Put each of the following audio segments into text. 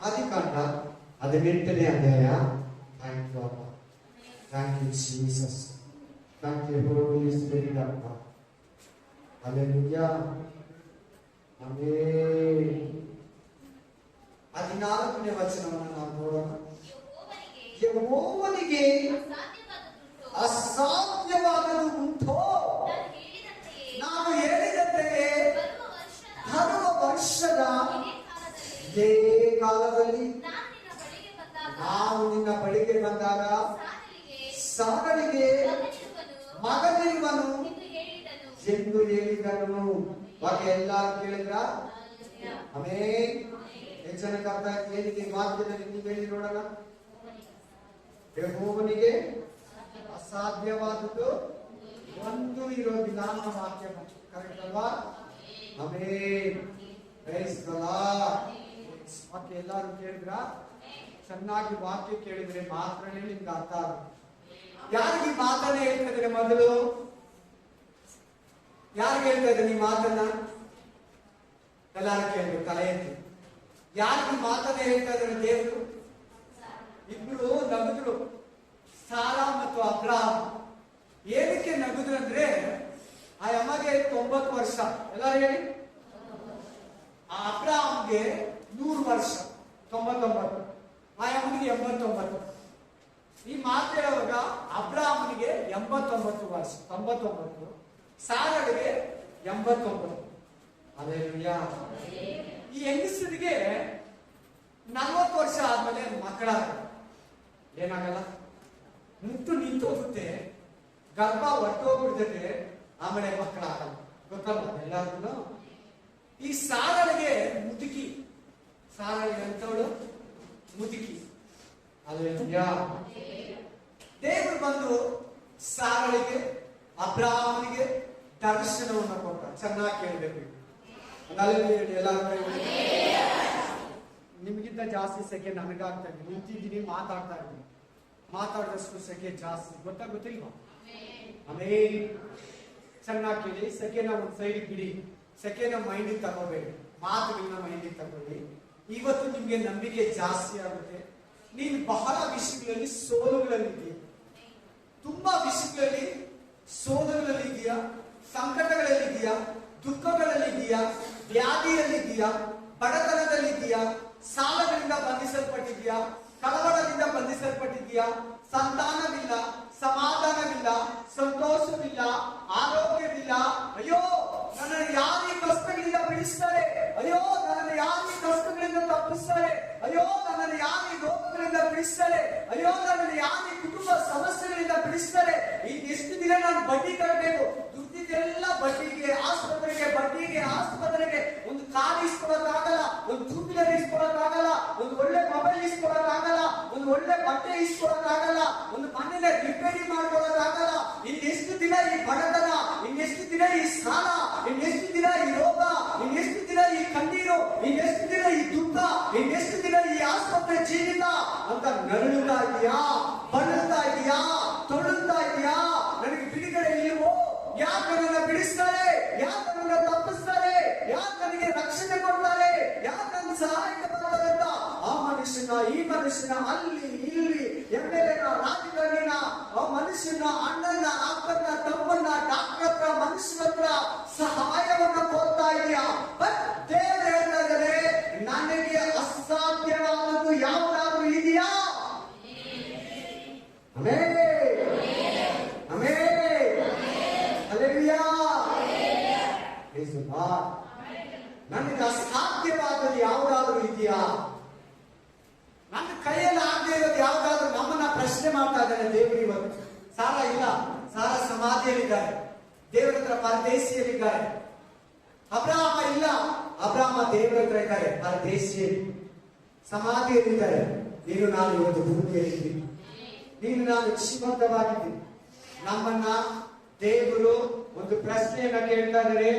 ಆದಿಕಾಂಡ 18ನೇ ಅಧ್ಯಾಯ. ಥ್ಯಾಂಕ್ ಯು ಅಪ್ಪ, thank you Jesus, thank you Holy Spirit ಅಪ್ಪ. Hallelujah, amen. 14ನೇ ವಚನವನ್ನು ನಾವು ನೋಡೋಣ. ಯೆಹೋವನಿಗೆ ಅಸಾಧ್ಯವಾದದ್ದು ಉಂಟೋ? ನಾನು ಹೇಳಿದಂತೆಯೇ ಬರುವ ವರ್ಷದ ಇದೇ ಕಾಲದಲ್ಲಿ ನಾವು ನಿನ್ನ ಬಳಿಗೆ ಬಂದಾಗ ಸಾರಳಿಗೆ ಮಗನಿರುವನು ಎಂದು ಹೇಳಿದನು. ಬಗ್ಗೆ ಎಲ್ಲರೂ ಕೇಳಿದ್ರ? ಆಮೆನ್. ಎಷ್ಟು ಜನಕ್ಕೆ ಅರ್ಥ ಆಯ್ತು? ಏನಿದೆ ವಾಕ್ಯದಲ್ಲಿ ನೀವು ಹೇಳಿ ನೋಡೋಣ. ಯೆಹೋವನಿಗೆ ಅಸಾಧ್ಯವಾದದ್ದು ಒಂದು ಇರೋದಿಲ್ಲ ಅನ್ನೋ ವಾಕ್ಯ ಕರೆಕ್ಟ್ ಅಲ್ವಾ? ಆಮೆನ್. Praise the Lord. ವಾಕ್ಯ ಎಲ್ಲರೂ ಕೇಳಿದ್ರ? ಚೆನ್ನಾಗಿ ವಾಕ್ಯ ಕೇಳಿದ್ರೆ ಮಾತ್ರನೇ ನಿಮ್ಗೆ ಅರ್ಥ ಆಗುತ್ತೆ. ಯಾರಿಗೆ ಈ ಮಾತನ್ನ ಹೇಳ್ತಾ ಇದ್ರೆ? ಮೊದಲು ಯಾರಿಗೆ ಹೇಳ್ತಾ ಇದ್ರೆ ಈ ಮಾತನ್ನ? ಎಲ್ಲರೂ ಕೇಳಿದ್ರು, ತಲೆ ಎತ್ತಿ. ಯಾರಿಗೆ ಮಾತನ್ನ ಹೇಳ್ತಾ ಇದ್ರೆ ದೇವರು? ಇಬ್ರು ನಗುದ್ರು, ಸಾರಾ ಮತ್ತು ಅಬ್ರಹಾಂ. ಏನಕ್ಕೆ ನಗುದ್ರು ಅಂದ್ರೆ ಆ ಅಮ್ಮಗೆ 90 ವರ್ಷ. ಎಲ್ಲರೂ ಹೇಳಿ. ಆ ಅಬ್ರಹಾಂಗೆ 100 ವರ್ಷ, 99. ಆ ಅಮ್ಮನಿಗೆ 89. ಈ ಮಾತು ಹೇಳುವಾಗ ಅಬ್ರಹಾಮನಿಗೆ 89 ವರ್ಷ, 99. ಸಾರಳಿಗೆ 89. ಹಲ್ಲೆಲೂಯಾ. ಈ ಹೆಂಗಸರಿಗೆ 40 ವರ್ಷ ಆದ್ಮೇಲೆ ಮಕ್ಕಳಾಗಲ್ಲ. ಏನಾಗಲ್ಲ, ಮುಟ್ಟು ನಿಂತು ಹೋಗುತ್ತೆ, ಗರ್ಭ ಹೊಟ್ಟೋಗ್ಬಿಡ್ತದೆ, ಆಮೇಲೆ ಮಕ್ಕಳಾಗಲ್ಲ. ಗೊತ್ತಲ್ಲ ಎಲ್ಲಾದ್ರೂ. ಈ ಸಾರಳಿಗೆ ಮುದುಕಿ. ಸಾರಳಿಗೆ ಅಂತವಳು ಮುದುಕಿ. ಹಲ್ಲೆಲೂಯಾ. ದೇವರು ಬಂದು ಸಾರಳಿಗೆ ಅಬ್ರಹಾಮನಿಗೆ ದರ್ಶನವನ್ನು ಕೊಟ್ಟ. ಚೆನ್ನಾಗಿ ಕೇಳಬೇಕು. ಎಲ್ಲರೂ ನಿಮಗಿಂತ ಜಾಸ್ತಿ ಸೆಕೆ ನನಗಾಗ್ತಾ ಇದೆ. ನಿಂತಿದ್ದೀನಿ, ಮಾತಾಡ್ತಾ ಇದ್ದೀನಿ. ಮಾತಾಡಿದಷ್ಟು ಸೆಕೆ ಜಾಸ್ತಿ. ಗೊತ್ತಿಲ್ವಾ? ಆಮೇಲೆ ಚೆನ್ನಾಗಿ ಕೇಳಿ. ಸೆಕೆನ ಒಂದು ಸೈಡಿಗೆ ಬಿಡಿ. ಸೆಕೆನ ಮೈಂಡಿಗೆ ತಗೋಬೇಡಿ, ಮಾತುಗಳನ್ನ ಮೈಂಡಿಗೆ ತಗೊಳ್ಳಿ. ಇವತ್ತು ನಿಮ್ಗೆ ನಂಬಿಕೆ ಜಾಸ್ತಿ ಆಗುತ್ತೆ. ನೀನು ಬಹಳ ವಿಷಯಗಳಲ್ಲಿ ಸೋಲುಗಳಲ್ಲಿದ್ದೀಯ, ತುಂಬಾ ವಿಷಯಗಳಲ್ಲಿ ಸೋಲುಗಳಲ್ಲಿದ್ದೀಯಾ, ಸಂಕಟಗಳಲ್ಲಿದ್ದೀಯಾ, ದುಃಖಗಳಲ್ಲಿದ್ದೀಯಾ, ವ್ಯಾಧಿಯಲ್ಲಿದ್ದೀಯಾ, ಬಡತನದಲ್ಲಿದ್ದೀಯಾ, ಸಾಲಗಳಿಂದ ಬಂಧಿಸಲ್ಪಟ್ಟಿದ್ಯಾ, ಕಳವಳದಿಂದ ಬಂಧಿಸಲ್ಪಟ್ಟಿದ್ಯಾ, ಸಂತಾನವಿಲ್ಲ, ಸಮಾಧಾನವಿಲ್ಲ, ಸಂತೋಷವಿಲ್ಲ, ಆರೋಗ್ಯವಿಲ್ಲ. ಅಯ್ಯೋ, ನನ್ನನ್ನು ಯಾರು ಈ ಕಷ್ಟಗಳಿಂದ ಬಿಡಿಸ್ತಾರೆ? ಅಯ್ಯೋ, ನನ್ನನ್ನು ಯಾರು ಈ ಕಷ್ಟಗಳಿಂದ ತಪ್ಪಿಸ್ತಾರೆ? ಅಯ್ಯೋ, ನನ್ನನ್ನು ಯಾರು ಈ ರೋಗಗಳಿಂದ ಬಿಡಿಸ್ತಾರೆ? ಅಯ್ಯೋ, ನನ್ನನ್ನು ಯಾರು ಈ ಕುಟುಂಬ ಸಮಸ್ಯೆಗಳಿಂದ ಬಿಡಿಸ್ತಾರೆ? ಈಗ ಎಷ್ಟು ದಿನ ನಾನು ಬಡ್ಡಿ ಕಟ್ಟಬೇಕು? ದುಡ್ಡಿದೆಲ್ಲ ಬಡ್ಡಿಗೆ, ಆಸ್ಪತ್ರೆಗೆ, ಬಡ್ಡಿಗೆ, ಆಸ್ಪತ್ರೆಗೆ. ಒಂದು ಕಾರ್ ಇಸ್ಕೊಳಕ್ಕಾಗಲ್ಲ, ಒಂದು ಟೂ ವೀಲರ್ ಇಸ್ಕೊಳಕ್ಕಾಗಲ್ಲ, ಒಂದು ಒಳ್ಳೆ ಮೊಬೈಲ್ ಇಸ್ಕೊಳಕ್ಕಾಗಲ್ಲ, ಒಂದು ಒಳ್ಳೆ ಬಟ್ಟೆ ಇಸ್ಕೊಳಕ್ಕಾಗಲ್ಲ, ಒಂದು ಮನೆಯ ರಿಪೇರಿ ಮಾಡ್ಕೊಳಕ್ಕಾಗಲ್ಲ. ಇನ್ನೆಷ್ಟು ದಿನ ಈ ಬಡತನ, ಇನ್ನೆಷ್ಟು ದಿನ ಈ ಸಾಲ, ಇನ್ನೆಷ್ಟು ದಿನ ಈ ರೋಗ, ಇನ್ನೆಷ್ಟು ದಿನ ಈ ಕಣ್ಣೀರು, ಇನ್ನೆಷ್ಟು ದಿನ ಈ ದುಃಖ, ಇನ್ನೆಷ್ಟು ದಿನ ಈ ಆಸ್ಪತ್ರೆ ಜೀವಿತ ಅಂತ ನರಳುತ್ತಾ ಇದೆಯಾ? ಬಳಲ್ತಾ ಇದೆಯಾ? ತೊಳುತ್ತಾ ಇದೆಯಾ? ನನಗೆ ಬಿಡುಗಡೆ ಇಲ್ವೋ? ಯಾಕೆ ನನ್ನ ಬಿಡಿಸ್ತಾರೆ? ಯಾಕೆ ನನ್ನ ತಪ್ಪಿಸ್ತಾರೆ? ಯಾಕೆ ನನಗೆ ರಕ್ಷಣೆ ಕೊಡ್ತಾರೆ? ಯಾಕೆ ನನ್ನ ಸಹಾಯಕ ಮಾಡ್ತಾರೆ ಅಂತ ಆ ಮನುಷ್ಯನ, ಈ ಮನುಷ್ಯನ, ಅಲ್ಲಿ ಇಲ್ಲಿ ಎಮ್ಮೆಲೆನ, ರಾಜಕಾರಣಿನ, ಆ ಮನುಷ್ಯನ, ಅಣ್ಣನ, ಅಕ್ಕನ, ತಮ್ಮನ್ನ, ಡಾಕ್ಟರ್ ಹತ್ರ, ಮನುಷ್ಯನ ಹತ್ರ ಸಹಾಯವನ್ನು ಕೋರ್ತಾ ಇದೆಯಾ? ಬಟ್ ದೇವರು ಹೇಳ್ತಾ ಇದ್ದಾರೆ, ನನಗೆ ಅಸಾಧ್ಯವಾದದ್ದು ಯಾವುದಾದ್ರೂ ಇದೆಯಾ? Amen, amen, hallelujah. ನನಗೆ ಅಸಾಧ್ಯವಾದದ್ದು ಯಾವುದಾದ್ರೂ ಇದೆಯಾ? ನನ್ನ ಕೈಯಲ್ಲಿ ಆಗದೆ ಇರೋದು ಯಾವುದಾದ್ರೂ? ನಮ್ಮನ್ನ ಪ್ರಶ್ನೆ ಮಾಡ್ತಾ ಇದ್ದಾನೆ ದೇವರು ಇವತ್ತು. ಸಾರ ಇಲ್ಲ, ಸಾರ ಸಮಾಧಿಯಲ್ಲಿದ್ದಾರೆ, ದೇವರ ಹತ್ರ ಪರದೇಶಿಯಲ್ಲಿದ್ದಾರೆ. ಅಬ್ರಹಾಮ ಇಲ್ಲ, ಅಬ್ರಹಾಮ ದೇವರ ಹತ್ರ ಇದ್ದಾರೆ, ಪರದೇಶಿಯಲ್ಲಿ ಸಮಾಧಿಯಲ್ಲಿದ್ದಾರೆ. ನೀನು ನಾನು ಇವತ್ತು ಭೂಮಿಯಲ್ಲಿದ್ದೀವಿ, ನೀನು ನಾನು ಜೀವಂತವಾಗಿದ್ದೀನಿ. ನಮ್ಮನ್ನ ದೇವರು ಒಂದು ಪ್ರಶ್ನೆಯನ್ನ ಕೇಳ್ತಾ ಇದ್ದಾರೆ.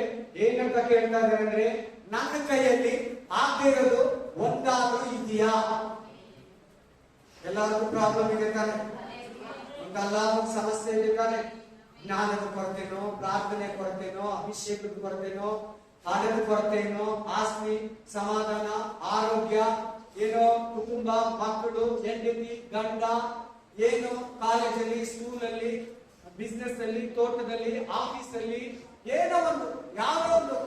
ಏನಂತ ಕೇಳ್ತಾ ಇದ್ದಾರೆ ಅಂದ್ರೆ, ನನ್ನ ಕೈಯಲ್ಲಿ ಆಗದೆ ಇರೋದು ಒಂದಾದ್ರೂ ಇದೆಯಾ? ಎಲ್ಲರಿಗೂ ಪ್ರಾಬ್ಲಮ್ ಇದೆ ತಾನೆ, ಒಂದಲ್ಲ ಒಂದು ಸಮಸ್ಯೆ ಇದೆ ತಾನೆ. ಜ್ಞಾನದ ಕೊರತೆನೋ, ಪ್ರಾರ್ಥನೆ ಕೊರತೆನೋ, ಅಭಿಷೇಕದ ಕೊರತೆನೋ, ಹಣದ ಕೊರತೆನೋ, ಆಸ್ತಿ, ಸಮಾಧಾನ, ಆರೋಗ್ಯ, ಏನೋ ಕುಟುಂಬ, ಮಕ್ಕಳು, ಹೆಂಡತಿ, ಗಂಡ, ಏನು ಕಾಲೇಜಲ್ಲಿ, ಸ್ಕೂಲಲ್ಲಿ, ಬಿಸ್ನೆಸ್ ಅಲ್ಲಿ, ತೋಟದಲ್ಲಿ, ಆಫೀಸಲ್ಲಿ, ಏನೋ ಒಂದು ಯಾವುದೋ ಒಂದು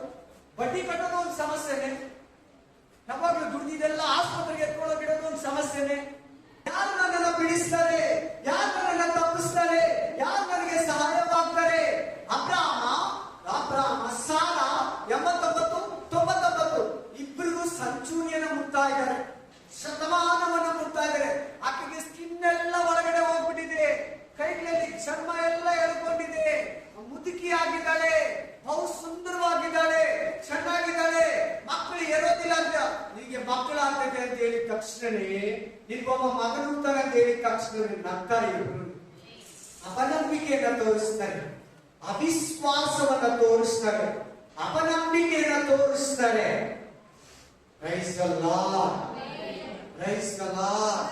ಬಡ್ಡಿ ಕಟ್ಟೋದು ಒಂದು ಸಮಸ್ಯೆನೆ. ಯಾವಾಗಲೂ ದುಡ್ಡಿದೆಲ್ಲ ಆಸ್ಪತ್ರೆಗೆ ಎತ್ಕೊಳ್ಳೋಗಿರೋದು ಒಂದು ಸಮಸ್ಯೆನೆ. ಯಾರು ನನ್ನನ್ನು ಬಿಡಿಸ್ತಾರೆ? ಯಾರು ನನ್ನನ್ನು ತಪ್ಪಿಸ್ತಾರೆ? ಯಾರು ನನಗೆ ಸಹಾಯವಾಗ್ತಾರೆ? ಅಬ್ರಾಮ, ಸಾರ 89 ಇಬ್ಬರಿಗೂ ಸಂಚೂಣಿಯನ್ನು ಮುಟ್ತಾ ಇದ್ದಾರೆ, ಶತಮಾನವನ್ನು ಮುಟ್ತಾ ಇದ್ದಾರೆ. ಆಕೆಗೆ ಸ್ಕಿನ್ ಎಲ್ಲ ಹೊರಗಡೆ ಹೋಗ್ಬಿಟ್ಟಿದೆ, ಕೈಗಳಲ್ಲಿ ಚರ್ಮ ಎಲ್ಲ ಎಳ್ಕೊಂಡಿದೆ, ಮುದುಕಿ ಆಗಿದ್ದಾಳೆ, ಬಹು ಸುಂದರವಾಗಿದ್ದಾಳೆ, ಚೆನ್ನಾಗಿದ್ದಾಳೆ, ಮಕ್ಕಳು ಇರೋದಿಲ್ಲ ಅಂತ. ನಿನಗೆ ಮಕ್ಕಳು ಆಗ್ತದೆ ಅಂತ ಹೇಳಿದ ತಕ್ಷಣನೇ, ನಿನ್ಗೊಬ್ಬ ಮಗನು ಹುಡ್ತಾನೆ ಅಂತ ಹೇಳಿದ ತಕ್ಷಣ ನಗ್ತಾರೆ ಇವರು. ಅಪನಂಬಿಕೆಯನ್ನ ತೋರಿಸ್ತಾರೆ, ಅವಿಶ್ವಾಸವನ್ನ ತೋರಿಸ್ತಾರೆ, ಅಪನಂಬಿಕೆಯನ್ನ ತೋರಿಸ್ತಾರೆ. Praise the lord, praise the lord.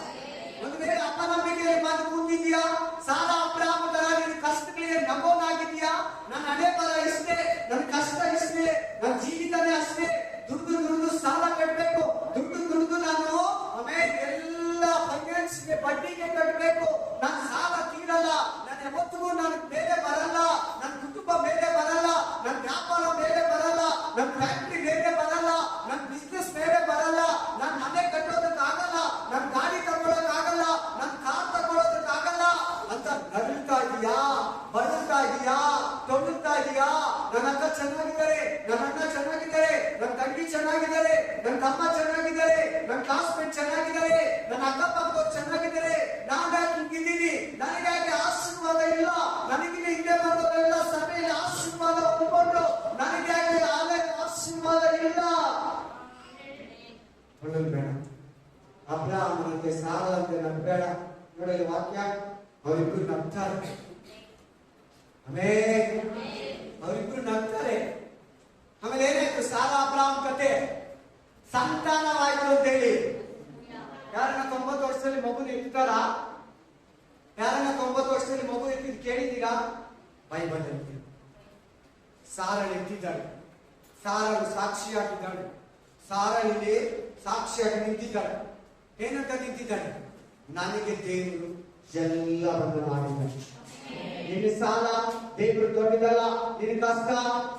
ಒಂದು ವೇಳೆ ಅಪನಂಬಿಕೆಯಲ್ಲಿ ಬಂದು ಕೂತಿದ್ಯಾ, ಸಾಲ ಅಬ್ರಾಮ ತರ ನಿನ್ನ ಕಷ್ಟಗಳಿಗೆ ನಗೋನಾಗಿದ್ಯಾ, ನನ್ನ ಹಣೆ ಬರ ಇಷ್ಟೇ, ನನ್ನ ಕಷ್ಟ ಇಷ್ಟೇ, ನನ್ನ ಜೀವಿತನೇ ಅಷ್ಟೇ, ದುಡ್ದು ಸಾಲ ಕಟ್ಟಬೇಕು, ದುಡ್ದು ನಾನು ಆಮೇಲೆ ಎಲ್ಲ ಫೈನಾನ್ಸ್ಗೆ ಬಡ್ಡಿಗೆ ಕಟ್ಟಬೇಕು, ನನ್ನ ಸಾಲ ತೀರಲ್ಲ, ನನ್ನ ಯಾವತ್ತಿಗೂ ನಾನು ಮೇಲೆ ಬರಲ್ಲ, ನನ್ನ ಕುಟುಂಬ ಮೇಲೆ ಬರಲ್ಲ, ನನ್ನ ವ್ಯಾಪಾರ ಮೇಲೆ ಬರಲ್ಲ, ನನ್ನ ಫ್ಯಾಕ್ಟ್ರಿ ಮೇಲೆ ಬರಲ್ಲ, ನನ್ನ ಬಿಸ್ನೆಸ್ ಮೇಲೆ ಬರಲ್ಲ, ನನ್ನ ಮನೆ ಕಟ್ಟೋದಕ್ಕಾಗಲ್ಲ, ನನ್ನ ಗಾಡಿ ತಗೊಳ್ಳೋದಕ್ಕಾಗಲ್ಲ, ನನ್ನ ಕಾರ್ ತಗೊಳ್ಳೋದಕ್ಕಾಗಲ್ಲ ಅಂತ ನಡುತ್ತಾ ಇದೀಯಾ, ಬರುತ್ತಾ ಇದೀಯಾ, ತೊಡುತ್ತಾ ಇದೀಯಾ? ನನ್ನ ಅಕ್ಕ ಚೆನ್ನಾಗಿದ್ದಾರೆ, ನನ್ನ ಅಣ್ಣ ಚೆನ್ನಾಗಿದ್ದಾರೆ, ನನ್ನ ತಂಗಿ ಚೆನ್ನಾಗಿದ್ದಾರೆ, ನನ್ನ ತಮ್ಮ ಚೆನ್ನಾಗಿದ್ದಾರೆ, ನನ್ನ ಕ್ಲಾಸ್ಮೇಟ್ ಚೆನ್ನಾಗಿದ್ದಾರೆ, ನನ್ನ ಅಕ್ಕಪಕ್ಕದವ್ರು ಚೆನ್ನಾಗಿದ್ದಾರೆ, ನಾನು ಹಿಂಗಿದ್ದೀನಿ, ನನಗೆ ಆಶೀರ್ವಾದ ಇಲ್ಲ, ನನಗಿನ ಹಿಂದೆ ಬಂದವರೆಲ್ಲ ಸಭೆಯಲ್ಲಿ ಆಶೀರ್ವಾದ ಹೊಂದ್ಕೊಂಡು ನನಗೆ ಆಶೀರ್ವಾದ ಇಲ್ಲ. ಬೇಡ, ಅಬ್ರಾಹ್ಮನಂತೆ ಸಾರದಂತೆ ನಗ್ಬೇಡ. ನೋಡಲಿ ವಾಕ್ಯ, ಅವರಿಬ್ರು ನಗ್ತಾರೆ. ಆಮೇಲೆ ಅವರಿಬ್ರು ನಗ್ತಾರೆ. ಆಮೇಲೆ ಏನಾಯ್ತು? ಸಾರ ಅಬ್ರಾಹ್ಮ ಕತೆ ಸಂತಾನವಾಯ್ತು ಅಂತ ಹೇಳಿ. ಯಾರನ್ನ 90 ವರ್ಷದಲ್ಲಿ ಮಗುನ ಎತ್ತಾರ? ಯಾರನ್ನ 90 ವರ್ಷದಲ್ಲಿ ಮಗು ಎತ್ತಿದ್ ಕೇಳಿದ್ದೀರಾ? ಬೈಬಲ್ ಅಲ್ಲಿ ಸಾರಳು ಎತ್ತಿದ್ದಾಳೆ, ಸಾರಳು ಸಾಕ್ಷಿಯಾಗಿದ್ದಾಳೆ, ಸಾರಳಿಗೆ ಸಾಕ್ಷಿಯಾಗಿ ನಿಂತಿದ್ದಾಳೆ. ಏನಂತ ನಿಂತಿದ್ದಾಳೆ? ನನಗೆ ದೇವರು ಎಲ್ಲವನ್ನು ಮಾಡಿದ್ದಾನೆ. ನಿನ್ನ ಸಾಲ ದೇವರು ದೊಡ್ಡದಲ್ಲ, ನಿನ್ನ ಕಷ್ಟ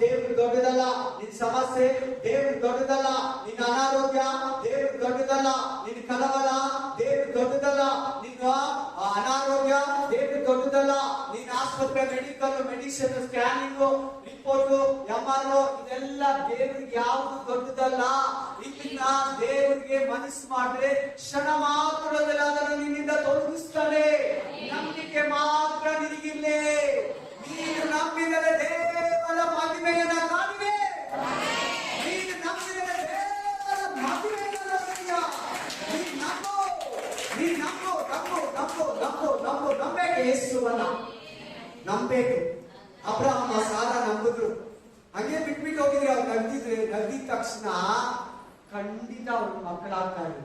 ದೇವರು ದೊಡ್ಡದಲ್ಲ, ನಿನ್ನ ಸಮಸ್ಯೆ ದೇವರು ದೊಡ್ಡದಲ್ಲ, ನಿನ್ನ ಅನಾರೋಗ್ಯ ದೇವರು ದೊಡ್ಡದಲ್ಲ, ನಿನ್ನ ಕಳವಳ ದೇವರು ದೊಡ್ಡದಲ್ಲ, ನಿನ್ನ ಅನಾರೋಗ್ಯ ದೇವರು ದೊಡ್ಡದಲ್ಲ, ನಿನ್ನ ಆಸ್ಪತ್ರೆ ಮೆಡಿಸಿನ್ ಸ್ಕ್ಯಾನಿಂಗ್ ರಿಪೋರ್ಟ್ MR ಇದೆಲ್ಲ ದೇವರಿಗೆ ಯಾವುದು ದೊಡ್ಡದಲ್ಲ. ಇದನ್ನ ದೇವರಿಗೆ ಮನಸ್ಸು ಮಾಡಿದ್ರೆ ಕ್ಷಣ ಮಾತ್ರದಲ್ಲಿ ಅದನ್ನು ನಿನ್ನಿಂದ ತೊಲಗಿಸ್ತಾನೆ. ನಂಬಿಕೆ ಮಾತ್ರ ನಿನಗಿಲ್ಲೇ. ನೀನು ನಂಬಿದರೆ ದೇವರ ಮಹಿಮೆಯನ್ನ ಕಾಣುವೆ. ನೀನು ನಂಬಿದರೆ ದೇವರ ಮಹಿಮೆಯನ್ನ ನೋಡುತ್ತೀಯ. ನೀನು ನಂಬು, ನೀನು ನಂಬು, ನಂಬು, ನಂಬು, ನಂಬು, ನಂಬು. ನಂಬೇಕು, ಯೇಸುವನ್ನ ನಂಬೇಕು. ಅಬ್ರಾಹ್ಮ ಸಾರ ನಂಬಿದ್ರು, ಹಂಗೆ ಬಿಟ್ಬಿಟ್ಟು ಹೋಗಿದ್ರೆ ಅವ್ರು ನಗ್ದಿದ ತಕ್ಷಣ ಖಂಡಿತ ಅವ್ರು ಮಕ್ಕಳಾಗ್ತಾ ಇಲ್ಲ.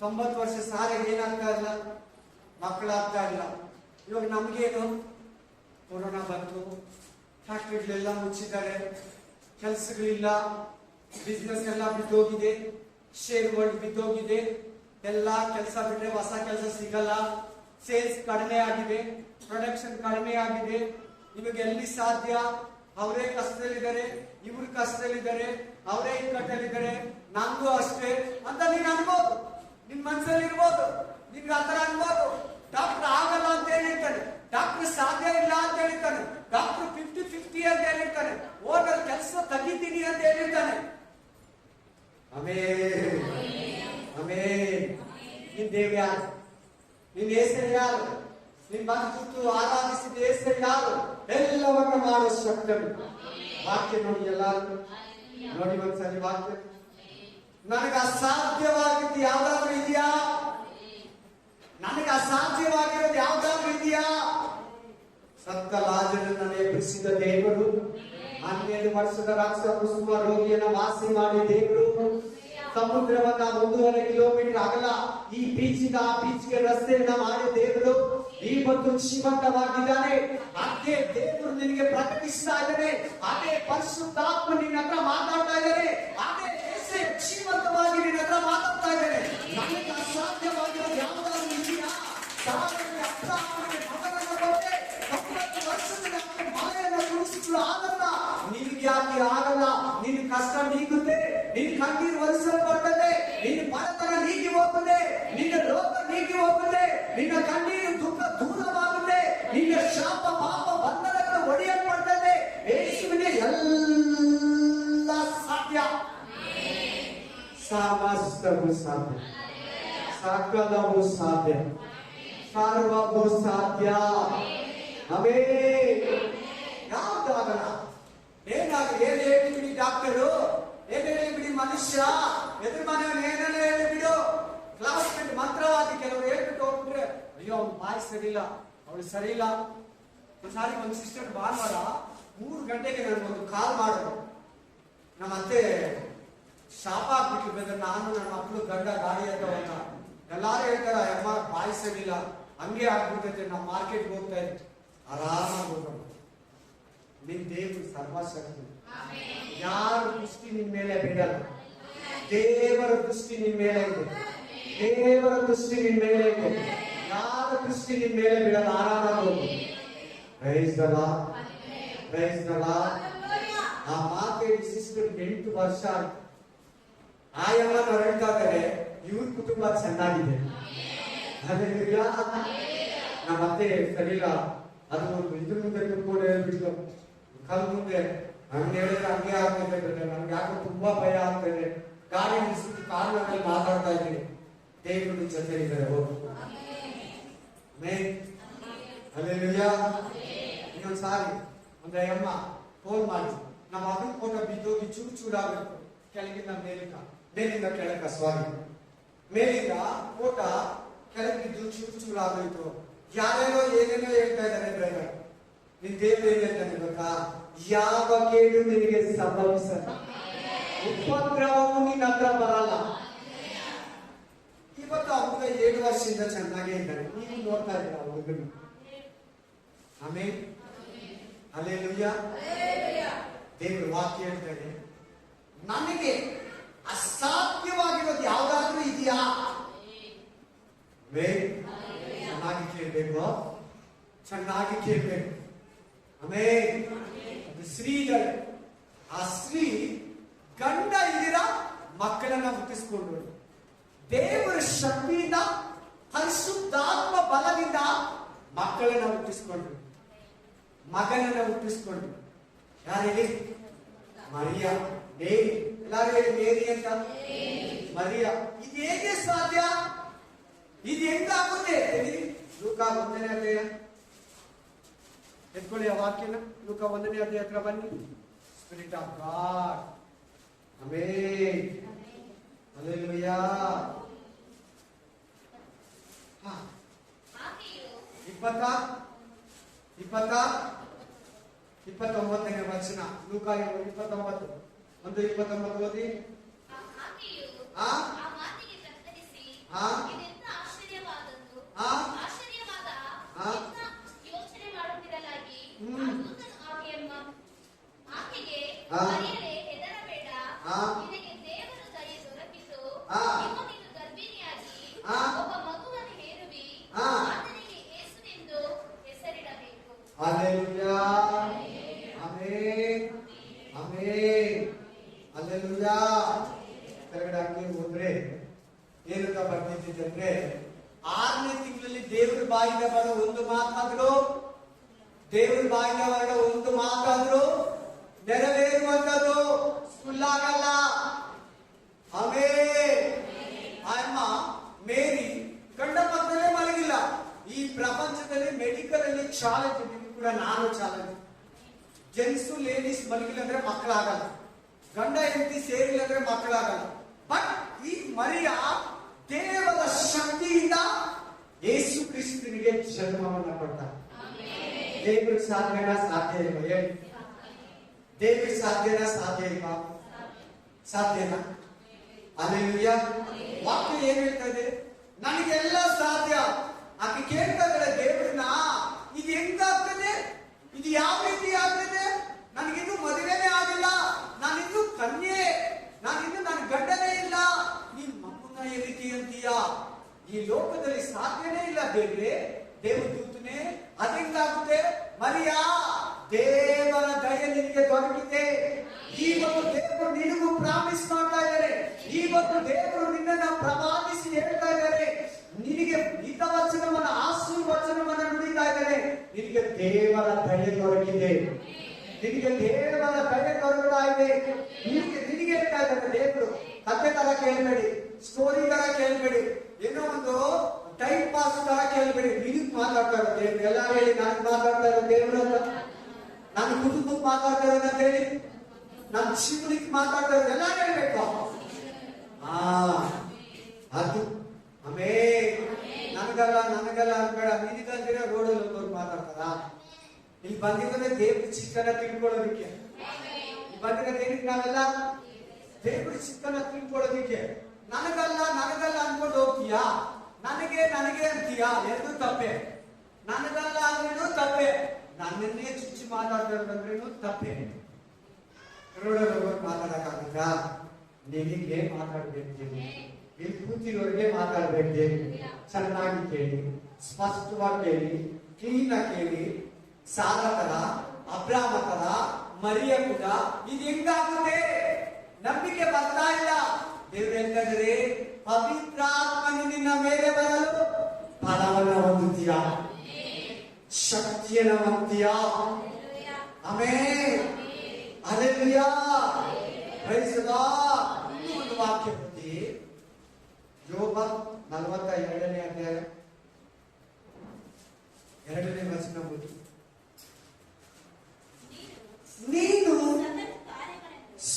90 ವರ್ಷ ಸಾರಿಗೆ ಏನಾಗ್ತಾ ಇಲ್ಲ? ಮಕ್ಕಳಾಗ್ತಾ ಇಲ್ಲ. ಇವಾಗ ನಮ್ಗೇನು? ಕೊರೋನಾ ಬಂತು, ಫ್ಯಾಕ್ಟ್ರಿಗಳೆಲ್ಲ ಮುಚ್ಚಿದ್ದಾರೆ, ಕೆಲಸಗಳಿಲ್ಲ, ಬಿಸ್ನೆಸ್ ಎಲ್ಲ ಬಿದ್ದೋಗಿದೆ, ಶೇರ್ ವರ್ಲ್ಡ್ ಬಿದ್ದೋಗಿದೆ, ಎಲ್ಲ ಕೆಲಸ ಬಿಟ್ರೆ ಹೊಸ ಕೆಲಸ ಸಿಗಲ್ಲ, ಸೇಲ್ಸ್ ಕಡಿಮೆ ಆಗಿದೆ, ಪ್ರೊಡಕ್ಷನ್ ಕಡಿಮೆ ಆಗಿದೆ. ಇವಾಗ ಎಲ್ಲಿ ಸಾಧ್ಯ? ಅವರೇ ಕಷ್ಟದಲ್ಲಿದ್ದಾರೆ, ಇವ್ರು ಕಷ್ಟದಲ್ಲಿದ್ದಾರೆ, ಅವರೇ ಇಕ್ಕಟ್ಟಲ್ಲಿದ್ದಾರೆ, ನಂಗೂ ಅಷ್ಟೇ ಅಂತ ನೀನ್ ಅನ್ಬೋದು, ನಿನ್ ಮನಸ್ಸಲ್ಲಿ ಇರ್ಬೋದು, ನಿನ್ಗೆ ಆತರ ಅನ್ಬೋದು. ಡಾಕ್ಟರ್ ಆಗಲ್ಲ ಅಂತ ಹೇಳಿರ್ತಾನೆ, ಡಾಕ್ಟರ್ ಸಾಧ್ಯ ಇಲ್ಲ ಅಂತ ಹೇಳಿರ್ತಾನೆ, ಡಾಕ್ಟರ್ 50-50 ಅಂತ ಹೇಳಿರ್ತಾನೆ, ಓದಲ್ ಕೆಲಸ ತೆಗಿತೀನಿ ಅಂತ ಹೇಳಿರ್ತಾನೆ. ಆಮೇಲೆ ಆಮೇಲೆ ನಿನ್ ದೇವ ಯಾರು? ನಿನ್ ಹೆಸರು ಯಾರು? ನಿನ್ ಬಂದು ಆರಾಧಿಸಿದ ಹೆಸರು ಯಾರು? ಎಲ್ಲವನ್ನ ಮಾಡೋ ಶಕ್ತಿ. ವಾಕ್ಯ ನೋಡಿ, ಎಲ್ಲಾರು ನೋಡಿ ಒಂದ್ಸರಿ ವಾಕ್ಯ. ನನಗೆ ಅಸಾಧ್ಯವಾಗಿದ್ದು ಯಾವ್ದಾದ್ರು ಇದೆಯಾ? ನನಗೆ ಅಸಾಧ್ಯವಾಗಿರೋದು ಯಾವ್ದಾದ್ರು ಇದೆಯಾ? ಸತ್ತ ಲಾಜರನ್ನು ಎಬ್ಬಿಸಿದ ದೇವರು, 12 ವರ್ಷದ ರಕ್ತಕುಸುಮ ರೋಗಿಯನ್ನ ವಾಸಿ ಮಾಡಿ ದೇವರು, ಸಮುದ್ರವನ್ನ 1.5 ಕಿಲೋಮೀಟರ್ ಅಗಲ ಈ ಬೀಚಿಂದ ಆ ಬೀಚ್ಗೆ ರಸ್ತೆಯನ್ನ ಮಾಡಿ ದೇವರು ಇವತ್ತು ಜೀವಂತವಾಗಿದ್ದಾನೆ. ಅದೇ ದೇವರು ನಿನಗೆ ಪ್ರಕಟಿಸ್ತಾ ಇದ್ದಾನೆ, ಅದೇ ಪರಿಶುದ್ಧಾತ್ಮ ನಿನ್ನ ಹತ್ರ ಮಾತಾಡ್ತಾ ಇದ್ದಾನೆ, ಅದೇ ಏಸೆ ಜೀವಂತವಾಗಿ ನಿನ್ನ ಹತ್ರ ಮಾತಾಡ್ತಾ ಇದ್ದೇನೆ. ನನಗೆ ಅಸಾಧ್ಯವಾಗಿರೋದು ಯಾವುದಾದ್ರೂ ಇದೆಯಾ? ಸಾಲಕ್ಕೆ ಅಬ್ರಹಾಮನಿಗೆ ಮಗನನ್ನು ಕೊಟ್ಟೆ, 90 ವರ್ಷದಲ್ಲಿ ಅವನ ಮನೆಯನ್ನು ಕುಡಿಸಿದ್ರು, ಆಗಲ್ಲ. ನಿನಗೆ ಯಾಕೆ ಆಗಲ್ಲ? ನಿನ್ನ ಕಷ್ಟ ನೀಗುತ್ತೆ, ನಿನ್ನ ಕಣ್ಣೀರು ಒರೆಸಲ್ಪಡ್ತದೆ, ನಿನ್ನ ಬಡತನ ನೀಗಿ ಹೋಗುತ್ತೆ, ನಿನ್ನ ರೋಗ ನೀಗಿ ಹೋಗುತ್ತೆ, ನಿನ್ನ ಕಣ್ಣೀರು ದುಃಖ ದೂರವಾಗುತ್ತೆ, ನಿನ್ನ ಶಾಪ ಪಾಪ ಬಂಧನಗಳು ಒಡೆಯಲ್ಪಡ್ತದೆ. ಯೇಸುವಿಗೆ ಎಲ್ಲ ಸಾಧ್ಯ, ಸಮಸ್ತವು ಸಾಧ್ಯ, ಸಕಲವು ಸಾಧ್ಯ, ಸರ್ವವು ಸಾಧ್ಯ. ಯಾವ್ದಾಗಲ್ಲ. ಏನ್ ಹೇಳಿಬಿಡಿ ಡಾಕ್ಟರು, ಏನ್ ಹೇಳಿಬಿಡಿ ಮನುಷ್ಯ, ಎದುರು ಮನೆಯವನು ಏನೆಲ್ಲ ಹೇಳಿಬಿಡು, ಕ್ಲಾಸ್ಮೇಟ್ ಮಂತ್ರವಾದಿ ಕೆಲವರು ಹೇಳ್ಬಿಟ್ಟು ಹೋಗ್ಬಿಟ್ರೆ, ಅಯ್ಯೋ ಅವ್ನು ಬಾಯಿ ಸರಿ ಇಲ್ಲ, ಅವಳು ಸರಿ ಇಲ್ಲ. ಒಂದ್ಸಾರಿ ಒಂದು ಸಿಸ್ಟರ್ ಭಾನುವಾರ 3 ಗಂಟೆಗೆ ನನಗೊಂದು ಕಾಲ್ ಮಾಡೋದು. ನಮ್ಮ ಅತ್ತೆ ಶಾಪ ಆಗ್ಬಿಟ್ಲು ಬೇರೆ, ನಾನು ನನ್ನ ಮಕ್ಕಳು ಗಂಡ ಗಾಡಿ ಅಂತ ಎಲ್ಲಾರು ಹೇಳ್ತಾರೆ, ಅಮ್ಮ ಬಾಯಿ ಸರಿ ಇಲ್ಲ, ಹಂಗೆ ಆಗ್ಬಿಡ್ತೈತೆ. ನಾವು ಮಾರ್ಕೆಟ್ಗೆ ಹೋಗ್ತಾ ಇದ್ವಿ, ಆರಾಮಾಗಿ ಹೋಗೋಣ. ನಿನ್ ದೇವರು ಸರ್ವಶಕ್ತಿ, ಯಾರ ದೃಷ್ಟಿ ನಿನ್ ಮೇಲೆ ಬಿಡಲ್ಲ. ದೇವರ ದೃಷ್ಟಿ ನಿನ್ ಮೇಲೆ ಇದೆ, ದೇವರ ದೃಷ್ಟಿ ನಿನ್ ಮೇಲೆ ಇದೆ, ಯಾರ ದೃಷ್ಟಿ ನಿನ್ ಮೇಲೆ ಬಿಡಲ್ಲ. ಆರಾಮಾಗಿ ಹೋಗು. Praise the lord, praise the lord. ಆ ಮಾರ್ಕೆಟ್ ಸಿಸ್ಟರ್ 8 ವರ್ಷ ಆಯ್ತು. ಆಯಮ್ಮ ಹೇಳ್ತಾ ಇದ್ದಾರೆ, ಇವ್ರ ಕುಟುಂಬ ಚೆನ್ನಾಗಿದೆ. ನಮ್ಮ ಅತ್ತೆ ಸರಿಲ್ಲ, ಅದು ಇದ್ರ ಮುಂದೆ ಕುತ್ಕೊಂಡು ಹೇಳ್ಬಿಟ್ಟು ಕಲ್ ಮುಂದೆ ಹಂಗೆ ಹೇಳಿದ್ರೆ ಹಂಗೆ ಆಗ್ತದೆ. ನನ್ಗೆ ಯಾಕೆ ತುಂಬಾ ಭಯ ಆಗ್ತದೆ. ಗಾಡಿ ನಿಲ್ಸಿಟ್ಟು ಕಾರಣದಲ್ಲಿ ಮಾತಾಡ್ತಾ ಇದ್ದೀನಿ. ದೇವರು ಜೊತೆ ಇದ್ದಾರೆ. ಹೋಗು. ಇನ್ನೊಂದ್ಸಾರಿ ಒಂದು ಅಮ್ಮ ಫೋನ್ ಮಾಡಿ, ನಮ್ಮ ಮಗನ ಫೋಟೋ ಬಿದ್ದೋಗಿ ಚೂರು ಚೂರಾಗಬೇಕು, ಕೆಳಗಿಂದ ಮೇಲಿಂದ ಕೆಳಕ ಸ್ವಾಮಿ, ಮೇಲಿಂದ ಫೋಟೋ ಕೆಳಗೆ ಬಿದ್ದು ಚೂರು ಚೂರಾಗೋಯ್ತು. ಯಾರೇನೋ ಏನೇನೋ ಹೇಳ್ತಾ ಇದ್ದಾರೆ ಡ್ರೈವರ್. ನಿನ್ ದೇವ್ರು ಏನ್ ಹೇಳ್ತಾನೆ ಗೊತ್ತಾ? ಯಾವ ಕೇಳು ನಿನಗೆ ಸಂಭವಿಸಲ್ಲ, ಉಪದ್ರವವು ನಿನ್ನ ಹತ್ರ ಬರಲ್ಲ. ಇವತ್ತು ಆ ಹುಡುಗ 7 ವರ್ಷದಿಂದ ಚೆನ್ನಾಗೇ ಇದ್ದಾನೆ. ನೀವು ನೋಡ್ತಾ ಇದ್ದೀರ ಆ ಹುಡುಗನು. ಆಮೇಲೆ ಹಲ್ಲೆಲೂಯ. ದೇವರು ವಾಕ್ಯ ಹೇಳ್ತಾರೆ, ನನಗೆ ಅಸಾಧ್ಯವಾಗಿರೋದು ಯಾವ್ದಾದ್ರೂ ಇದೆಯಾ? ಚೆನ್ನಾಗಿ ಕೇಳ್ಬೇಕು, ಚೆನ್ನಾಗಿ ಕೇಳ್ಬೇಕು. ಆಮೇಲೆ ಅದು ಸ್ತ್ರೀ ಇದ್ದಾರೆ. ಆ ಸ್ತ್ರೀ ಗಂಡ ಇದ್ದೀರ ಮಕ್ಕಳನ್ನ ಹುಟ್ಟಿಸ್ಕೊಂಡು ದೇವರ ಶಕ್ತಿಯಿಂದ ಪರಿಶುದ್ಧಾತ್ಮ ಬಲದಿಂದ ಮಕ್ಕಳನ್ನ ಹುಟ್ಟಿಸ್ಕೊಂಡ್ರು, ಮಗನನ್ನ ಹುಟ್ಟಿಸ್ಕೊಂಡ್ರು. ಯಾರಿಗೆ? ಮರಿಯ, ಮೇರಿ. ಎಲ್ಲಾರು ಹೇಳಿ ಮೇರಿ ಅಂತ. ಮರಿಯ. ಇದು ಹೇಗೆ ಸಾಧ್ಯ? ಇದು ಹೆಂಗಾಗುತ್ತೆ? ಲೂಕ 1ನೇ ಅಧ್ಯಾಯ ಎತ್ಕೊಳ್ಳಿ ಆ ವಾಕ್ಯನ. ಲೂಕ 1ನೇ ಅಧ್ಯಾಯ ಹತ್ರ ಬನ್ನಿ. Spirit of God. Amen. Hallelujah. 29ನೇ ವಚನ. ಲೂಕ 29 1:29 ಓದಿ. ಕೆಳಗಡೆ ಹಾಕಿ ಹೋದ್ರೆ ಏನಂತ ಬರ್ತಿದ್ದಂದ್ರೆ, 6ನೇ ತಿಂಗಳಲ್ಲಿ ದೇವ್ರ ಬಾಯಿಂದ ಬರೋ ಒಂದು ಮಾತಾದ್ರು, ದೇವ್ರ ಬಾಯಿಂದ ಬರೋ ಒಂದು ಮಾತಾದ್ರು ನೆರವೇರುವಂತದ್ದು, ಸುಳ್ಳಾಗಲ್ಲ. ಅಮ್ಮ ಮೇರಿ ಗಂಡ ಮಕ್ಕಳೇ ಮಲಗಿಲ್ಲ. ಈ ಪ್ರಪಂಚದಲ್ಲಿ ಮೆಡಿಕಲ್ ಅಲ್ಲಿ ಚಾಲೆಂಜ್ ಕೂಡ, ನಾನು ಚಾಲೆಂಜ್. ಜೆಂಟ್ಸು ಲೇಡೀಸ್ ಮಲಗಿಲ್ಲ ಅಂದ್ರೆ ಮಕ್ಕಳಾಗಲ್ಲ, ಗಂಡ ಹೆಂಡತಿ ಸೇರಿಲ್ಲ ಅಂದ್ರೆ ಮಕ್ಕಳಾಗಲ್ಲ. ಬಟ್ ಈ ಮರಿಯ ದೇವರ ಶಕ್ತಿಯಿಂದ ಯೇಸು ಕ್ರಿಸ್ತನಿಗೆ ಜನ್ಮವನ್ನು ಕೊಡ್ತಾರೆ. ದೇವರಿಗೆ ಸಾಧ್ಯನಾ? ಸಾಧ್ಯ ಇಲ್ವಾ? ಹೇಳಿ. ದೇವರಿಗೆ ಸಾಧ್ಯನಾ? ಸಾಧ್ಯ ಇಲ್ವಾ? ಸಾಧ್ಯನಾ? ಹಲ್ಲೆಲೂಯಾ. ವಾಕ್ಯ ಏನ್ ಹೇಳ್ತಾ ಇದೆ? ನನಗೆಲ್ಲ ಸಾಧ್ಯ. ಆಕೆ ಕೇಳ್ತಾ ಇದ್ದಾರೆ ದೇವ್ರನ್ನ, ಇದು ಹೆಂಗಾಗ್ತದೆ? ಇದು ಯಾವ ರೀತಿ ಆಗ್ತದೆ? ನನಗಿನ್ನೂ ಮದುವೆನೇ ಆಗಿಲ್ಲ, ನಾನಿನ್ನೂ ಕನ್ಯೆ, ನಾನಿನ್ನೂ ನನ್ನ ಗಂಡ ಈ ರೀತಿ ಅಂತೀಯ? ಈ ಲೋಕದಲ್ಲಿ ಸಾಧ್ಯನೇ ಇಲ್ಲ ದೇವ್ರೆ, ದೇವದೂತನೇ, ಅದೆಂಗಾಗುತ್ತೆ? ಮರಿಯಾ, ದೇವರ ದಯೆ ನಿನಗೆ ದೊರಕಿದೆ. ಇವತ್ತು ದೇವರು ನಿನಗೂ ಪ್ರಾಮಿಸ್ ಮಾಡ್ತಾ ಇದ್ದಾರೆ. ಇವತ್ತು ದೇವರು ನಿನ್ನನ್ನ ಪ್ರವಾದಿಸಿ ಹೇಳ್ತಾ ಇದ್ದಾರೆ. ನಿನಗೆ ಹಿತವಚನವನ್ನ, ಆಶೀರ್ವಚನವನ್ನ ನುಡಿತಾ ಇದ್ದಾರೆ. ನಿನಗೆ ದೇವರ ದಯೆ ದೊರಕಿದೆ. ನಿನಗೆ ದೇವರ ದಯೆ ದೊರಕ್ತಾ ಇದೆ. ನಿನಗೆ ಹೇಳ್ತಾ ಇದ್ದಾರೆ ದೇವರು. ಕಥೆ ತರ ಕೇಳಬೇಡಿ, ಸ್ಟೋರಿ ತರ ಕೇಳಬೇಡಿ, ಏನೋ ಒಂದು ಟೈಮ್ ಪಾಸ್ ತರ ಕೇಳಬೇಡಿ. ನಿನಗ್ ಮಾತಾಡ್ತಾ ಇರೋ ದೇವ್ರು. ಎಲ್ಲ ಹೇಳಿ, ನನಗೆ ಮಾತಾಡ್ತಾ ಇರೋ ದೇವ್ರು ಅಂತ, ನನ್ನ ಕುಟುಂಬಕ್ಕೆ ಮಾತಾಡ್ತಾ ಇರೋದು ಅಂತ ಹೇಳಿ, ನನ್ನ ಜೀವನಕ್ಕೆ ಮಾತಾಡ್ತಾ ಇರೋದು ಎಲ್ಲ ಹೇಳ್ಬೇಕು. ಅದು ಆಮೇ ನನಗಲ್ಲ ಅನ್ಬೇಡ. ನಿನಗಂದಿರ ರೋಡಲ್ಲಿ ಹೋಗೋರು ಮಾತಾಡ್ತಾರ. ಇಲ್ಲಿ ಬಂದಿರೋದೇ ದೇವ್ರ ಚಿಕ್ಕನ ತಿಳ್ಕೊಳ್ಳೋದಿಕ್ಕೆ. ಬಂದಿರೋದು ಏನಕ್ಕೆ? ನಾವೆಲ್ಲ ದೇವ್ರ ಚಿಕ್ಕನ ತಿಳ್ಕೊಳ್ಳೋದಿಕ್ಕೆ. ನನಗಲ್ಲ ಅನ್ಕೊಂಡು ಹೋಗ್ತೀಯಾ? ನನಗೆ ಅಂತೀಯಾ? ಎರಡು ತಪ್ಪೆ. ನನಗಲ್ಲ ಅಂದ್ರೇನು ತಪ್ಪೆ, ನನ್ನನ್ನೇ ಚುಚ್ಚಿ ಮಾತಾಡ್ತಾರಂದ್ರೇನು ತಪ್ಪೆ. ರೋಡಲ್ಲಿ ಹೋಗೋರು ಮಾತಾಡಕ್ಕಾಗುತ್ತಾ? ನಿನಗೆ ಮಾತಾಡ್ಬೇಕು. ಇಲ್ಲಿ ಕೂತಿರೋರಿಗೆ ಮಾತಾಡ್ಬೇಕು. ಚೆನ್ನಾಗಿ ಕೇಳಿ, ಸ್ಪಷ್ಟವಾಗಿ ಕೇಳಿ, ಕ್ಲೀನ್ ಆಗಿ ಕೇಳಿ. ಸಾಲ ತರ, ಅಬ್ರಾಮ ತರ, ಮರಿಯ ಕೂಡ ಇದು ಹೆಂಗಾಗುತ್ತೆ? ನಂಬಿಕೆ ಬರ್ತಾ ಇಲ್ಲ. ದೇವ್ರು ಹೇಳ್ತಾರೆ, ಪವಿತ್ರಾತ್ಮನು ನಿನ್ನ ಮೇಲೆ ಬರಲು ಫಲವನ್ನು ಹೊಂದುತ್ತೀಯ, ಶಕ್ತಿಯನ್ನು ಹೊಂದುತ್ತೀಯ. Amen, hallelujah, praise the Lord. ಒಂದು ವಾಕ್ಯ ಬುದ್ಧಿ, ಯೋಬ 42ನೇ ಅಧ್ಯಾಯ 2ನೇ ವಚನ ಬುದ್ಧಿ. ನೀನು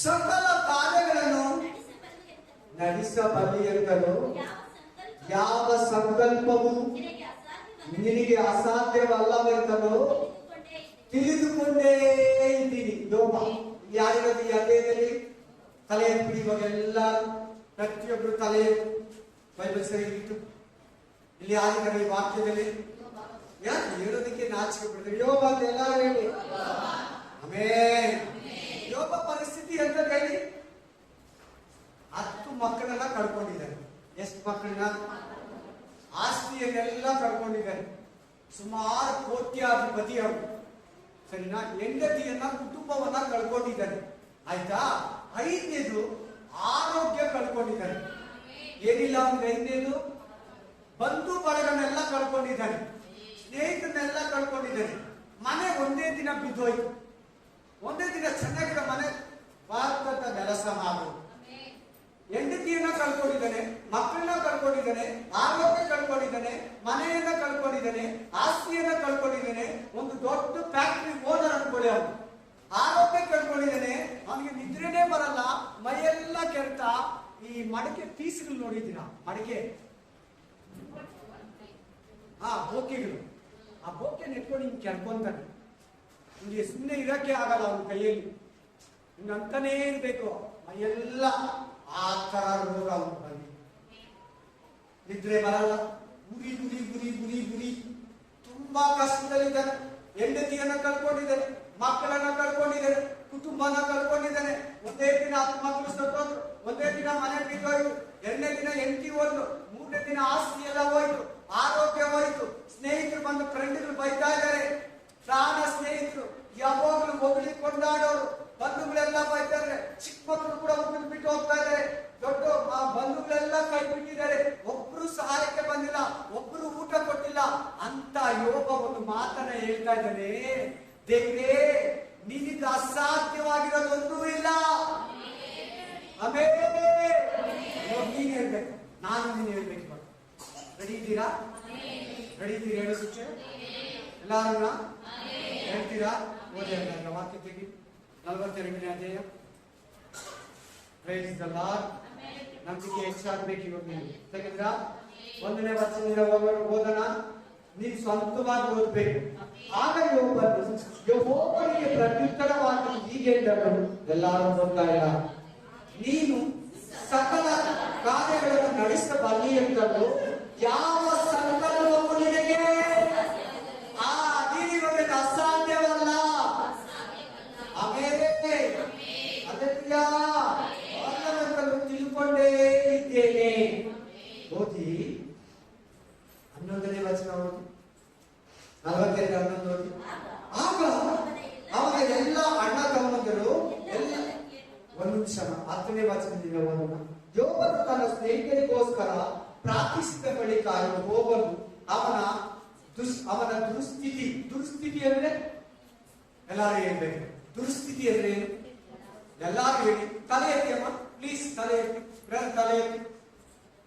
ಸಕಲ ಕಾರ್ಯಗಳನ್ನು ನಡೆಸಬಲ್ಲೆಯೆಂತಲೂ ಯಾವ ಸಂಕಲ್ಪವು ನಿನಗೆ ಅಸಾಧ್ಯವಲ್ಲವೆಂತಲೂ ತಿಳಿದುಕೊಂಡೇ ಇದ್ದೀನಿ. ಯೋಬ ಯಾರಿರೋದು ಈ ಅಧ್ಯಾಯದಲ್ಲಿ? ತಲೆ ಎತ್ತಿ. ಇವಾಗ ಎಲ್ಲರೂ ಪ್ರತಿಯೊಬ್ಬರು ತಲೆ ಬೈಬಲ್ ಸರಿ ಇಟ್ಟು ಇಲ್ಲಿ ಯಾರಿದ್ದಾರೆ ಈ ವಾಕ್ಯದಲ್ಲಿ? ಯಾಕೆ ಹೇಳೋದಕ್ಕೆ ನಾಚಿಕೆ ಬಿಡ್ತಾರೆ? ಯೋಬ ಅಂತ ಎಲ್ಲರೂ ಹೇಳಿ. ಆಮೆನ್. ಯೋಬ ಪರಿಸ್ಥಿತಿ ಅಂತ ಹೇಳಿ, 10 ಮಕ್ಕಳನ್ನ ಕಳ್ಕೊಂಡಿದ್ದಾರೆ. ಎಷ್ಟು ಮಕ್ಕಳನ್ನ? ಆಸ್ತಿಯನ್ನೆಲ್ಲ ಕಳ್ಕೊಂಡಿದ್ದಾರೆ. ಸುಮಾರು ಕೋಟ್ಯಾಧಿಪತಿ ಅವರು. ಸರಿನಾ? ಹೆಂಡತಿಯನ್ನ, ಕುಟುಂಬವನ್ನ ಕಳ್ಕೊಂಡಿದ್ದಾರೆ. ಆಯ್ತಾ? 5ನೇದು ಆರೋಗ್ಯ ಕಳ್ಕೊಂಡಿದ್ದಾರೆ. ಏನಿಲ್ಲ ಅಂದ್ರೆ 5ನೇದು ಬಂಧು ಬಳಗನೆಲ್ಲ ಕಳ್ಕೊಂಡಿದ್ದಾನೆ, ಸ್ನೇಹಿತರನ್ನೆಲ್ಲ ಕಳ್ಕೊಂಡಿದ್ದಾನೆ. ಮನೆ ಒಂದೇ ದಿನ ಬಿದ್ದೋಯ್ತು. ಒಂದೇ ದಿನ ಚೆನ್ನಾಗಿರೋ ಮನೆ ಭಾರತದ ನೆಲಸ ಮಾಡು. ಹೆಂಡತಿಯನ್ನ ಕಳ್ಕೊಂಡಿದ್ದಾನೆ, ಮಕ್ಕಳನ್ನ ಕಳ್ಕೊಂಡಿದ್ದಾನೆ, ಆರೋಗ್ಯ ಕಳ್ಕೊಂಡಿದ್ದಾನೆ, ಮನೆಯನ್ನ ಕಳ್ಕೊಂಡಿದ್ದಾನೆ, ಆಸ್ತಿಯನ್ನ ಕಳ್ಕೊಂಡಿದ್ದಾನೆ. ಒಂದು ದೊಡ್ಡ ಫ್ಯಾಕ್ಟರಿ ಓನರ್ ಅನ್ಕೊಳ್ಳಿ. ಅವನು ಆರೋಗ್ಯ ಕಳ್ಕೊಂಡಿದ್ದಾನೆ. ಅವನಿಗೆ ನಿದ್ರೆನೇ ಬರಲ್ಲ, ಮೈಯೆಲ್ಲ ಕೆರೆತ. ಈ ಮಡಕೆ ಪೀಸ್ಗಳು ನೋಡಿದ್ದೀನ? ಮಡಕೆ, ಬೋಕೆಗಳು. ಆ ಬೋಕೆ ನೆಟ್ಕೊಂಡು ಹಿಂಗೆ ಕೆರ್ಕೊಂತಾನೆ. ಹಿಂಗೆ ಸುಮ್ಮನೆ ಇರಕ್ಕೆ ಆಗಲ್ಲ ಅವನ ಕೈಯಲ್ಲಿ. ಹಿಂಗಂತಾನೇ ಇರ್ಬೇಕು ಮೈಯೆಲ್ಲ. ಆ ತರ ರೋಗ ಅವನು ಬಂದಿ. ನಿದ್ರೆ ಬರಲ್ಲ, ಗುರಿ ಗುರಿ ಗುರಿ ಗುರಿ ಗುರಿ. ತುಂಬಾ ಕಷ್ಟದಲ್ಲಿದ್ದಾನೆ. ಹೆಂಡತಿಯನ್ನ ಕಳ್ಕೊಂಡಿದ್ದಾನೆ, ಮಕ್ಕಳನ್ನ ಕಳ್ಕೊಂಡಿದ್ದಾನೆ, ಕುಟುಂಬನ ಕಳ್ಕೊಂಡಿದ್ದಾನೆ. ಒಂದೇ ದಿನ 10 ಮಕ್ಕಳು ಸತ್ತೋದ್ರು, ಒಂದೇ ದಿನ ಮನೆ ಬಿದ್ದೋಯ್ತು, 2ನೇ ದಿನ ಹೆಂಡತಿ ಹೋದ್ರು, 3ನೇ ದಿನ ಆಸ್ತಿ ಎಲ್ಲ ಹೋಯ್ತು, ಆರೋಗ್ಯ ಹೋಯ್ತು. ಸ್ನೇಹಿತರು ಬಂದು ಫ್ರೆಂಡ್ಗಳು ಬೈತಾ ಇದ್ದಾರೆ. ಪ್ರಾಣ ಸ್ನೇಹಿತರು ಯಾವಾಗಲೂ ಹೊಗಳಿ ಕೊಂಡಾಡೋರು, ಬಂಧುಗಳೆಲ್ಲ ಬೈತಾರೆ. ಚಿಕ್ಕ ಮಕ್ಕಳು ಕೂಡ ಒಬ್ಬರು ಬಿಟ್ಟು ಹೋಗ್ತಾ ಇದ್ದಾರೆ. ದೊಡ್ಡ ಬಂಧುಗಳೆಲ್ಲ ಕೈ ಬಿಟ್ಟಿದ್ದಾರೆ. ಒಬ್ರು ಸಹಾಯಕ್ಕೆ ಬಂದಿಲ್ಲ, ಒಬ್ರು ಊಟ ಕೊಟ್ಟಿಲ್ಲ ಅಂತ ಯೋಬ ಒಂದು ಮಾತನ್ನ ಹೇಳ್ತಾ ಇದ್ದಾನೆ. ದೇವ್ರೇ, ನಿನಗೆ ಅಸಾಧ್ಯವಾಗಿರೋದೊಂದೂ ಇಲ್ಲ. ಆಮೇಲೆ ನೀನ್ ಹೇಳ್ಬೇಕು, ನಾನು ನೀನ್ ಹೇಳ್ಬೇಕು. ರೆಡಿ ಇದ್ದೀರಾ? ರೆಡಿ ಇದ್ದೀರಿ? ಹೇಳೋ ಶಿಕ್ಷೆ ಎಲ್ಲಾರನ್ನ ಹೇಳ್ತೀರಾ? ಓದಿ ವಾಕ್ಯ ತೆಗಿ. 42ನೇ ಅಧ್ಯಾಯ. Praise the Lord. ನಂಬಿಕೆ ಹೆಚ್ಚಾಗಬೇಕು. ಇವಾಗ ನೀವು ತೆಗೆದ್ರ 1ನೇ ವಚನದಿಂದ ಓದೋಣ. ನೀವು ಸ್ವಂತವಾಗಿ ಓದ್ಬೇಕು. ಆಗ ಯೆಹೋವನಿಗೆ ಪ್ರತ್ಯುತ್ತರವಾಗಿ ಹೀಗೆಂದನು. ಎಲ್ಲರೂ ಓದ್ತಾ ಇಲ್ಲ. ನೀನು ಸಕಲ ಕಾರ್ಯಗಳನ್ನು ನಡೆಸಬಲ್ಲೆಯೆಂತಲೂ ಯಾವ ಸಂಕಲ್ಪವು ನಿನಗೆ ಅಸಾಧ್ಯವಲ್ಲ. ಆಮೇಲೆ ಅದಕ್ಕೆ ತಿಳ್ಕೊಂಡೇ ಇದ್ದೇನೆ. ಓದಿ 11ನೇ ವಚನ ಓದಿ, 42 ಓದಿ. ಆಗ ಅವನ ಎಲ್ಲ ಅಣ್ಣ ತಮ್ಮಂದಿರು ಒಂದು ನಿಮಿಷ 10ನೇ ವಚನದಿಂದ ಓದೋಣ. ಯೋಬನು ತನ್ನ ಸ್ನೇಹಿತರಿಗೋಸ್ಕರ ಪ್ರಾರ್ಥಿಸಿದ ಬಳಿಕ ಯೋಬನು ಅವನ ದುರ್ಸ್ಥಿತಿ ಅಂದ್ರೆ ಎಲ್ಲಾರು ಹೇಳ್ಬೇಕು. ದುರ್ಸ್ಥಿತಿ ಅಂದ್ರೆ ಏನು? ಎಲ್ಲಾರು ಹೇಳಿ. ತಲೆ ಎತ್ತಿ ಅಮ್ಮ ಪ್ಲೀಸ್, ತಲೆ ಎತ್ತಿ, ತಲೆ ಎತ್ತಿ.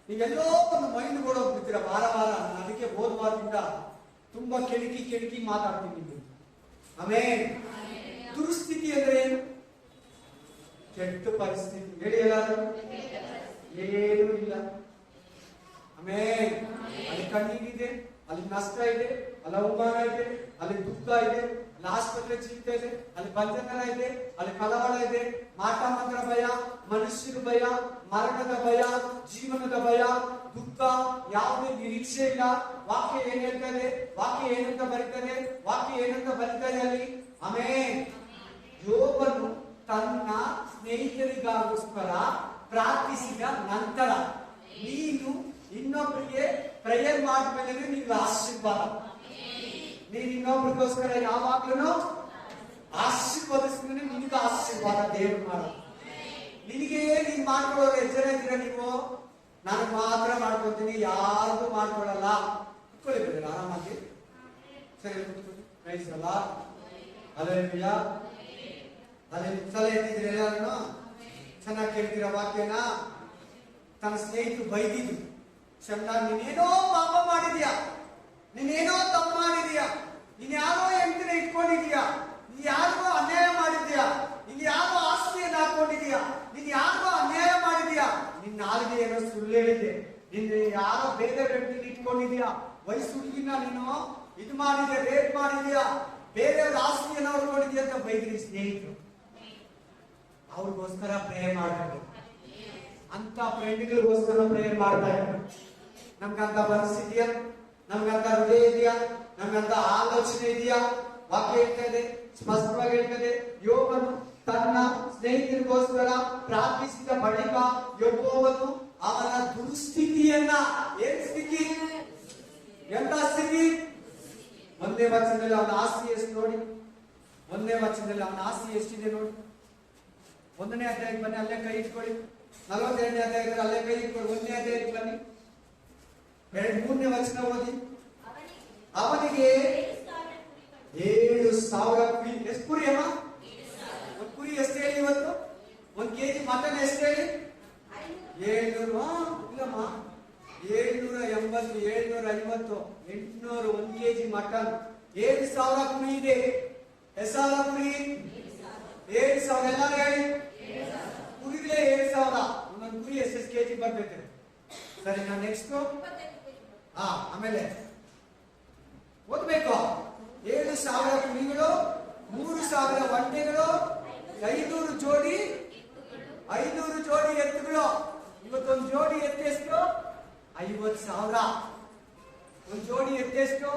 ನೀವೆಲ್ಲೋ ಒಂದು ಮೈಂಡ್ ಹೋಗ್ಬಿಡ್ತೀರ ವಾರ ವಾರ. ಅದಕ್ಕೆ ಹೋದ ವಾರದಿಂದ ತುಂಬಾ ಕೆಣಕಿ ಮಾತಾಡ್ತೀನಿ. ಆಮೇಲೆ ದುರ್ಸ್ಥಿತಿ ಅಂದ್ರೆ ಏನು? ಕೆಟ್ಟ ಪರಿಸ್ಥಿತಿ. ಹೇಳಿ ಎಲ್ಲಾರು. ಏನೂ ಇಲ್ಲ. ಆಮೇಲೆ ಅಲ್ಲಿ ಕಣ್ಣೀರಿದೆ, ಅಲ್ಲಿ ನಷ್ಟ ಇದೆ, ಅಲ್ಲಿ ಅವಮಾನ ಇದೆ, ಅಲ್ಲಿ ದುಃಖ ಇದೆ, ಅಲ್ಲಿ ಆಸ್ಪತ್ರೆ ಚಿಂತೆ ಇದೆ, ಅಲ್ಲಿ ಬಂಧನ ಇದೆ, ಅಲ್ಲಿ ಕಲವಳ ಇದೆ, ಮಾಟ ಮಂತ್ರ ಭಯ, ಮನುಷ್ಯರ ಭಯ, ಮರಣದ ಭಯ, ಜೀವನದ ಭಯ, ದುಃಖ, ಯಾವುದೇ ನಿರೀಕ್ಷೆ ಇಲ್ಲ. ವಾಕ್ಯ ಏನ್ ಹೇಳ್ತದೆ? ವಾಕ್ಯ ಏನಂತ ಬರೀತದೆ ಅಲ್ಲಿ. ಆಮೇಲೆ ಯೋಬನು ತನ್ನ ಸ್ನೇಹಿತರಿಗೋಸ್ಕರ ಪ್ರಾರ್ಥಿಸಿದ ನಂತರ ನೀನು ಇನ್ನೊಬ್ಬರಿಗೆ ಪ್ರೇಯರ್ ಮಾಡಿದ್ಮೇಲೆ ನಿಮ್ಗೆ ಆಶೀರ್ವಾದ. ನೀನು ಇನ್ನೊಬ್ರಿಗೋಸ್ಕರ ಯಾವಾಗ್ಲೂ ಆಶೀರ್ವಾದಿಸಿದ್ರೆ ನಿನಗೆ ಆಶೀರ್ವಾದ ದೇವರು ಮಾಡ. ನಿನಗೆ ನೀನ್ ಮಾಡ್ಕೊಳ್ಳೋರು ಎಷ್ಟು ಜನ ಇದ್ದೀರ ನೀವು? ನಾನು ಮಾತ್ರ ಮಾಡ್ಕೊತೀನಿ, ಯಾರಿಗೂ ಮಾಡ್ಕೊಳ್ಳಲ್ಲ. ಕುತ್ಕೊಳ್ಳಿ ಬಿಡ್ರಿ ಆರಾಮಾಗಿ. ಸರಿ ಕುತ್ಕೊಳ್ಳಿ. ಕೈಸಲ್ಲ ಅಲ್ಲೆಲ್ಲೂಯಾ. ಅಲ್ಲೇ ಸಲ ಎತ್ತಿದ್ರೆ ಎಲ್ಲಾರು ಚೆನ್ನಾಗಿ ಕೇಳ್ತೀರ ವಾಕ್ಯನ. ತನ್ನ ಸ್ನೇಹಿತರು ಬೈದಿದ್ದು, ಶಮ್ನ ನೀನೇನೋ ಪಾಪ ಮಾಡಿದ್ಯಾ, ನೀನೇನೋ ತಪ್ಪು ಮಾಡಿದ್ಯಾ, ನೀನ್ ಯಾರೋ ಹೆಂಡತಿನ ಇಟ್ಕೊಂಡಿದ್ಯಾ, ನೀನ್ ಯಾರಿಗೋ ಅನ್ಯಾಯ ಮಾಡಿದ್ಯಾ, ನೀನ್ ಯಾರೋ ಆಸ್ತಿಯನ್ನು ಹಾಕೊಂಡಿದ್ಯಾ, ನೀನ್ ಯಾರಿಗೋ ಅನ್ಯಾಯ ಮಾಡಿದ್ಯಾ, ನಿನ್ನ ನಾಲ್ಗೆ ಏನೋ ಸುಳ್ಳು ಹೇಳಿದ್ದೆ, ನಿನ್ನ ಯಾರೋ ಬೇರೆ ವ್ಯಕ್ತಿನ ಇಟ್ಕೊಂಡಿದ್ಯಾ, ವಯಸ್ಸು ಹುಡುಗಿನ ನೀನು ಇದು ಮಾಡಿದ್ಯಾ, ರೇಪ್ ಮಾಡಿದ್ಯಾ, ಬೇರೆಯವ್ರ ಆಸ್ತಿಯನ್ನು ಹೊಡ್ಕೊಂಡಿದ್ಯಾ ಅಂತ ಬೈದ್ರಿ ಸ್ನೇಹಿತರು. ಅವ್ರಿಗೋಸ್ಕರ ಪ್ರೇಯರ್ ಮಾಡಬೇಕು. ಅಂತ ಫ್ರೆಂಡ್ಗಳಿಗೋಸ್ಕರ ಪ್ರೇಯರ್ ಮಾಡ್ತಾ ಇದ್ದಾರೆ. ನಮ್ಗಂತ ಮನಸ್ಸಿದೆಯಾ? ನಮ್ಗಂತ ಹೃದಯ ಇದೆಯಾ? ನಮ್ಗಂತ ಆಲೋಚನೆ ಇದೆಯಾ? ವಾಕ್ಯ ಹೇಳ್ತಾ ಇದೆ, ಸ್ಪಷ್ಟವಾಗಿ ಹೇಳ್ತದೆ. ಯೋಬನು ತನ್ನ ಸ್ನೇಹಿತರಿಗೋಸ್ಕರ ಪ್ರಾರ್ಥಿಸಿದ ಬಳಿಕ ಯೋಬನು ಅವನ ದುರ್ಸ್ಥಿತಿಯನ್ನ, ಏನ್ ಸ್ಥಿತಿ, ಎಂತ ಸ್ಥಿತಿ? 1ನೇ ವಚನದಲ್ಲಿ ಅವನ ಆಸ್ತಿ ಎಷ್ಟು ನೋಡಿ. 1ನೇ ವಚನದಲ್ಲಿ ಅವನ ಆಸ್ತಿ ಎಷ್ಟಿದೆ ನೋಡಿ. 1ನೇ ಅಧ್ಯಾಯಕ್ಕೆ ಬನ್ನಿ, ಅಲ್ಲೇ ಕೈ ಇಟ್ಕೊಳ್ಳಿ. 42ನೇ ಅಧ್ಯಾಯದಲ್ಲಿ ಅಲ್ಲೇ ಕೈ ಇಟ್ಕೊಳ್ಳಿ. 1ನೇ ಅಧ್ಯಾಯಕ್ಕೆ ಬನ್ನಿ, 3ನೇ ವಚನ ಓದಿ. ಅವನಿಗೆ 7,000 ಕುರಿ. ಎಷ್ಟು ಕುರಿ ಅಮ್ಮ? ಒಂದು ಕುರಿ ಎಷ್ಟು ಹೇಳಿ ಇವತ್ತು? 1 kg ಮಟನ್ ಎಷ್ಟು ಹೇಳಿ? 700. ಇಲ್ಲಮ್ಮ, 780, 750, 800. 1 kg ಮಟನ್. 7,000 ಕುರಿ ಇದೆ. ಎಷ್ಟು ಸಾವಿರ ಕುರಿ? 7,000. ಎಲ್ಲರೂ ಹೇಳಿ. ಕುರಿಗಳೇ 7,000. ಒಂದೊಂದು ಕುರಿ ಎಷ್ಟು kg ಬರ್ಬೇಕು? ಸರಿ, ನಾನು ನೆಕ್ಸ್ಟ್ ಆಮೇಲೆ ಓದ್ಬೇಕು. 7,000 ಕುರಿಗಳು, 3,000 ಒಂಟೆಗಳು, 500 ಜೋಡಿ ಎತ್ತುಗಳು. ಇವತ್ತೊಂದು ಜೋಡಿ ಎತ್ತೆಷ್ಟು? 50,000. ಒಂದು ಜೋಡಿ ಎತ್ತೆಷ್ಟು?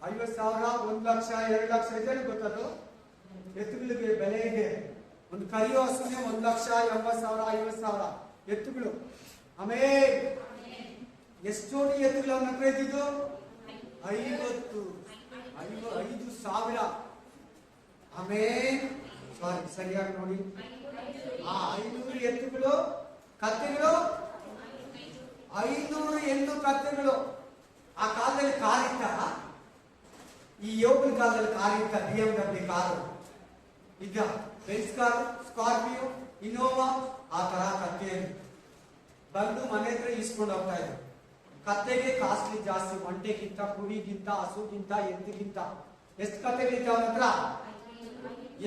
50,000. 1,00,000, 2,00,000 ಇದೆ ಗೊತ್ತದು. ಎತ್ತುಗಳಿಗೆ ಬೆಲೆ ಇದೆ. ಒಂದು ಕರಿಯೋ ಹಸುವಿಗೆ 1,80,000, 50,000 ಎತ್ತುಗಳು. ಆಮೇಲೆ ಎಷ್ಟು ಜೋಡಿ ಎತ್ತುಗಳು ಅವನ ಹತ್ರ ಇದ್ದಿದ್ದು? 5,000. ಆಮೇಲೆ ಸರಿಯಾಗಿ ನೋಡಿ. 500 ಎತ್ತುಗಳು, ಕತ್ತೆಗಳು 500 ಹೆಣ್ಣು ಕತ್ತೆಗಳು. ಆ ಕಾಲದಲ್ಲಿ ಕಾರ್ ಇತ್ತ? ಈ ಯೋಗನ ಕಾಲದಲ್ಲಿ ಕಾರ್ ಇತ್ತ? BMW ಕಾರು ಇದ್ದ, ಬೆನ್ಸ್ ಕಾರು, ಸ್ಕಾರ್ಪಿಯೋ, ಇನೋವಾ, ಆ ತರ ಕತ್ತೆ ಬಂದು ಮನೆ ಹತ್ರ ಇಸ್ಕೊಂಡು ಹೋಗ್ತಾ ಇದ್ರು. ಕತ್ತೆಗೆ ಕಾಸ್ಟ್ಲಿ ಜಾಸ್ತಿ, ಒಂಟೆಗಿಂತ, ಕುರಿಗಿಂತ, ಹಸುಗಿಂತ, ಎತ್ತಿಗಿಂತ. ಎಷ್ಟು ಕತ್ತೆಗಳಿಂತ ಅವನ ಹತ್ರ?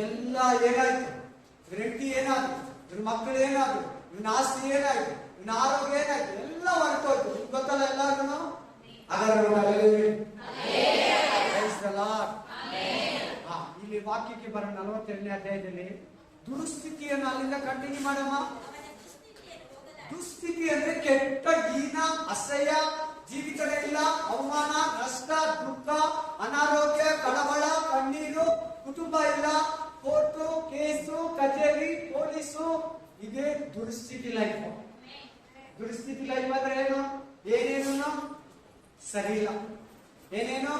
ಎಲ್ಲ ಏನಾಯ್ತು? ಹೆಂಡತಿ ಏನಾದ್ರು, ಇವ್ರ ಮಕ್ಕಳು ಏನಾದ್ರು, ಇವನ ಆಸ್ತಿ ಏನಾಯ್ತು, ಇವನ ಆರೋಗ್ಯ ಏನಾಯ್ತು, ಎಲ್ಲ ಹೊರಟೋಯ್ತು. ಗೊತ್ತಲ್ಲ ಎಲ್ಲಾರು. ಇಲ್ಲಿ ವಾಕ್ಯಕ್ಕೆ ಬರೋಣ. 42ನೇ ಅಧ್ಯಾಯದಲ್ಲಿ ದುರ್ಸ್ಥಿತಿಯನ್ನು ಅಲ್ಲಿಂದ ಕಂಟಿನ್ಯೂ ಮಾಡಮ್ಮ. ದುಸ್ಥಿತಿ ಅಂದ್ರೆ ಕೆಟ್ಟ, ಹೀನ, ಅಸಹ್ಯ, ಜೀವಿತನೇ ಇಲ್ಲ, ಅವಮಾನ, ನಷ್ಟ, ದುಃಖ, ಅನಾರೋಗ್ಯ, ಕಳವಳ, ಕಣ್ಣೀರು, ಕುಟುಂಬ ಇಲ್ಲ, ಕೋರ್ಟು, ಕೇಸು, ಕಚೇರಿ, ಪೊಲೀಸು. ಇದೇ ದುರ್ಸ್ಥಿತಿ ಲೈಫ್. ದುರ್ಸ್ಥಿತಿ ಲೈಫ್ ಅಂದ್ರೆ ಏನು? ಏನೇನು ಸರಿ ಇಲ್ಲ, ಏನೇನು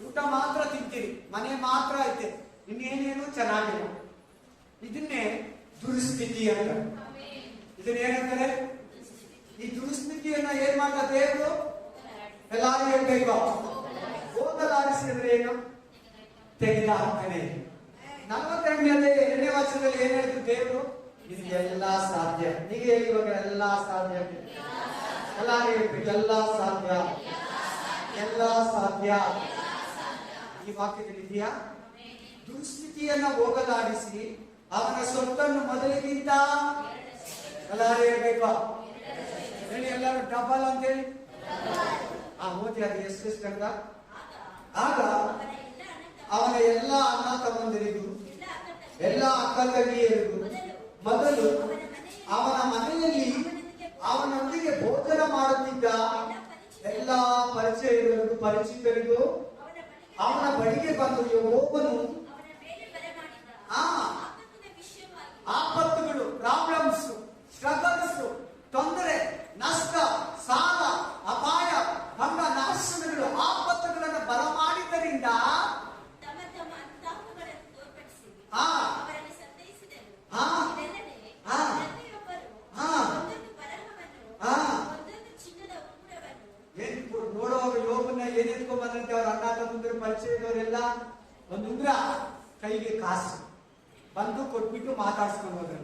ಊಟ ಮಾತ್ರ ತಿಂತೀರಿ, ಮನೆ ಮಾತ್ರ ಐತೆ, ಇನ್ನೇನೇನು ಚೆನ್ನಾಗಿಲ್ಲ. ಇದನ್ನೇ ದುರ್ಸ್ಥಿತಿ ಅಂತ. ಇದನ್ನ ಏನಂತಾರೆ? ಈ ದುರ್ಸ್ಥಿತಿಯನ್ನ ಏನ್ ಮಾಡ್ತಾ ದೇವರು? ಎಲ್ಲಾರು ಹೇಳ್ಬೇಕು, ಹೋಗಲಾಡಿಸಿದ್ರೆ ಏನು? ತೆಗೆದಾಗ್ತಾನೆ. 42ನೇ ವಚನದಲ್ಲಿ ಏನ್ ಹೇಳಿದ್ರು ದೇವರು? ಇದು ಎಲ್ಲಾ ಸಾಧ್ಯ. ನೀವು ಹೇಳಿ ಇವಾಗ ಎಲ್ಲಾ ಸಾಧ್ಯ. ಎಲ್ಲಾರು ಹೇಳ್ಬೇಕು, ಎಲ್ಲಾ ಸಾಧ್ಯ, ಎಲ್ಲಾ ಸಾಧ್ಯ. ಈ ವಾಕ್ಯದಲ್ಲಿ ಇದೆಯಾ? ದುರ್ಸ್ಥಿತಿಯನ್ನ ಹೋಗಲಾಡಿಸಿ ಅವನ ಸೊತ್ತನ್ನು ಮೊದಲಿಗಿಂತ ಎಲ್ಲಾರು ಹೇಳ್ಬೇಕು, ಹೇಳಿ ಎಲ್ಲರೂ ಡಬಲ್ ಅಂತ ಹೇಳಿ. ಓದಿ ಅದು ಎಷ್ಟೆಷ್ಟಂತ? ಆಗ ಅವನ ಎಲ್ಲ ಅಣ್ಣ ತಮ್ಮಂದಿರಿಗೂ ಎಲ್ಲ ಅಕ್ಕ ತಂಗಿಯರಿಗೂ ಮೊದಲು ಅವನ ಮನೆಯಲ್ಲಿ ಅವನೊಂದಿಗೆ ಭೋಜನ ಮಾಡುತ್ತಿದ್ದ ಎಲ್ಲ ಪರಿಚಿತರಿಗೂ ಅವನ ಬಳಿಗೆ ಬಂದು ಯೆಹೋವನು ಆಪತ್ತುಗಳು, ಪ್ರಾಬ್ಲಮ್ಸ್, ಸ್ಟ್ರಗಲ್ಸ್, ತೊಂದರೆ, ನಷ್ಟ, ಸಾಲ, ಅಪಾಯ, ಭಂಗ, ನಾಶನಗಳು, ಆಪತ್ತುಗಳನ್ನು ಬರಮಾಡಿದ್ದರಿಂದ ನೋಡುವಾಗ ಯೋಬನ್ನ ಏನೆತ್ಕೊಂಡ್ ಬಂದಂತೆ ಅವ್ರ ಅಣ್ಣ ತಮ್ಮಂದಿರು ಪರಿಚಯದವರೆಲ್ಲ ಒಂದು ಉಂಗ್ರ, ಕೈಗೆ ಕಾಸು ಬಂದು ಕೊಟ್ಬಿಟ್ಟು ಮಾತಾಡ್ಸ್ಕೊಂಡು ಹೋದ್ರು.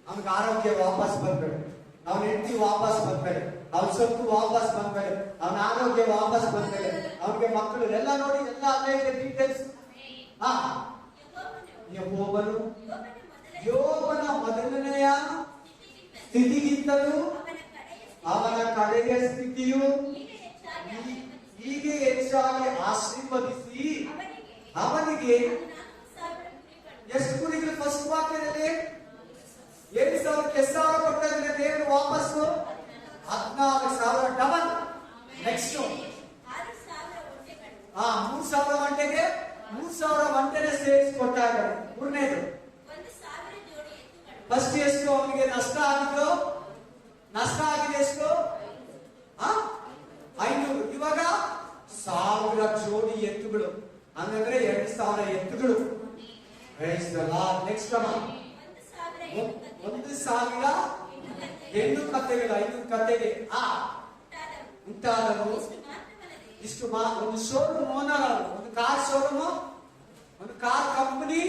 ಅವನಿಗೆ ಆರೋಗ್ಯ ವಾಪಸ್ ಬಂದ್ಬೇಡ, ಅವನ ಹೆಂಡತಿ ವಾಪಸ್ ಬಂದ್ಬೇಡ, ಅವನ ಸೊತ್ತು ವಾಪಸ್ ಬಂದ್ಬೇಡ, ಅವನ ಆರೋಗ್ಯ ವಾಪಸ್ ಬಂದ್ಬೇಡ, ಅವನಿಗೆ ಮಕ್ಕಳು ಎಲ್ಲ ನೋಡಿ ಎಲ್ಲ ಅಲ್ಲೇ ಇದೆ ಡೀಟೇಲ್ಸ್. ಯೆಹೋವನು ಯೋಬನ ಮೊದಲನೆಯ ಸ್ಥಿತಿಗಿಂತಲೂ ಅವನ ಕಡೆಯ ಸ್ಥಿತಿಯು ಹೀಗೆ ಹೆಚ್ಚಾಗಿ ಆಶೀರ್ವದಿಸಿ ಅವನಿಗೆ ಎಷ್ಟು ಕುರಿಗಳು? ಫಸ್ಟ್ ವಾಕ್ಯದಲ್ಲಿ 7,000 ಎಷ್ಟು ಸಾವಿರ ಕೊಡ್ತಾ ಇದ್ರೆ ದೇವರು ವಾಪಸ್ಸು 14,000 ಡಬಲ್. ನೆಕ್ಸ್ಟ್ 3,000 ಗಂಟೆಗೆ 3,000 ಗಂಟೆನೆ ಸೇರಿಸಿ ಕೊಡ್ತಾ ಇದ್ದಾರೆ. ಮೂರನೇದು ಫಸ್ಟ್ ಎಷ್ಟು ಅವನಿಗೆ ನಷ್ಟ ಆಗಿದ್ದು? ನಷ್ಟ ಆಗಿದೆ ಎಷ್ಟು? 500. ಇವಾಗ 1,000 ಜೋಡಿ ಎತ್ತುಗಳು, ಹಂಗಂದ್ರೆ 2,000 ಎತ್ತುಗಳು. ನೆಕ್ಸ್ಟ್ 1,000 ಹೆಣ್ಣು ಕತ್ತೆಗಳು, 500 ಕತ್ತೆಗೆ ಮುಂತಾದವು. ಇಷ್ಟು ಒಂದು ಶೋರೂಮ್ ಓನರ್, ಒಂದು ಕಾರ್ ಶೋರೂಮ್, ಒಂದು ಕಾರ್ ಕಂಪನಿ,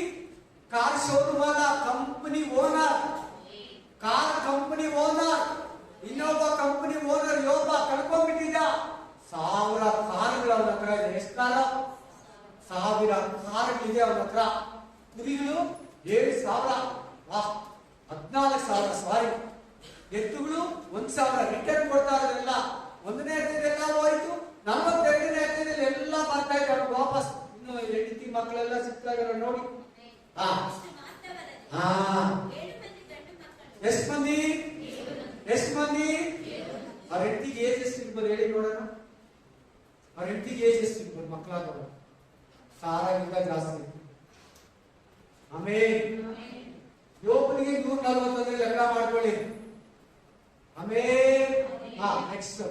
ಕಾರ್ ಶೋರೂಮ್ ಅಲ್ಲ, company owner, car company owner. ಇನ್ನೊಬ್ಬ ಕಂಪನಿ ಓನರ್ ಯೋಬ ಕಳ್ಕೊಂಡ್ಬಿಟ್ಟಿದ್ದ. 1,000 ಕಾರುಗಳು ಅವನ ಹತ್ರ ಇದೆ. ಎಷ್ಟು ಕಾಲ? 1,000 ಕಾರುಗಳಿದೆ ಅವನ ಹತ್ರ. ಕುರಿಗಳು 7,000, 14,000 ಸಾರಿ. ಎತ್ತುಗಳು 1,000 ರಿಟರ್ನ್ ಕೊಡ್ತಾ ಇರೋದೆಲ್ಲ. 1ನೇ ಎತ್ತದೆಲ್ಲ ಹೋಯ್ತು, 42ನೇ ಎತ್ತದಲ್ಲಿ ಎಲ್ಲ ಬರ್ತಾ ಇದ್ದಾರೆ ವಾಪಸ್. ಇನ್ನು ಹೆಂಡತಿ ಮಕ್ಕಳೆಲ್ಲ ಸಿಗ್ತಾ ನೋಡಿ. ಎಷ್ಟು ಮಂದಿ? ಎಷ್ಟು ಮಂದಿ? ಅವ್ರ ಹೆಂಡತಿಗೆ ಏಜ್ ಎಷ್ಟು ಇರ್ಬೋದು ಹೇಳಿ ನೋಡೋಣ. ಅವ್ರ ಹೆಂಡತಿಗೆ ಏಜ್ ಎಷ್ಟು ಇರ್ಬೋದು ಮಕ್ಕಳಾದವರು? ಸಾರಾಗಿಂತ ಜಾಸ್ತಿ. ಆಮೇಲೆ ಯೋಬನಿಗೆ 140 ಲೆಕ್ಕ ಮಾಡ್ಕೊಳ್ಳಿ. ಆಮೇಲೆ ನೆಕ್ಸ್ಟ್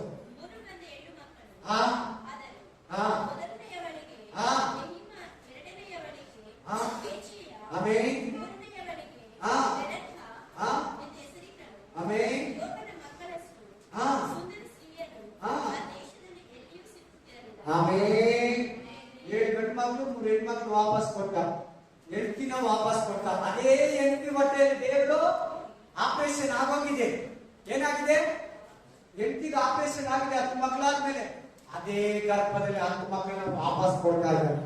ಹೆಣ್ಮಕ್ಳು ವಾಪಸ್ ಕೊಟ್ಟ, ಹೆಂಡತಿನ ವಾಪಸ್ ಕೊಟ್ಟ. ಅದೇ ಹೆಂಡತಿ ಹೊಟ್ಟೆಯಲ್ಲಿ ದೇವರು ಆಪರೇಷನ್ ಆಗೋಗಿದೆ. ಏನಾಗಿದೆ? ಹೆಂಡತಿಗೆ ಆಪರೇಷನ್ ಆಗಿದೆ 10 ಮಕ್ಕಳಾದ್ಮೇಲೆ. ಅದೇ ಗರ್ಭದಲ್ಲಿ 10 ಮಕ್ಕಳನ್ನ ವಾಪಸ್ ಕೊಡ್ತಾ ಇದ್ದಾರೆ.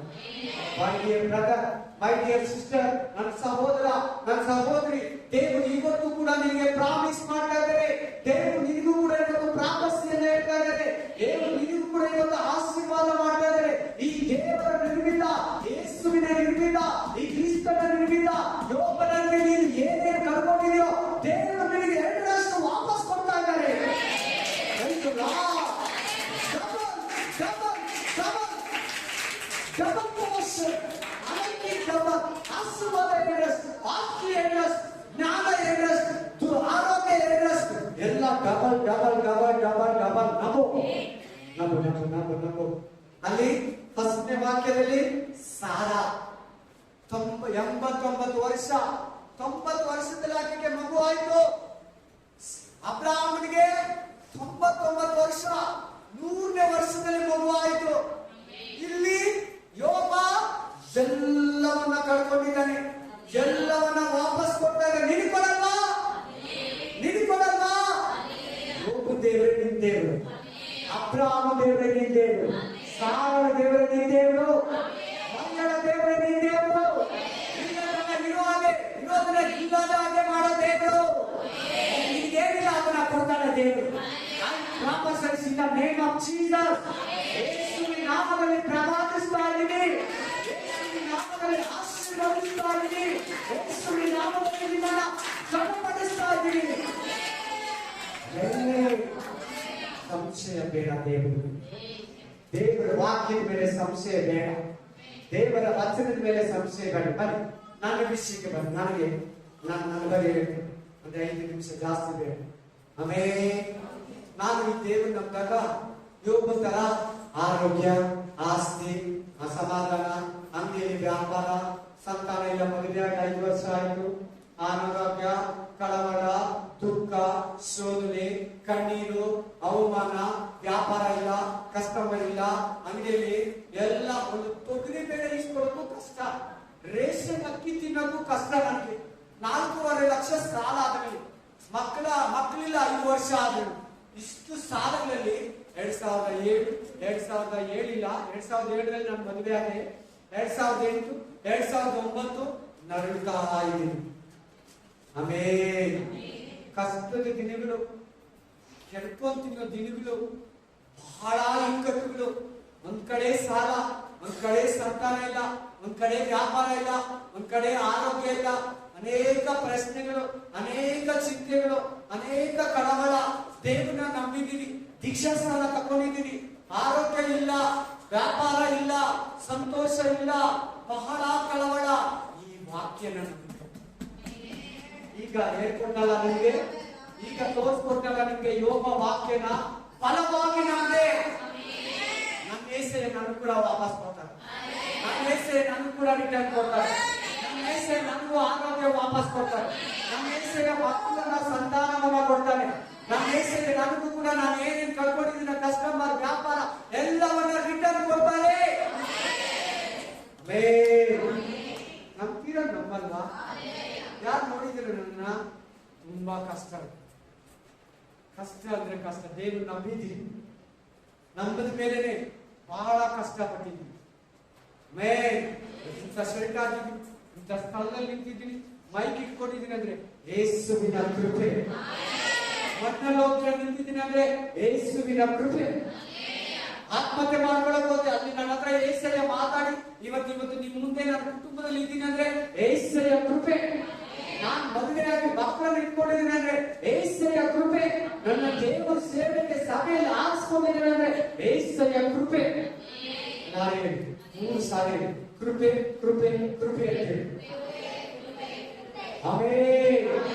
ಮೈ dear brother, my dear sister, ನನ್ನ ಸಹೋದರ, ನನ್ನ ಸಹೋದರಿ, ದೇವರು ಇವತ್ತು ಕೂಡ ನಿನಗೆ ಪ್ರಾಮಿಸ್ ಮಾಡ್ತಾ ಇದ್ದಾರೆ. ದೇವರು ನಿನಗೂ ಕೂಡ ಇವತ್ತು ಪ್ರಾಮಿಸಿಯನ್ನು ಹೇಳ್ತಾ ಇದ್ದಾರೆ. ದೇವರು ನಿನಗೂ ಕೂಡ ಇವತ್ತು ಆಶೀರ್ವಾದ ಮಾಡ್ತಾ ಇದ್ದಾರೆ. ಈ ದೇವರ ನಿರ್ಮಿತ, ಯೇಸುವಿನ ನಿರ್ಮಿತ, ಈ ಕ್ರಿಸ್ತನ ನಿರ್ಮಿತ ಯೋಬನಲ್ಲಿ ನೀನು ಏನೇನು ಕಳ್ಕೊಂಡಿದೆಯೋ ದೇವರು ನಿನಗೆ 2ರಷ್ಟು ವಾಪಸ್ ಕೊಡ್ತಾ ಇದ್ದಾರೆ. ಡಬಲ್ ಪೋರ್ಷನ್, ಡಬಲ್ ಆಶೀರ್ವಾದ 2ರಷ್ಟು, ಆಸ್ತಿ 2ರಷ್ಟು, ಜ್ಞಾನ 2ರಷ್ಟು, ಆರೋಗ್ಯ 2ರಷ್ಟು, ಎಲ್ಲ ಡಬಲ್ ಡಬಲ್ ನಂಬು. ಅಲ್ಲಿ ಫಸ್ಟ್ನೇ ವಾಕ್ಯದಲ್ಲಿ ಸಾರಾ 89 ವರ್ಷ, 90 ವರ್ಷದಲ್ಲಿ ಆಕೆಗೆ ಮಗು ಆಯ್ತು. ಅಬ್ರಾಹ್ಮನಿಗೆ 99 ವರ್ಷ, 100ನೇ ವರ್ಷದಲ್ಲಿ ಮಗು ಆಯ್ತು. ಇಲ್ಲಿ ಯೋಬ ಎಲ್ಲವನ್ನ ಕಳ್ಕೊಂಡಿದ್ದಾನೆ, ಎಲ್ಲವನ್ನ ವಾಪಸ್ ಕೊಡ್ತಾರೆ. ನಿನಕೊಡಲ್ವಾ? ಯೋಬ ದೇವರೇ ನಿನ್ ದೇವರು, ಅಬ್ರಾಹ್ಮ ದೇವರೇ ನಿನ್ ದೇವರು, ಸಾರಳ ದೇವರೇ ನಿನ್ ದೇವರು, ಮರಿಯಳ ದೇವರೇ ನಿನ್ ದೇವರು. ಇರೋದನ್ನ ಇಲ್ಲದ ಹಾಗೆ ಮಾಡೋ ದೇವರು. ನಿನಗೇನಿಲ್ಲ ಅದನ್ನ ಕೊಡ್ತಾನೆ ದೇವರು. ಪ್ರಾಪಸರಿಸಿದ ನೇಮ್ ಆಫ್ ಜೀಸಸ್, ಯೇಸುವಿನ ನಾಮದಲ್ಲಿ ಪ್ರವಾದಿಸ್ತಾ ಇದ್ದೀನಿ, ಯೇಸುವಿನ ನಾಮದಲ್ಲಿ ಆಶೀರ್ವದಿಸ್ತಾ ಇದ್ದೀನಿ, ಯೇಸುವಿನ ನಾಮದಲ್ಲಿ ನಿಮ್ಮನ್ನ ಕರುಣಿಸ್ತಾ ಇದ್ದೀನಿ. ಸಂಶಯ ಬೇಡ. ದೇವರ ವಾಕ್ಯದ ಮೇಲೆ ಸಂಶಯ ಬೇಡ, ದೇವರ ವಚನದ ಮೇಲೆ ಸಂಶಯ ಬೇಡ. ಬನ್ನಿ ನನ್ನ ವಿಷಯಕ್ಕೆ ಬನ್ನಿ. ನನ್ನ ಬರೀ ಒಂದು 5 ನಿಮಿಷ ಜಾಸ್ತಿ ಬೇಡ. ಆಮೇಲೆ ನಾನು ಈ ದೇವರು ನಂಬಿದಾಗ ಯೋಬ ತರ ಆರೋಗ್ಯ, ಆಸ್ತಿ, ಅಸಮಾಧಾನ, ಅಂಗಡಿಯಲ್ಲಿ ವ್ಯಾಪಾರ, ಸಂತಾನ ಇಲ್ಲ, ಮದುವೆಯಾಗಿ 5 ವರ್ಷ ಆಯ್ತು, ಅನಾರೋಗ್ಯ, ಕಳವಳ, ದುಃಖ, ಶೋಧನೆ, ಕಣ್ಣೀರು, ಅವಮಾನ, ವ್ಯಾಪಾರ ಇಲ್ಲ, ಕಸ್ಟಮರ್ ಇಲ್ಲ, ಅಂಗಡಿಯಲ್ಲಿ ಎಲ್ಲ ಒಂದು ತೊಗರಿ ಬೇಳೆ ಇಸ್ಕೊಳ್ಳೋದು ಕಷ್ಟ, ರೇಷನ್ ಅಕ್ಕಿ ತಿನ್ನೋದು ಕಷ್ಟ. ನನಗೆ 4.5 ಲಕ್ಷ ಸಾಲ ಆದಲ್ಲಿ, ಮಕ್ಕಳಿಲ್ಲ 5 ವರ್ಷ ಆದ್ರು. ಇಷ್ಟು ಸಾಲಗಳಲ್ಲಿ 2007, 2007 ಇಲ್ಲ, 2007ರಲ್ಲಿ ನಾನು ಮದುವೆ ಆದೆ, 2008, 2009 ನರಳುತ್ತಾ ಇದ್ದೀನಿ. ಆಮೇಲೆ ಕಷ್ಟದ ದಿನಗಳು, ಕೆಡ್ಕೊಂಡ್ ತಿನ್ನೋ ದಿನಗಳು, ಬಹಳ ಇಕ್ಕಟ್ಟುಗಳು. ಒಂದ್ ಕಡೆ ಸಾಲ, ಒಂದ್ ಕಡೆ ಸಂತಾನ ಇಲ್ಲ, ಒಂದ್ ಕಡೆ ವ್ಯಾಪಾರ ಇಲ್ಲ, ಒಂದ್ ಕಡೆ ಆರೋಗ್ಯ ಇಲ್ಲ, ಅನೇಕ ಪ್ರಶ್ನೆಗಳು, ಅನೇಕ ಚಿಂತೆಗಳು, ಅನೇಕ ಕಳವಳ. ದೇವರನ್ನ ನಂಬಿದ್ದೀನಿ, ದೀಕ್ಷಾ ಸ್ಥಾನ ತಗೊಂಡಿದ್ದೀನಿ, ಆರೋಗ್ಯ ಇಲ್ಲ, ವ್ಯಾಪಾರ ಇಲ್ಲ, ಸಂತೋಷ ಇಲ್ಲ, ಬಹಳ ಕಳವಳ. ಈ ವಾಕ್ಯನ ಈಗ ಹೇಳ್ಕೊಟ್ಟಲ್ಲ ನಿಮ್ಗೆ, ಈಗ ತೋರಿಸ್ಕೊಟ್ಟಲ್ಲ ನಿಮ್ಗೆ ಯೋಬ ವಾಕ್ಯನ ಫಲವಾಗಿ ನಮ್ಗೆ. ನಮ್ಮ ಏಸೆ ನಾನು ಕೂಡ ವಾಪಸ್ ಕೊಡ್ತಾರೆ, ನಮ್ಮ ಏಸೆ ನಾನು ಕೂಡ ರಿಟರ್ನ್ ಕೊಡ್ತಾರೆ, ನಮ್ಮ ಏಸೆ ನನಗೂ ಆರೋಗ್ಯ ವಾಪಸ್ ಕೊಡ್ತಾರೆ, ನಮ್ಮ ಏಸೆಯ ಮಕ್ಕಳನ್ನ ಸಂತಾನವನ್ನ ಕೊಡ್ತಾನೆ, ನಮ್ಮ ಏಸೆಗೆ ನನಗೂ ಕೂಡ ನಾನು ಏನೇನು ಕಳ್ಕೊಂಡಿದ್ದೀನ, ಕಸ್ಟಮರ್, ವ್ಯಾಪಾರ ಎಲ್ಲವನ್ನ ರಿಟರ್ನ್ ಕೊಡ್ತಾರೆ. ನಂಬ್ತೀರ ನಂಬಲ್ವಾ? ಯಾರು ನೋಡಿದಿರ ನನ್ನ? ತುಂಬಾ ಕಷ್ಟ ಅಂದ್ರೆ ಕಷ್ಟ. ದೇವರು ನಂಬಿದ್ದೀನಿ, ನಂಬದ ಮೇಲೆನೆ ಬಹಳ ಕಷ್ಟಪಟ್ಟಿದ್ದೀನಿ. ಇಂಥ ಶರ್ಟ್ ಆಗಿದ್ದೀನಿ, ಇಂಥ ಸ್ಥಳದಲ್ಲಿ ನಿಂತಿದ್ದೀನಿ, ಮೈಕ್ ಇಟ್ಕೊಂಡಿದ್ದೀನಿ ಅಂದ್ರೆ ಯೇಸುವಿನ ಕೃಪೆ. ಮಣ್ಣಲ್ಲಿ ನಿಂತಿದ್ದೀನಿ ಅಂದ್ರೆ ಯೇಸುವಿನ ಕೃಪೆ. ಆತ್ಮಹತ್ಯೆ ಮಾಡ್ಕೊಳಕ್ ಹೋದೆ, ಅಲ್ಲಿ ನನ್ನ ಹತ್ರ ಏಸಯ್ಯ ಮಾತಾಡಿ ಇವತ್ತು ನಿಮ್ ಮುಂದೆ ನನ್ನ ಕುಟುಂಬದಲ್ಲಿ ಇದ್ದೀನಿ ಅಂದ್ರೆ ಏಸಯ್ಯ ಕೃಪೆ. ನಾನ್ ಮದುವೆಯಾಗಿ ಮಕ್ಕಳನ್ನು ಇಟ್ಕೊಂಡಿದ್ದೀನಿ ಅಂದ್ರೆ ಏಸಯ್ಯ ಕೃಪೆ. ನನ್ನ ದೇವರ ಸೇವೆಗೆ ಸಭೆಯಲ್ಲಿ ಆರಿಸ್ಕೊಂಡಿದ್ದೀನಿ ಅಂದ್ರೆ ಏಸಯ್ಯ ಕೃಪೆ. ನಾನು 3 ಸಾರಿ ಕೃಪೆ ಕೃಪೆ ಕೃಪೆ ಅಂತ ಹೇಳಿ. Amen.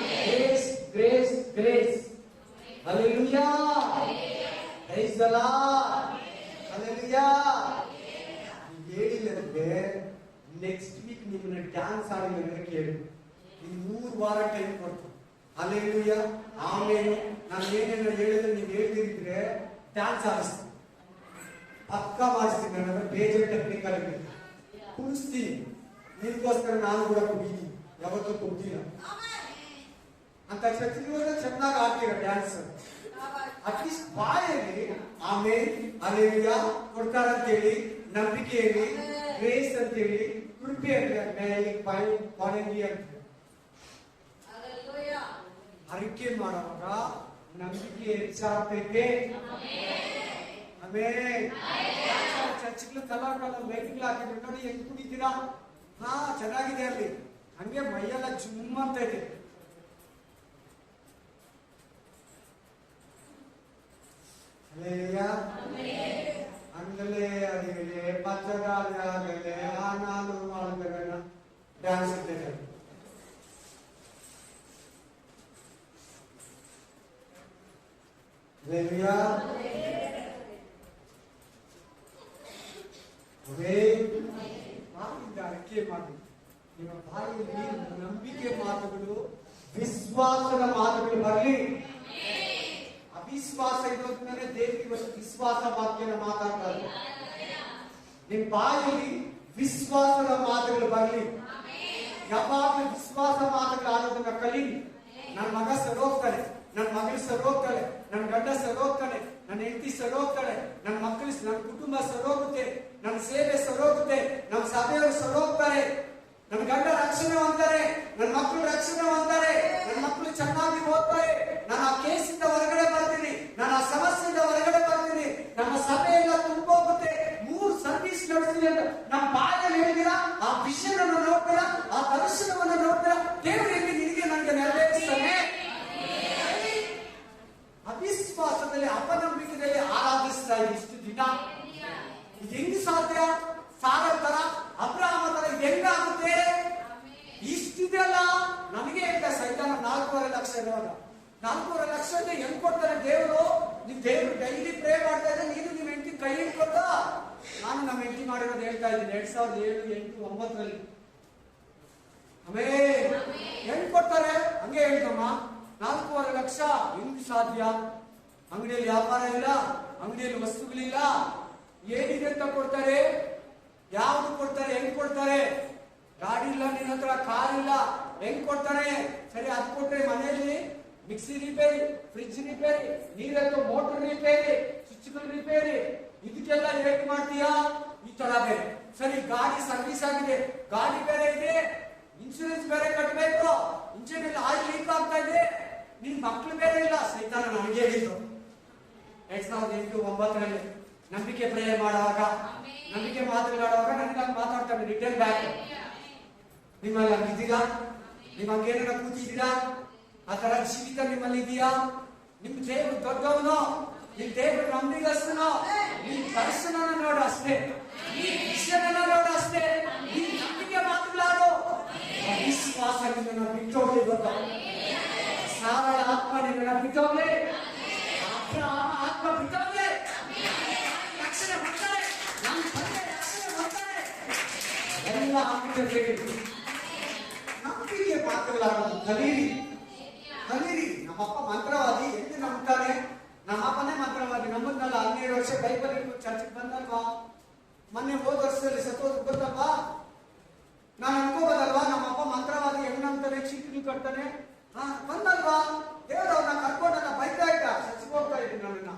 Grace grace grace. Hallelujah. Praise the Lord. Hallelujah. ಹೇಳಿಲ್ಲಂದ್ರೆ ನೆಕ್ಸ್ಟ್ ವೀಕ್ ನಿಮ್ಮನ್ನ ಡ್ಯಾನ್ಸ್ ಆಡಿಲ್ಲ ಕೇಳಿ, 3 ವಾರ ಟೈಮ್ ಕೊಡ್ತು. ಹಲ್ಲೆಲೂಯಾ. ಆಮೇಲೆ ನಾನು ಏನೇನು ಹೇಳಿದ್ರೆ ನೀವು ಹೇಳ್ತಿದ್ರೆ ಡ್ಯಾನ್ಸ್ ಆಡಿಸ್ತೀನಿ, ಪಕ್ಕ ಮಾಡಿಸ್ತೀನಿ. ನನ್ನ ಬೇಜಾರು ಟೆಕ್ನಿಕಲ್ ಕುಣಿಸ್ತೀನಿ. ನಿಮ್ಗೋಸ್ಕರ ನಾನು ಕೂಡ ಕುಡಿತೀನಿ, ಯಾವತ್ತೂ ಕುಡ್ದಿಲ್ಲ ಅಂತ ಚರ್ಚಿಗೆ ಚೆನ್ನಾಗಿ ಆಡ್ತೀರ ಡ್ಯಾನ್ಸ್. ಅಟ್ಲೀಸ್ಟ್ ಬಾಯಲ್ಲಿ ಆಮೇಲೆ ಹಲ್ಲೆಲೂಯಾ ಕೊಡ್ತಾರಂತೇಳಿ, ನಂಬಿಕೆಯಲ್ಲಿ ಗ್ರೇಸ್ ಅಂತೇಳಿ, ಕೃಪೆ ಅಂತ ಅರಿಕೆ ಮಾಡುವಾಗ ನಂಬಿಕೆ ಹೆಚ್ಚಾಗ್ತೈತೆ. ಆಮೇಲೆ ಚರ್ಚ್ಗಳು ಕಲಾಕಾಲ ಲೈಟ್ಗಳು ಹಾಕಿದ್ರು ನೋಡಿ, ಹೆಂಗ್ ಕುಡಿತೀರಾ? ಹಾ ಚೆನ್ನಾಗಿದೆ, ಅಲ್ಲಿ ಹಂಗೆ ಮೈಯೆಲ್ಲ ಜುಮ್ ಅಂತ ಇದೆ. ಹಂಗಲೇ ಅದಿಗಲೇ ಪಚ್ಚಗಾಗಲೇ ನಾನು ಮಾಡಿದ ಡ್ಯಾನ್ಸ್ ಇರ್ತೇನೆ. ಬಾಯಲ್ಲಿ ನಂಬಿಕೆ ಮಾತುಗಳು, ವಿಶ್ವಾಸದ ಮಾತುಗಳು ಬರಲಿ. ಅವಿಶ್ವಾಸ ಇರೋದ್ಮೇಲೆ ದೇವರಿಗೆ ವಿಶ್ವಾಸ ವಾಕ್ಯನ ಮಾತಾಡ್ತಾರೆ. ನಿಮ್ ಬಾಯಲ್ಲಿ ವಿಶ್ವಾಸದ ಮಾತುಗಳು ಬರಲಿ. ಯಾವಾಗಲೂ ವಿಶ್ವಾಸ ಮಾತುಗಳಾಡೋದನ್ನ ಕಲೀರಿ. ನನ್ನ ಮಗ ಸರೋಗ್ತಾನೆ, ನನ್ನ ಮಗಳು ಸರೋಗ್ತಾಳೆ, ನನ್ನ ಗಂಡ ಸರೋಗ್ತಾನೆ, ನನ್ನ ಹೆಂಡತಿ ಸರೋಗ್ತಾಳೆ, ನನ್ನ ಮಕ್ಕಳು, ನನ್ನ ಕುಟುಂಬ ಸರೋಗುತ್ತೆ, ನನ್ನ ಸೇವೆ ಸರೋಗುತ್ತೆ, ನಮ್ಮ ಸಭೆಯವರು ಸರೋಗ್ತಾರೆ, ನನ್ನ ಗಂಡ ರಕ್ಷಣೆ ಹೊಂದ್ತಾರೆ, ನನ್ನ ಮಕ್ಕಳು ರಕ್ಷಣೆ ಹೊಂದ್ತಾರೆ, ನನ್ನ ಮಕ್ಕಳು ಚೆನ್ನಾಗಿ ಓದ್ತಾರೆ, ನಾನು ಆ ಕೇಸಿಂದ ಹೊರಗಡೆ ಬರ್ತೀನಿ, ನಾನು ಆ ಸಮಸ್ಯೆಯಿಂದ ಹೊರಗಡೆ ಬರ್ತೀನಿ, ನಮ್ಮ ಸಭೆಯೆಲ್ಲ ತುಂಬೋಗುತ್ತೆ, 3 ಸರ್ವಿಸ್ ನಡೆಸ್ತೀನಿ ಅಂತ ನಮ್ಮ ಬಾಯಲ್ಲಿ ಹೇಳಿದಿರಾ, ಆ ವಿಷಯ ನೋಡ್ತೀರಾ, ಆ ದರ್ಶನವನ್ನು ನೋಡ್ತೀರಾ, ದೇವರಿಗೆ ನಿನಗೆ ನನಗೆ ನೆರವೇರಿಸ್ತಾನೆ. ಅವಿಶ್ವಾಸದಲ್ಲಿ ಅಪನಂಬಿಕೆಯಲ್ಲಿ ಆರಾಧಿಸ್ತಾ ಇದೆ ಇಷ್ಟು ದಿನ. ಇದು ಹೆಂಗ್ ಸಾಧ್ಯ? ಸಾರ ತರ, ಅಬ್ರಹಾಮ ತರ ಇದು ಹೆಂಗಾಗುತ್ತೆ? ಇಷ್ಟಿದೆಲ್ಲ ನನಗೆ ಹೇಳ್ತಾ ಸೈತಾನ 4.5 ಲಕ್ಷ ಇರುವಾಗ 4.5 ಲಕ್ಷ ಹೆಂಗ್ ಕೊಡ್ತಾರೆ ದೇವರು? ನೀವು ದೇವರು ಡೈಲಿ ಪ್ರೇ ಮಾಡ್ತಾ ಇದ್ರೆ ನೀನು ನಿಮ್ ಹೆಂಡತಿ ಕೈ ಹಿಡ್ಕೊಟ್ಟ. ನಾನು ನಮ್ಮ ಹೆಂಡತಿ ಮಾಡಿರೋದು ಹೇಳ್ತಾ ಇದ್ದೀನಿ 2007, 8, 9ರಲ್ಲಿ. ಹೆಂಗ್ ಕೊಡ್ತಾರೆ? ಹಂಗೆ ಹೇಳ್ತಮ್ಮ, 4.5 ಲಕ್ಷ ಹೆಂಗ್ ಸಾಧ್ಯ? ಅಂಗಡಿಯಲ್ಲಿ ವ್ಯಾಪಾರ ಇಲ್ಲ, ಅಂಗಡಿಯಲ್ಲಿ ವಸ್ತುಗಳಿಲ್ಲ, ಏನಿದೆ ಅಂತ ಕೊಡ್ತಾರೆ? ಯಾವ್ದು ಕೊಡ್ತಾರೆ? ಹೆಂಗ್ ಕೊಡ್ತಾರೆ? ಗಾಡಿ ಇಲ್ಲ, ನಿನ್ನ ಹತ್ರ ಕಾರ್ ಇಲ್ಲ, ಹೆಂಗ್ ಕೊಡ್ತಾರೆ? ಸರಿ, ಅದು ಕೊಟ್ರೆ ಮನೆಯಲ್ಲಿ ಮಿಕ್ಸಿ ರಿಪೇರಿ, ಫ್ರಿಡ್ಜ್ ರಿಪೇರಿ, ನೀರತ್ತು ಮೋಟರ್ ರಿಪೇರಿ, ಸ್ವಿಚ್ಗಳು ರಿಪೇರಿ, ಇದಕ್ಕೆಲ್ಲ ರೇಟ್ ಮಾಡ್ತೀಯಾ? ಈ ತರ ಬೇರೆ. ಸರಿ, ಗಾಡಿ ಸರ್ವಿಸ್ ಆಗಿದೆ, ಗಾಡಿ ಬೇರೆ ಇದೆ, ಇನ್ಶೂರೆನ್ಸ್ ಬೇರೆ ಕಟ್ಟಬೇಕು, ಇಂಜಿನ್ ಆಯಿಲ್ ಲೀಕ್ ಆಗ್ತಾ ಇದೆ, ನಿನ್ ಮಕ್ಳು ಬೇರೆ ಇಲ್ಲ. ಸೈತಾನ ನನಗೆ ಹೇಳಿದ್ದು 2008, 2009ರಲ್ಲಿ ನಂಬಿಕೆ ಪ್ರೇಯರ್ ಮಾಡುವಾಗ, ನಂಬಿಕೆ ಮಾತುಗಳಾಡುವಾಗ ನನಗೆ ಮಾತಾಡ್ತಾನೆ, ರಿಟರ್ನ್ ಬ್ಯಾಕ್. ನಿಮ್ಮಲ್ಲಿ ಹಂಗಿದ್ದೀರಾ? ನಿಮ್ಮ ಹಂಗೇನ ಕೂತಿದ್ದೀರಾ? ಆ ತರ ಜೀವಿತ ನಿಮ್ಮಲ್ಲಿ ಇದೆಯಾ? ನಿಮ್ ದೇವರು ದೊಡ್ಡವನು, ನಿಮ್ ದೇವರು ನಂಬಿಗಸ್ತನೋ? ನಿಮ್ ದರ್ಶನ ನೋಡು ಅಷ್ಟೇ, ಈ ವಿಷಯನ ನೋಡು ಅಷ್ಟೇ, ಈ ನಂಬಿಕೆ ಮಾತುಗಳಾಡು. ವಿಶ್ವಾಸ ನಿಮ್ಮನ್ನ ಬಿಟ್ಟೋಗ್ಲಿ, ಗೊತ್ತಾ? ಸಾರಳ ಆತ್ಮ ನಿಮ್ಮನ್ನ ಬಿಟ್ಟೋಗ್ಲಿ, ಆತ್ಮ ಬಿಟ್ಟೋಗ್ಲಿ, ರಕ್ಷಣೆ ಮಾಡ್ತಾರೆ, ನಮ್ಮ ತಂದೆ ರಕ್ಷಣೆ ಮಾಡ್ತಾರೆ. ಎಲ್ಲ ಆಗ್ಬಿಟ್ಟು ನಂಬಿಕೆ ಮಾತುಗಳಾಡೋದು ಕಲೀರಿ, ಕಲೀರಿ. ನಮ್ಮಪ್ಪ ಮಂತ್ರವಾದಿ, ಎಲ್ಲಿ ನಂಬ್ತಾನೆ? ನಮ್ಮಪ್ಪನೇ ಮಂತ್ರವಾದಿ. ನಮ್ಮನ್ನೆಲ್ಲ 12 ವರ್ಷ ಬೈಬಲ್ ಇಟ್ಕೊಂಡು ಚರ್ಚಿಗೆ ಬಂದಲ್ವಾ? ಮೊನ್ನೆ ಹೋದ ವರ್ಷದಲ್ಲಿ ಸತ್ತೋದ್ ಗೊತ್ತಲ್ವಾ? ನಾನು ಅನ್ಕೋಬೋದಲ್ವಾ ನಮ್ಮಪ್ಪ ಮಂತ್ರವಾದಿ ಹೆಂಗ್ ನಂಬ್ತಾನೆ, ಚೀಟಿಗಳು ಕಟ್ತಾನೆ? ಬಂದಲ್ವಾ? ದೇವ್ರವ್ರನ್ನ ಕರ್ಕೊಂಡನ್ನ ಬೈತಾ ಇದ್ದ, ಚರ್ಚಿಗೆ ಹೋಗ್ತಾ ಇದ್ದೀನಿ ನನ್ನನ್ನ.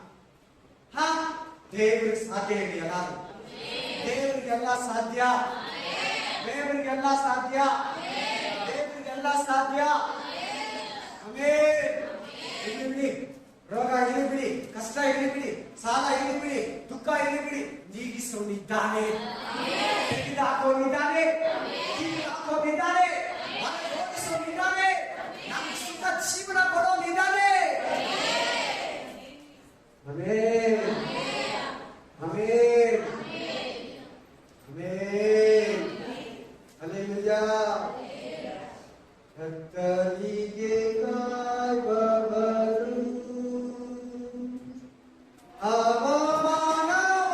ದೇವ್ರಿಗೆ ಸಾಧ್ಯ ಇದೆಯಲ್ಲ? ದೇವರಿಗೆಲ್ಲ ಸಾಧ್ಯ, ದೇವರಿಗೆಲ್ಲ ಸಾಧ್ಯ, ದೇವರಿಗೆಲ್ಲ ಸಾಧ್ಯ. ಇಲ್ಲಿ ಬಿಡಿ, ರೋಗ ಇಲ್ಲಿ ಬಿಡಿ, ಕಷ್ಟ ಇಲ್ಲಿ ಬಿಡಿ, ಸಾಲ ಇಲ್ಲಿ ಬಿಡಿ, ದುಃಖ ಇಲ್ಲಿ ಬಿಡಿ, ನೀಗಿಸೋನಿದ್ದಾನೆ, ತೆಗೆದುಹಾಕೋನಿದ್ದಾನೆ, ಹಾಕೋನಿದ್ದಾನೆ, ಓಡಿಸೋನಿದ್ದಾನೆ, ನಮ್ಗೆ ಸುಖ ಜೀವನ ಕೊಡೋನಿದ್ದಾನೆ. Amen, amen, amen, hallelujah. ಕರ್ತನಿಗೆ ಕಾಯುವವರು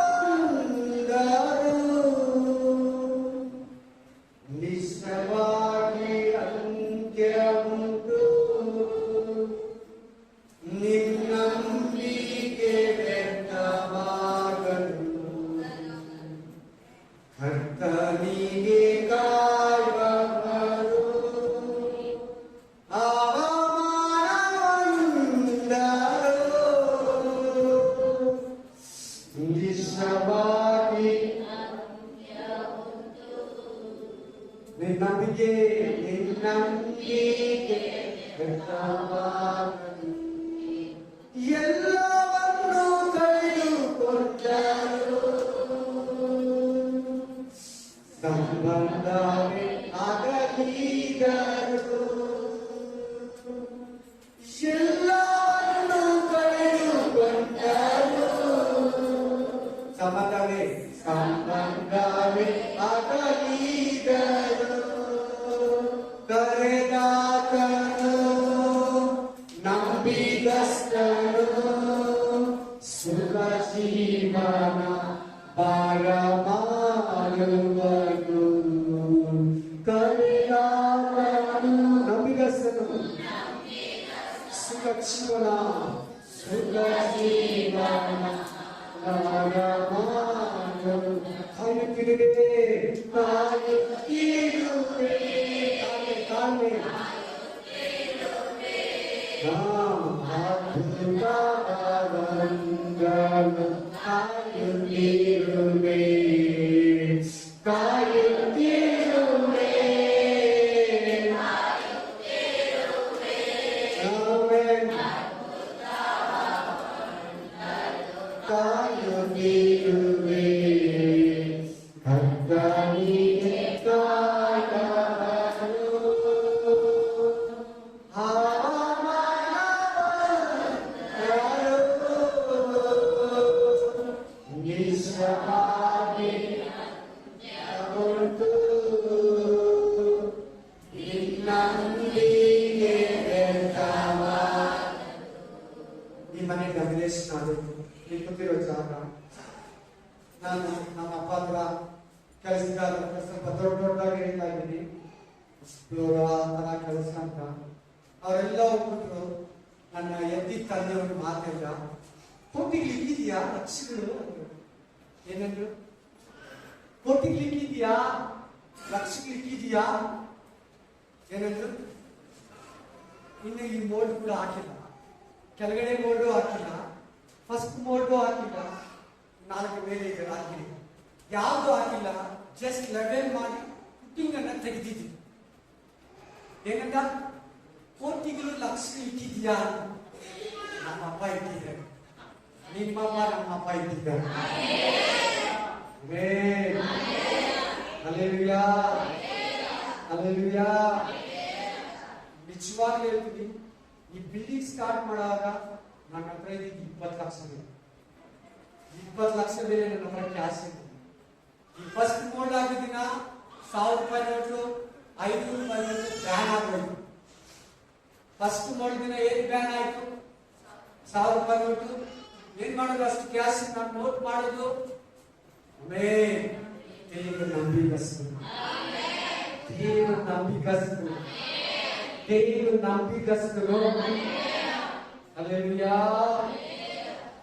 ಅವಮಾನವಂದರು, ನಿಶ್ಚಯವಾಗಿ ಅಂತ್ಯವುಂಟು, ನಿನ್ನಂಬಿಕೆ ವ್ಯರ್ಥವಾಗದು. ಕರ್ತನಿಗೆ ಕಾಯುವವರು ನಿನ್ನಂಬಿಕೆ, ನಿನ್ನಂಬಿಕೆ ವ್ಯರ್ಥವಾಗದು. ಎಲ್ಲವನ್ನು ಕಳೆದುಕೊಂಡರು, ಸಂಬಂಧವೇ ಆಗಲಿದರು. ಎಲ್ಲವನ್ನು ಕಳೆದುಕೊಂಡರು, ಸಂಬಂಧವೇ ಆಗಲಿದರು. ಕರೆದಾತನು ನಂಬಿಗಸ್ತನು, ಸುಖ ಜೀವನ ಭಾರ ಮಾಡುವನು. ಕರೆದಾತನು ಜೀವನ ಸುಖ ಜೀವನ ಕಾಯುತ್ತಿರುವೆ ಕಾಯುತ್ತಿರುವೆ ತಾಳ್ಮೆ ಕಾಯುತ್ತಿರುವೆ ಕಾಯುತ್ತಿರುವೆ ಕಾಯುತ್ತಿರುವೆ ಕರ್ತನಿಗೆ ಕಾಯಲು ನಿಸ್ಸಹಾಯ ಉಂಟು ನಿನ್ನೊಂದಿಗೆ ಈ ಮನೆ ಗಮನಿಸಿ ನಾನು ಇಲ್ಲಿ ಕೂತಿರೋ ಜಾಗ ನಾನು ನಮ್ಮ ಅಪ್ಪ ಹತ್ರ ಕೆಲಸಗಾರ ಸ್ವಲ್ಪ ದೊಡ್ಡದಾಗಿ ಹೇಳ್ತಾ ಇದ್ದೀನಿ ಇವರು ಆ ತರ ಕೆಲಸ ಅಂತ ಅವರೆಲ್ಲ ಹೋಗ್ಬಿಟ್ರು. ನನ್ನ ಎದ್ದಿ ತಂದೆ ಒಂದು ಮಾತಿಲ್ಲ, ಕೋಟಿಗ್ಲಿಕ್ಕಿದ್ಯಾ ಲಕ್ಷಗಳು ಅಂದ್ರು. ಏನಂದ್ರು? ಕೋಟಿಗ್ಲಿಕ್ಕಿದ್ಯಾ ಲಕ್ಷಗಳಿಕ್ಕಿದ್ಯಾ ಏನಂದ್ರು? ಇನ್ನು ಈ ಮೋಲ್ಡ್ ಕೂಡ ಹಾಕಿಲ್ಲ, ಕೆಳಗಡೆ ಮೋಲ್ಡು ಹಾಕಿಲ್ಲ, ಫಸ್ಟ್ ಮೋಲ್ಡು ಹಾಕಿಲ್ಲ, 4 ಮೇಲೆ ಇದೆ ಹಾಕಿಲ್ಲ, ಯಾವುದು ಹಾಕಿಲ್ಲ. ಜಸ್ಟ್ ಲೆವೆಲ್ ಮಾಡಿ ಪುಟ್ಟಿಂಗ್ ಅನ್ನ ತೆಗೆದಿದ್ದೀವಿ. ಏನಂತ? ಕೋಟಿಗಳು ಲಕ್ಷಗಳು ಇಟ್ಟಿದ್ಯಾ? ನಮ್ಮ ಅಪ್ಪ ಇಟ್ಟಿದ್ದಾರೆ, ನಿಮ್ಮಮ್ಮ ನಮ್ಮ ಅಪ್ಪ ಇಟ್ಟಿದ್ದಾರೆ. Hallelujah hallelujah. ನಿಜವಾಗ್ಲೂ ಹೇಳ್ತೀನಿ, ಈ ಬಿಲ್ಡಿಂಗ್ ಸ್ಟಾರ್ಟ್ ಮಾಡುವಾಗ ನನ್ನ ಹತ್ರ ಇದ್ದಿದ್ದು 20 ಲಕ್ಷ ಮೇಲೆ. 20 ಲಕ್ಷ ಮೇಲೆ ನನ್ನ ಹತ್ರ ಕ್ಯಾಶ್ ಇದೆ. ಈ ಫಸ್ಟ್ ಮೋಲ್ಡ್ ಆಗಿದ ದಿನ 1000 ರೂಪಾಯಿ ನೋಟು 500 ರೂಪಾಯಿ ನೋಟು ಬ್ಯಾನ್ ಆಗೋಯ್ತು. ಫಸ್ಟ್ ಮೋಲ್ಡ್ ದಿನ ಏನ್ ಬ್ಯಾನ್ ಆಯ್ತು? 1000 ರೂಪಾಯಿ ನೋಟು. ಏನ್ ಮಾಡೋದು? ಅಷ್ಟು ಕ್ಯಾಶ್ ನಾನು ನೋಟ್ ಮಾಡೋದು. ದೇವರು ನಂಬಿಕಸ್ತರು, ದೇವರು ನಂಬಿಕಸ್ತರು, ದೇವರು ನಂಬಿಕಸ್ತರು. Hallelujah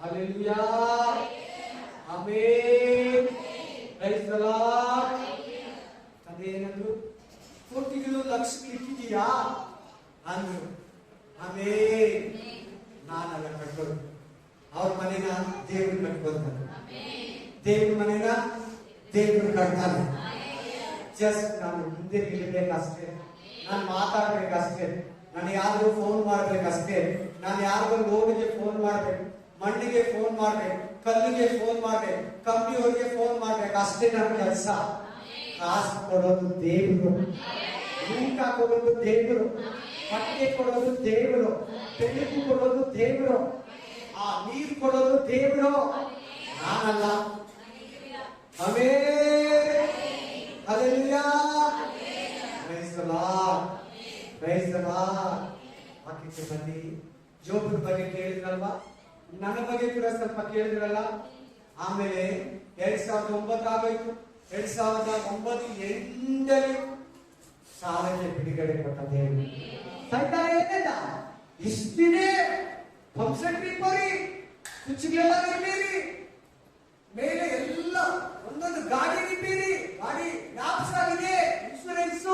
hallelujah amen. Praise the Lord. ಅದೇನಂದ್ರು? ಕೋಟಿಗಳು ಲಕ್ಷಗಳು ಇಟ್ಟಿದೀಯಾ ಅಂದ್ರು. ಆಮೆನ್. ನಾನಲ್ಲ ಕಟ್ಟೋದು, ಅವ್ರ ಮನೆನ ದೇವರು ಕಟ್ಕೊಳ್ತಾರೆ. ದೇವ್ರ ಮನೆನ ದೇವರು ಕಟ್ತಾನೆ. ಜಸ್ಟ್ ನಾನು ಮುಂದೆ ನಿಲ್ಲಬೇಕಷ್ಟೇ, ನಾನು ಮಾತಾಡ್ಬೇಕಷ್ಟೇ, ನಾನು ಯಾರಿಗೂ ಫೋನ್ ಮಾಡ್ಬೇಕಷ್ಟೇ, ನಾನು ಯಾರಿಗೂ ರೋಡ್ಗೆ ಫೋನ್ ಮಾಡ್ಬೇಕು, ಮಣ್ಣಿಗೆ ಫೋನ್ ಮಾಡ್ಬೇಕು, ಕಲ್ಲಿಗೆ ಫೋನ್ ಮಾಡ್ಬೇಕು, ಕಂಪ್ನಿಯವರಿಗೆ ಫೋನ್ ಮಾಡ್ಬೇಕು, ಅಷ್ಟೇ ನನ್ನ ಕೆಲಸ. ಕಾಸು ಕೊಡೋದು ದೇವರು, ಊಟ ಕೊಡೋದು ದೇವರು, ಬಟ್ಟೆ ಕೊಡೋದು ದೇವರು, ಬೆಳಕು ಕೊಡೋದು ದೇವರು, ಆ ನೀರು ಕೊಡೋದು ದೇವರು, ನಾನಲ್ಲ. Amen hallelujah. Praise the Lord praise the Lord. ವಾಕ್ಯಕ್ಕೆ ಬನ್ನಿ. ಜೋಬನ ಬಗ್ಗೆ ಕೇಳಿದ್ರಲ್ವಾ? ನನ್ನ ಬಗ್ಗೆ ಕೂಡ ಸ್ವಲ್ಪ ಕೇಳಿದ್ರಲ್ಲ. ಆಮೇಲೆ 2009 ಆಗೋಯ್ತು. 2009 ಎಂಡಲ್ಲಿ ಸಾಲಕ್ಕೆ ಬಿಡುಗಡೆ ಕೊಟ್ಟ ದೇವರು. ಸೈತಾನ ಏನಿಲ್ಲ, ಇಷ್ಟಿದೆ ಫಂಕ್ಷನ್ ರಿಪೋರಿ ಕುಚ್ಚಿಗೆಲ್ಲ ಇರ್ತೀರಿ, ಮೇಲೆ ಎಲ್ಲ ಒಂದೊಂದು ಗಾಡಿ ನಿಂತೀರಿ, ಗಾಡಿ ಲ್ಯಾಪ್ಸ್ ಆಗಿದೆ, ಇನ್ಶೂರೆನ್ಸ್,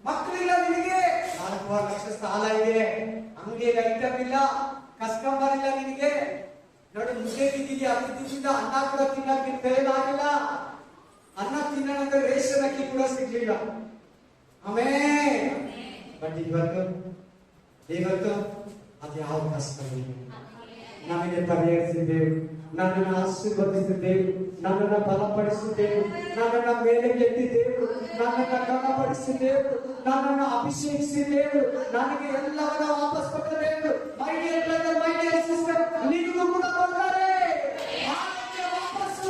ಮಕ್ಕಳಿಲ್ಲ ನಿನಗೆ, 4 ಲಕ್ಷ ಸಾಲ ಇದೆ, ಅಂಗಡಿಯಲ್ಲಿ ಐಟಮ್ ಇಲ್ಲ, ಕಸ್ಟಮರ್ ಇಲ್ಲ ನಿನಗೆ, ನೋಡಿ ಮುದ್ದೆ ತಿಂದಿದ್ಯಾ, ಅಕ್ಕಿ ತಿಂದಿದ್ದ, ಅನ್ನ ಕೂಡ ತಿನ್ನಕ್ಕೆ ಕೈಲಾಗಿಲ್ಲ, ಅನ್ನ ತಿನ್ನೋಣ ರೇಷನ್ ಅಕ್ಕಿ ಕೂಡ ಸಿಗ್ಲಿಲ್ಲ. ಆಮೇಲೆ ಬಟ್ ಇವತ್ತು ಅದು ಯಾವ ಕಷ್ಟ ನಮಗೆ ಪರಿಹರಿಸಿದ್ದೇವೆ, ನನ್ನನ್ನು ಆಶೀರ್ವದಿಸಿದ್ದೇವೆ, ನನ್ನನ್ನು ಬಲಪಡಿಸಿದ್ದೇವೆ, ನನ್ನನ್ನು ಮೇಲೆ ಎತ್ತಿದ್ದೇವೆ, ನನ್ನನ್ನು ಗಣಪಡಿಸಿದ್ದೇವೆ, ನನ್ನನ್ನು ಅಭಿಷೇಕಿಸಿದ್ದೇವೆ, ನನಗೆ ಎಲ್ಲವನ್ನ ವಾಪಸ್ ಕೊಟ್ಟದೇವು. My dear brother, my dear sister, ನಿನಗೂ ಕೂಡ ಕೊಡ್ತಾರೆ. ಆರೋಗ್ಯ ವಾಪಸ್ಸು,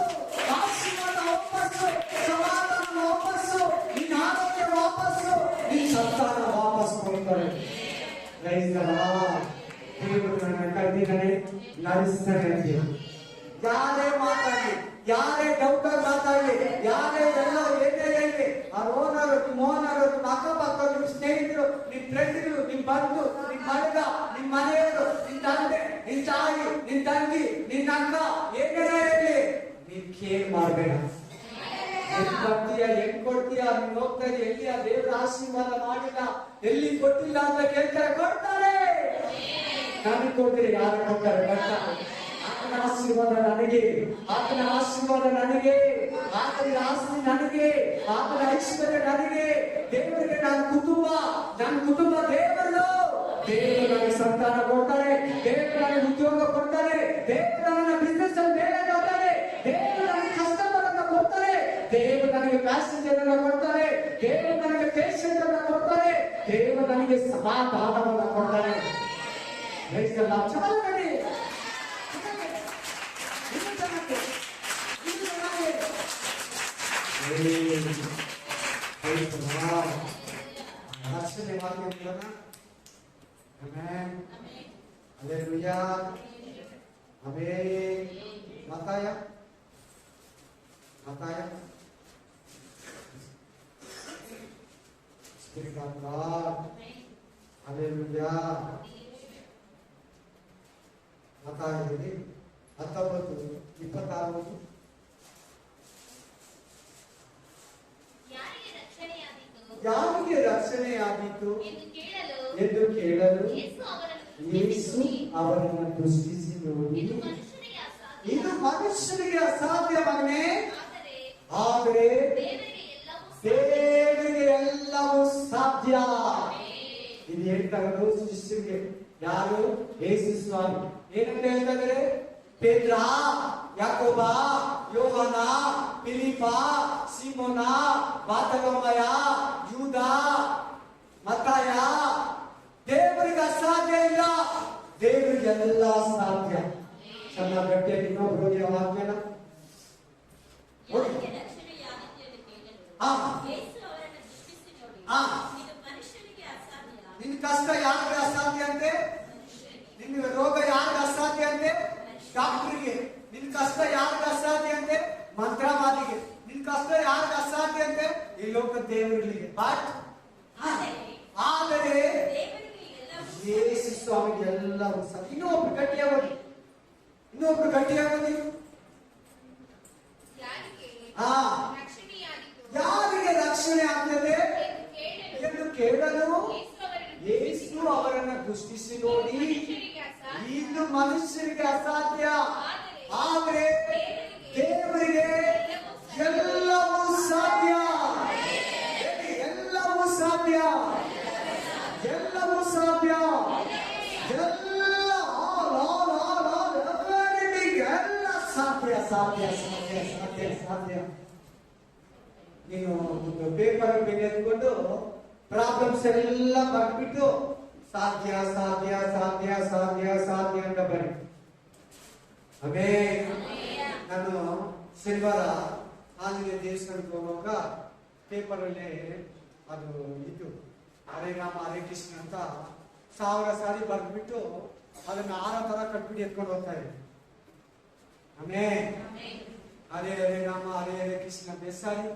ಆಶೀರ್ವಾದ ವಾಪಸ್ಸು, ಸಮಾಧಾನ ವಾಪಸ್ಸು, ನಿನ್ನ ಆರೋಗ್ಯ ವಾಪಸ್ಸು, ನಿನ್ನ ಸಂತಾನ ವಾಪಸ್ ಕೊಡ್ತಾರೆ. Praise the Lord. ದೇವರು ನನ್ನ ಕೈದಿದ್ದಾನೆ, ನಡೆಸ್ತಾನೆ. ಯಾರೇ ಮಾತಾಡಿ, ಯಾರೇ ಡೌಟ್ ಮಾತಾಡಿ, ಯಾರೇ ಎಲ್ಲ ಏನೇ ಹೇಳಿ, ಆ ಓನರು, ನಿಮ್ಮ ಓನರು, ನಿಮ್ಮ ಅಕ್ಕಪಕ್ಕ, ನಿಮ್ಮ ಸ್ನೇಹಿತರು, ನಿಮ್ಮ ಫ್ರೆಂಡ್ಗಳು, ನಿಮ್ಮ ಬಂಧು, ನಿಮ್ಮ ಮಗ, ನಿಮ್ಮ ಮನೆಯವರು, ನಿನ್ನ ತಂದೆ, ನಿನ್ನ ತಾಯಿ, ನಿನ್ನ ತಂಗಿ, ನಿನ್ನ ಅಕ್ಕ, ಏನೇ ಇರಲಿ ನೀನ್ ಕೇರ್ ಮಾಡಬೇಡ. ಹೆಂಗ್ ಬರ್ತೀಯ, ಹೆಂಗ್ ಕೊಡ್ತೀಯ, ನೀನ್ ಹೋಗ್ತಾ ಇದೀಯ ಎಲ್ಲಿ, ಆ ದೇವರ ಆಶೀರ್ವಾದ ಮಾಡಿಲ್ಲ, ಎಲ್ಲಿ ಕೊಟ್ಟಿಲ್ಲ ಅಂತ ಕೇಳ್ತಾರೆ, ಕೊಡ್ತಾರೆ. ನನಗೆ ಕೊಡ್ತೀರಿ, ಯಾರು ಕೊಡ್ತಾರೆ? ಬರ್ತಾರೆ. ಆತನ ಆಶೀರ್ವಾದ ನನಗೆ, ಆತನ ಆಶೀರ್ವಾದ ನನಗೆ, ಆತನ ಆಸ್ತಿ ನನಗೆ, ಆತನ ಐಶ್ವರ್ಯ ನನಗೆ. ದೇವರಿಗೆ ನನ್ನ ಕುಟುಂಬ ದೇವರು. ದೇವರು ನನಗೆ ಸಂತಾನ ಕೊಡ್ತಾರೆ, ದೇವರು ನನಗೆ ಉದ್ಯೋಗ ಕೊಡ್ತಾರೆ, ದೇವರು ನನ್ನ ಬಿಸ್ನೆಸ್ ಅಲ್ಲಿ ಬೇರೆ ಕೊಡ್ತಾರೆ, ದೇವರು ನನಗೆ ಕಸ್ಟಮರ್ ಅನ್ನ ಕೊಡ್ತಾರೆ, ದೇವರು ನನಗೆ ಪ್ಯಾಸೆಂಜರ್ ಅನ್ನ ಕೊಡ್ತಾರೆ, ದೇವರು ನನಗೆ ಪೇಷಂಟ್ ಅನ್ನ ಕೊಡ್ತಾರೆ, ದೇವರು ನನಗೆ ಸಮಾಧಾನವನ್ನ ಕೊಡ್ತಾರೆ. ರಕ್ಷಣೆ ಮಾಡ್ಕೊಂಡ್ರಣ. ಆಮೆನ್. ಹಲ್ಲೆಲೂಯಾ. ಆಮೆನ್. ಮತ್ತಾಯ ಸ್ಪಿರಿಟ್ ಆಫ್ ಗಾಡ್. ಹಲ್ಲೆಲೂಯಾ. ಮತ್ತಾಯದಲ್ಲಿ 19:26 ಯಾರಿಗೆ ರಕ್ಷಣೆಯಾದೀತು ಎಂದು ಕೇಳಲು ಯೇಸು ಅವರನ್ನು ದೃಷ್ಟಿಸಿ ನೋಡಿ, ಇದು ಮನುಷ್ಯನಿಗೆ ಅಸಾಧ್ಯ ಮಗನೇ, ಆದರೆ ದೇವರಿಗೆ ಎಲ್ಲವೂ ಸಾಧ್ಯ. ಇದು ಹೇಳ್ತಾ ಇರೋದು ಶಿಷ್ಯರಿಗೆ. ಯಾರು? ಯೇಸು ಸ್ವಾಮಿ. ಏನಂತ ಹೇಳ್ತಾ ಇದ್ದಾರೆ? ಪೇತ್ರ, ಯಾಕೋಬ, ಯೋಹಾನ, ಫಿಲಿಪ, ಸಿಮೋನ, ಬಾರ್ತಲೋಮಾಯ, ಯೂದ, ಮತ್ತಾಯ. ದೇವರಿಗೆ ಅಸಾಧ್ಯ ಇಲ್ಲ, ದೇವರಿಗೆ ಎಲ್ಲ ಸಾಧ್ಯ. ಚೆನ್ನಾಗಿ ಗಟ್ಟಿಯಾಗಿ ಇನ್ನೊಬ್ಬರಿಗೆ ವಾಕ್ಯನ ನಿನ್ನ ಕಷ್ಟ ಯಾರಿಗೆ ಅಸಾಧ್ಯ ಅಂತೆ? ನಿನ್ನ ರೋಗ ಯಾರಿಗೆ ಅಸಾಧ್ಯ ಅಂತೆ? ಡಾಕ್ಟರ್ಗೆ. ನಿನ್ನ ಕಷ್ಟ ಯಾರಿಗೆ ಅಸಾಧ್ಯ ಅಂತೆ? ಮಂತ್ರವಾದಿಗೆ. ನಿನ್ನ ಕಷ್ಟ ಯಾರಿಗೆ ಅಸಾಧ್ಯ ಅಂತೆ? ಈ ಲೋಕ ದೇವರಿಗೆ. ಬಟ್ ಆದರೆ ಯೇಸು ಸ್ವಾಮಿಗೆ ಎಲ್ಲವೂ ಸಾಧ್ಯ. ಇನ್ನೊಬ್ರು ಗಟ್ಟಿಯಾಗೋದು, ಯಾರಿಗೆ ರಕ್ಷಣೆ ಆಗ್ತದೆ ಎಂದು ಕೇಳಲು ಯೇಸು ಅವರನ್ನು ದೃಷ್ಟಿಸಿ ನೋಡಿ, ಇದು ಮನುಷ್ಯರಿಗೆ ಅಸಾಧ್ಯ, ಆದರೆ ದೇವರಿಗೆ ಎಲ್ಲವೂ ಸಾಧ್ಯ. ಎಲ್ಲವೂ ಸಾಧ್ಯ, ಎಲ್ಲವೂ ಸಾಧ್ಯ, ಎಲ್ಲ ಸಾಧ್ಯ ಸಾಧ್ಯ ಸಾಧ್ಯ ಸಾಧ್ಯ ಸಾಧ್ಯ. ನೀನು ಪೇಪರ್ ಮೇಲೆ ಎತ್ಕೊಂಡು ಪ್ರಾಬ್ಲಮ್ಸ್ ಎಲ್ಲ ಬರ್ಬಿಟ್ಟು ಸಾಧ್ಯ ಸಾಧ್ಯ ಸಾಧ್ಯ ಸಾಧ್ಯ ಸಾಧ್ಯ ಅಂತ ಬರಿ. ಆಮೇಲೆ ನಾನು ಶನಿವಾರ ಆಂಜನೇಯ ದೇವಸ್ಥಾನಕ್ಕೆ ಹೋಗುವಾಗ ಪೇಪರ್ ಅಲ್ಲಿ ಅದು ಇದು ಹರೇ ರಾಮ ಹರೇ ಕೃಷ್ಣ ಅಂತ 1000 ಸಾರಿ ಬರ್ದ್ಬಿಟ್ಟು ಅದನ್ನ 6 ತರ ಕಟ್ಬಿಟ್ಟು ಎತ್ಕೊಂಡು ಹೋಗ್ತಾ ಇದೆ. ಆಮೇಲೆ ಹರೇ ಹರೇ ರಾಮ ಹರೇ ಹರೇ ಕೃಷ್ಣ ಬೆಸಾರಿ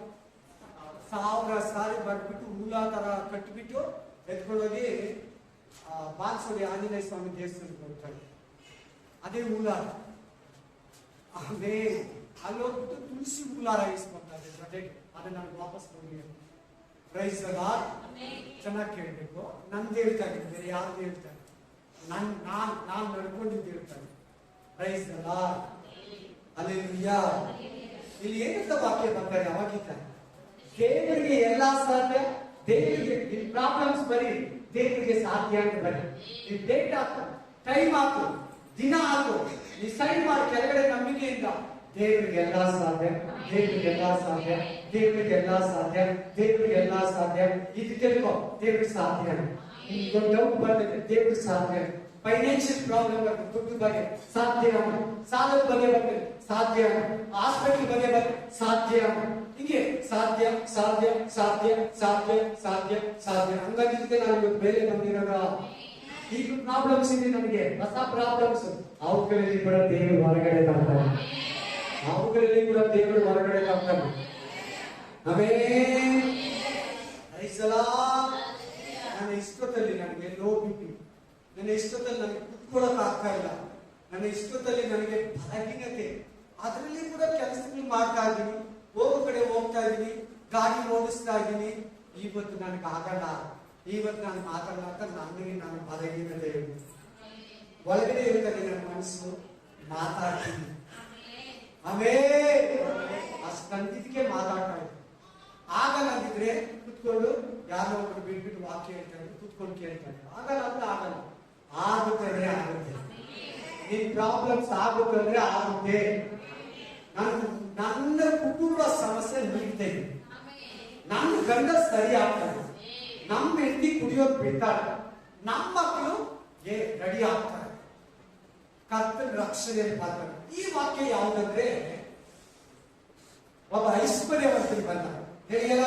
1000 ಸಾರಿ ಬರ್ಬಿಟ್ಟು ಮೂಲ ತರ ಕಟ್ಬಿಟ್ಟು ಎತ್ಕೊಂಡೋಗಿ ಬಾಲ್ಸೋಡಿ ಆಂಜನೇಯ ಸ್ವಾಮಿ ದೇವಸ್ಥಾನಕ್ಕೆ ಹೋಗ್ತಾರೆ. ಅದೇ ಮೂಲಾರ. ಆಮೇಲೆ ಅಲ್ಲೋಗ್ಬಿಟ್ಟು ತುಳಸಿ ಮೂಲಾರ ಇಸ್ಕೊಳ್ತಾರೆ ಜೊತೆಗೆ. ಅದನ್ನ ನಾನು ವಾಪಸ್ ಹೋಗಿ ಪ್ರೈಸ್ ಚೆನ್ನಾಗಿ ಕೇಳಬೇಕು. ನಂದು ಹೇಳ್ತಾರೆ, ಬೇರೆ ಯಾರ್ದು ಹೇಳ್ತಾರೆ? ನಾನು ನಡ್ಕೊಂಡಿದ್ದು ಹೇಳ್ತಾರೆ. Praise hallelujah. ಇಲ್ಲಿ ಏನಂತ ವಾಕ್ಯ ಬರ್ತಾರೆ? ಅವಾಗಿದ್ದ ದೇವರಿಗೆ ಎಲ್ಲಾ ಸಾಧ್ಯ. ದೇವರಿಗೆ ನಿನ್ ಪ್ರಾಬ್ಲಮ್ಸ್ ಬರೀ ದೇವರಿಗೆ ಸಾಧ್ಯ ಅಂತ ಬರೀ. ನಿನ್ ಡೇಟ್ ಹಾಕು, ಟೈಮ್ ಹಾಕು, ದಿನ ಹಾಕು, ನೀ ಸೈನ್ ಮಾಡಿ ಕೆಳಗಡೆ ನಂಬಿಕೆಯಿಂದ ದೇವರಿಗೆ ಎಲ್ಲಾ ಸಾಧ್ಯ, ದೇವರಿಗೆ ಎಲ್ಲಾ ಸಾಧ್ಯ, ದೇವರಿಗೆ ಎಲ್ಲಾ ಸಾಧ್ಯ, ದೇವರಿಗೆ ಎಲ್ಲಾ ಸಾಧ್ಯ. ಇದು ತಿಳ್ಕೊ, ದೇವರಿಗೆ ಸಾಧ್ಯ. ನಿಮ್ಗೆ ಡೌಟ್ ಬರ್ತದೆ, ದೇವರಿಗೆ ಸಾಧ್ಯ. ಫೈನಾನ್ಷಿಯಲ್ ಪ್ರಾಬ್ಲಮ್ ಬರ್ತದೆ, ದುಡ್ಡು ಬಗ್ಗೆ ಸಾಧ್ಯ, ಸಾಲದ ಬಗ್ಗೆ ಬರ್ತದೆ ಸಾಧ್ಯ, ಹಾಸ್ಪಿಟಲ್ ಬಗ್ಗೆ ಬರ್ತದೆ ಸಾಧ್ಯ. ಹೀಗೆ ಸಾಧ್ಯ ಸಾಧ್ಯ ಸಾಧ್ಯ ಸಾಧ್ಯ ಸಾಧ್ಯ ಸಾಧ್ಯ. ಹಂಗಾಗಿದ್ದಕ್ಕೆ ನಾನು ಇವತ್ತು ಬೇರೆ ಬಂದಿರೋದ. ಈಗ ಪ್ರಾಬ್ಲಮ್ಸ್ ಇದೆ ನನಗೆ, ಹೊಸ ಪ್ರಾಬ್ಲಮ್ಸ್. ಅವುಗಳಲ್ಲಿ ಕೂಡ ದೇವರು ಹೊರಗಡೆ ತರ್ತಾನೆ, ಅವುಗಳಲ್ಲಿ ಕೂಡ ದೇವರು ಹೊರಗಡೆ ತರ್ತಾನೆ. ಆಮೇಲೆ ನನ್ನ ಇಷ್ಟೊತ್ತಲ್ಲಿ ನನಗೆ ಲೋ ಬಿಪಿ, ನನ್ನ ಇಷ್ಟೊತ್ತಲ್ಲಿ ನನಗೆ ಕುತ್ಕೊಳ್ಳೋಕೆ ಆಗ್ತಾ ಇಲ್ಲ, ನನ್ನ ಇಷ್ಟೊತ್ತಲ್ಲಿ ನನಗೆ ಬಲಹೀನತೆ, ಅದರಲ್ಲಿ ಕೂಡ ಕೆಲಸಗಳು ಮಾಡ್ತಾ ಇದ್ದೀನಿ, ಹೋಗೋ ಕಡೆ ಹೋಗ್ತಾ ಇದ್ದೀನಿ, ಗಾಡಿ ಓಡಿಸ್ತಾ ಇದ್ದೀನಿ. ಇವತ್ತು ನನಗೆ ಆಗಲ್ಲ, ಇವತ್ತು ನಾನು ಮಾತಾಡಲ್ಲ ಅಂತ ನನಗೆ ನಾನು ಬಲಹೀನತೆ ಒಳಗಡೆ ಇರ್ತದೆ ನನ್ನ ಮನಸ್ಸು, ಮಾತಾಡ್ತೀನಿ. ಅಷ್ಟಂದಿದ್ದಕ್ಕೆ ಮಾತಾಡ್ತಾ ಇದ್ದೀನಿ. ಆಗಲ್ಲ ಅಂದಿದ್ರೆ ಕುತ್ಕೊಂಡು ಯಾರೋ ಒಬ್ಬರು ಬಿಟ್ಬಿಟ್ಟು ವಾಕ್ಯ ಹೇಳ್ತಾ ಇದ್ರು, ಕುತ್ಕೊಂಡು ಕೇಳ್ತಾ ಇದ್ರು. ಆಗಲ್ಲ ಅಂದ್ರೆ ಆಗಲ್ಲ, ಆಗುತ್ತಂದ್ರೆ ಆಗುತ್ತೆ. ನಿನ್ ಪ್ರಾಬ್ಲಮ್ಸ್ ಆಗುತ್ತಂದ್ರೆ ಆಗುತ್ತೆ. ನನ್ನ ಕುಟುಂಬ ಸಮಸ್ಯೆ ಮುಗಿತೇನೆ, ನನ್ನ ಗಂಡ ಸರಿ ಆಗ್ತಾರೆ, ನಮ್ಮ ಹೆಂಡತಿ ಕುಡಿಯೋದು ಬಿಡ್ತಾರೆ, ನಮ್ಮ ಮಕ್ಕಳು ರೆಡಿ ಆಗ್ತಾರೆ, ಕರ್ತನ ರಕ್ಷಣೆ ಮಾಡ್ತಾರೆ. ಈ ವಾಕ್ಯ ಯಾವುದಂದ್ರೆ, ಒಬ್ಬ ಐಶ್ವರ್ಯವಂತರು ಬಂದ, ಹೇಳಿಯಲ್ಲ,